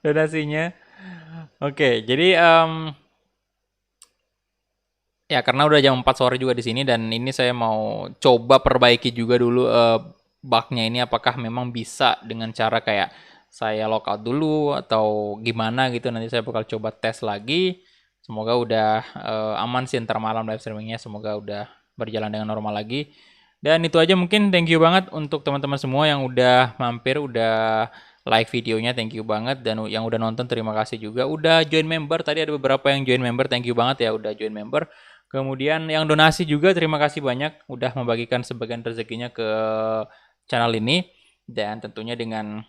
donasinya. Oke, jadi ya karena udah jam 4 sore juga di sini dan ini saya mau coba perbaiki juga dulu bugnya ini apakah memang bisa dengan cara kayak saya lockout dulu atau gimana gitu. Nanti saya bakal coba tes lagi. Semoga udah aman sih ntar malam live streamingnya. Semoga udah berjalan dengan normal lagi. Dan itu aja mungkin, thank you banget untuk teman-teman semua yang udah mampir, udah like videonya, thank you banget. Dan yang udah nonton terima kasih juga. Udah join member, tadi ada beberapa yang join member, thank you banget ya udah join member. Kemudian yang donasi juga terima kasih banyak udah membagikan sebagian rezekinya ke channel ini. Dan tentunya dengan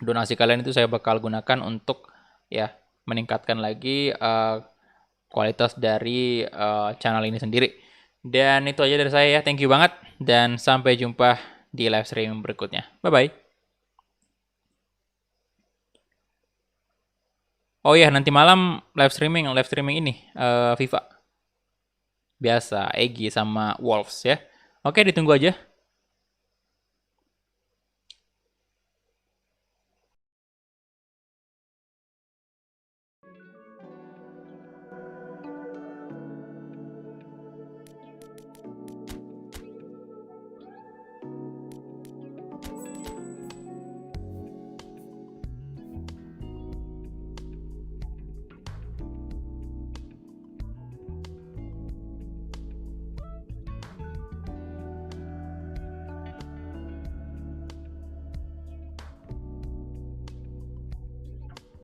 donasi kalian itu saya bakal gunakan untuk ya meningkatkan lagi kualitas dari channel ini sendiri. Dan itu aja dari saya ya, thank you banget dan sampai jumpa di live stream berikutnya. Bye bye. Oh ya, nanti malam live streaming ini FIFA biasa Egy sama Wolves ya. Oke, ditunggu aja.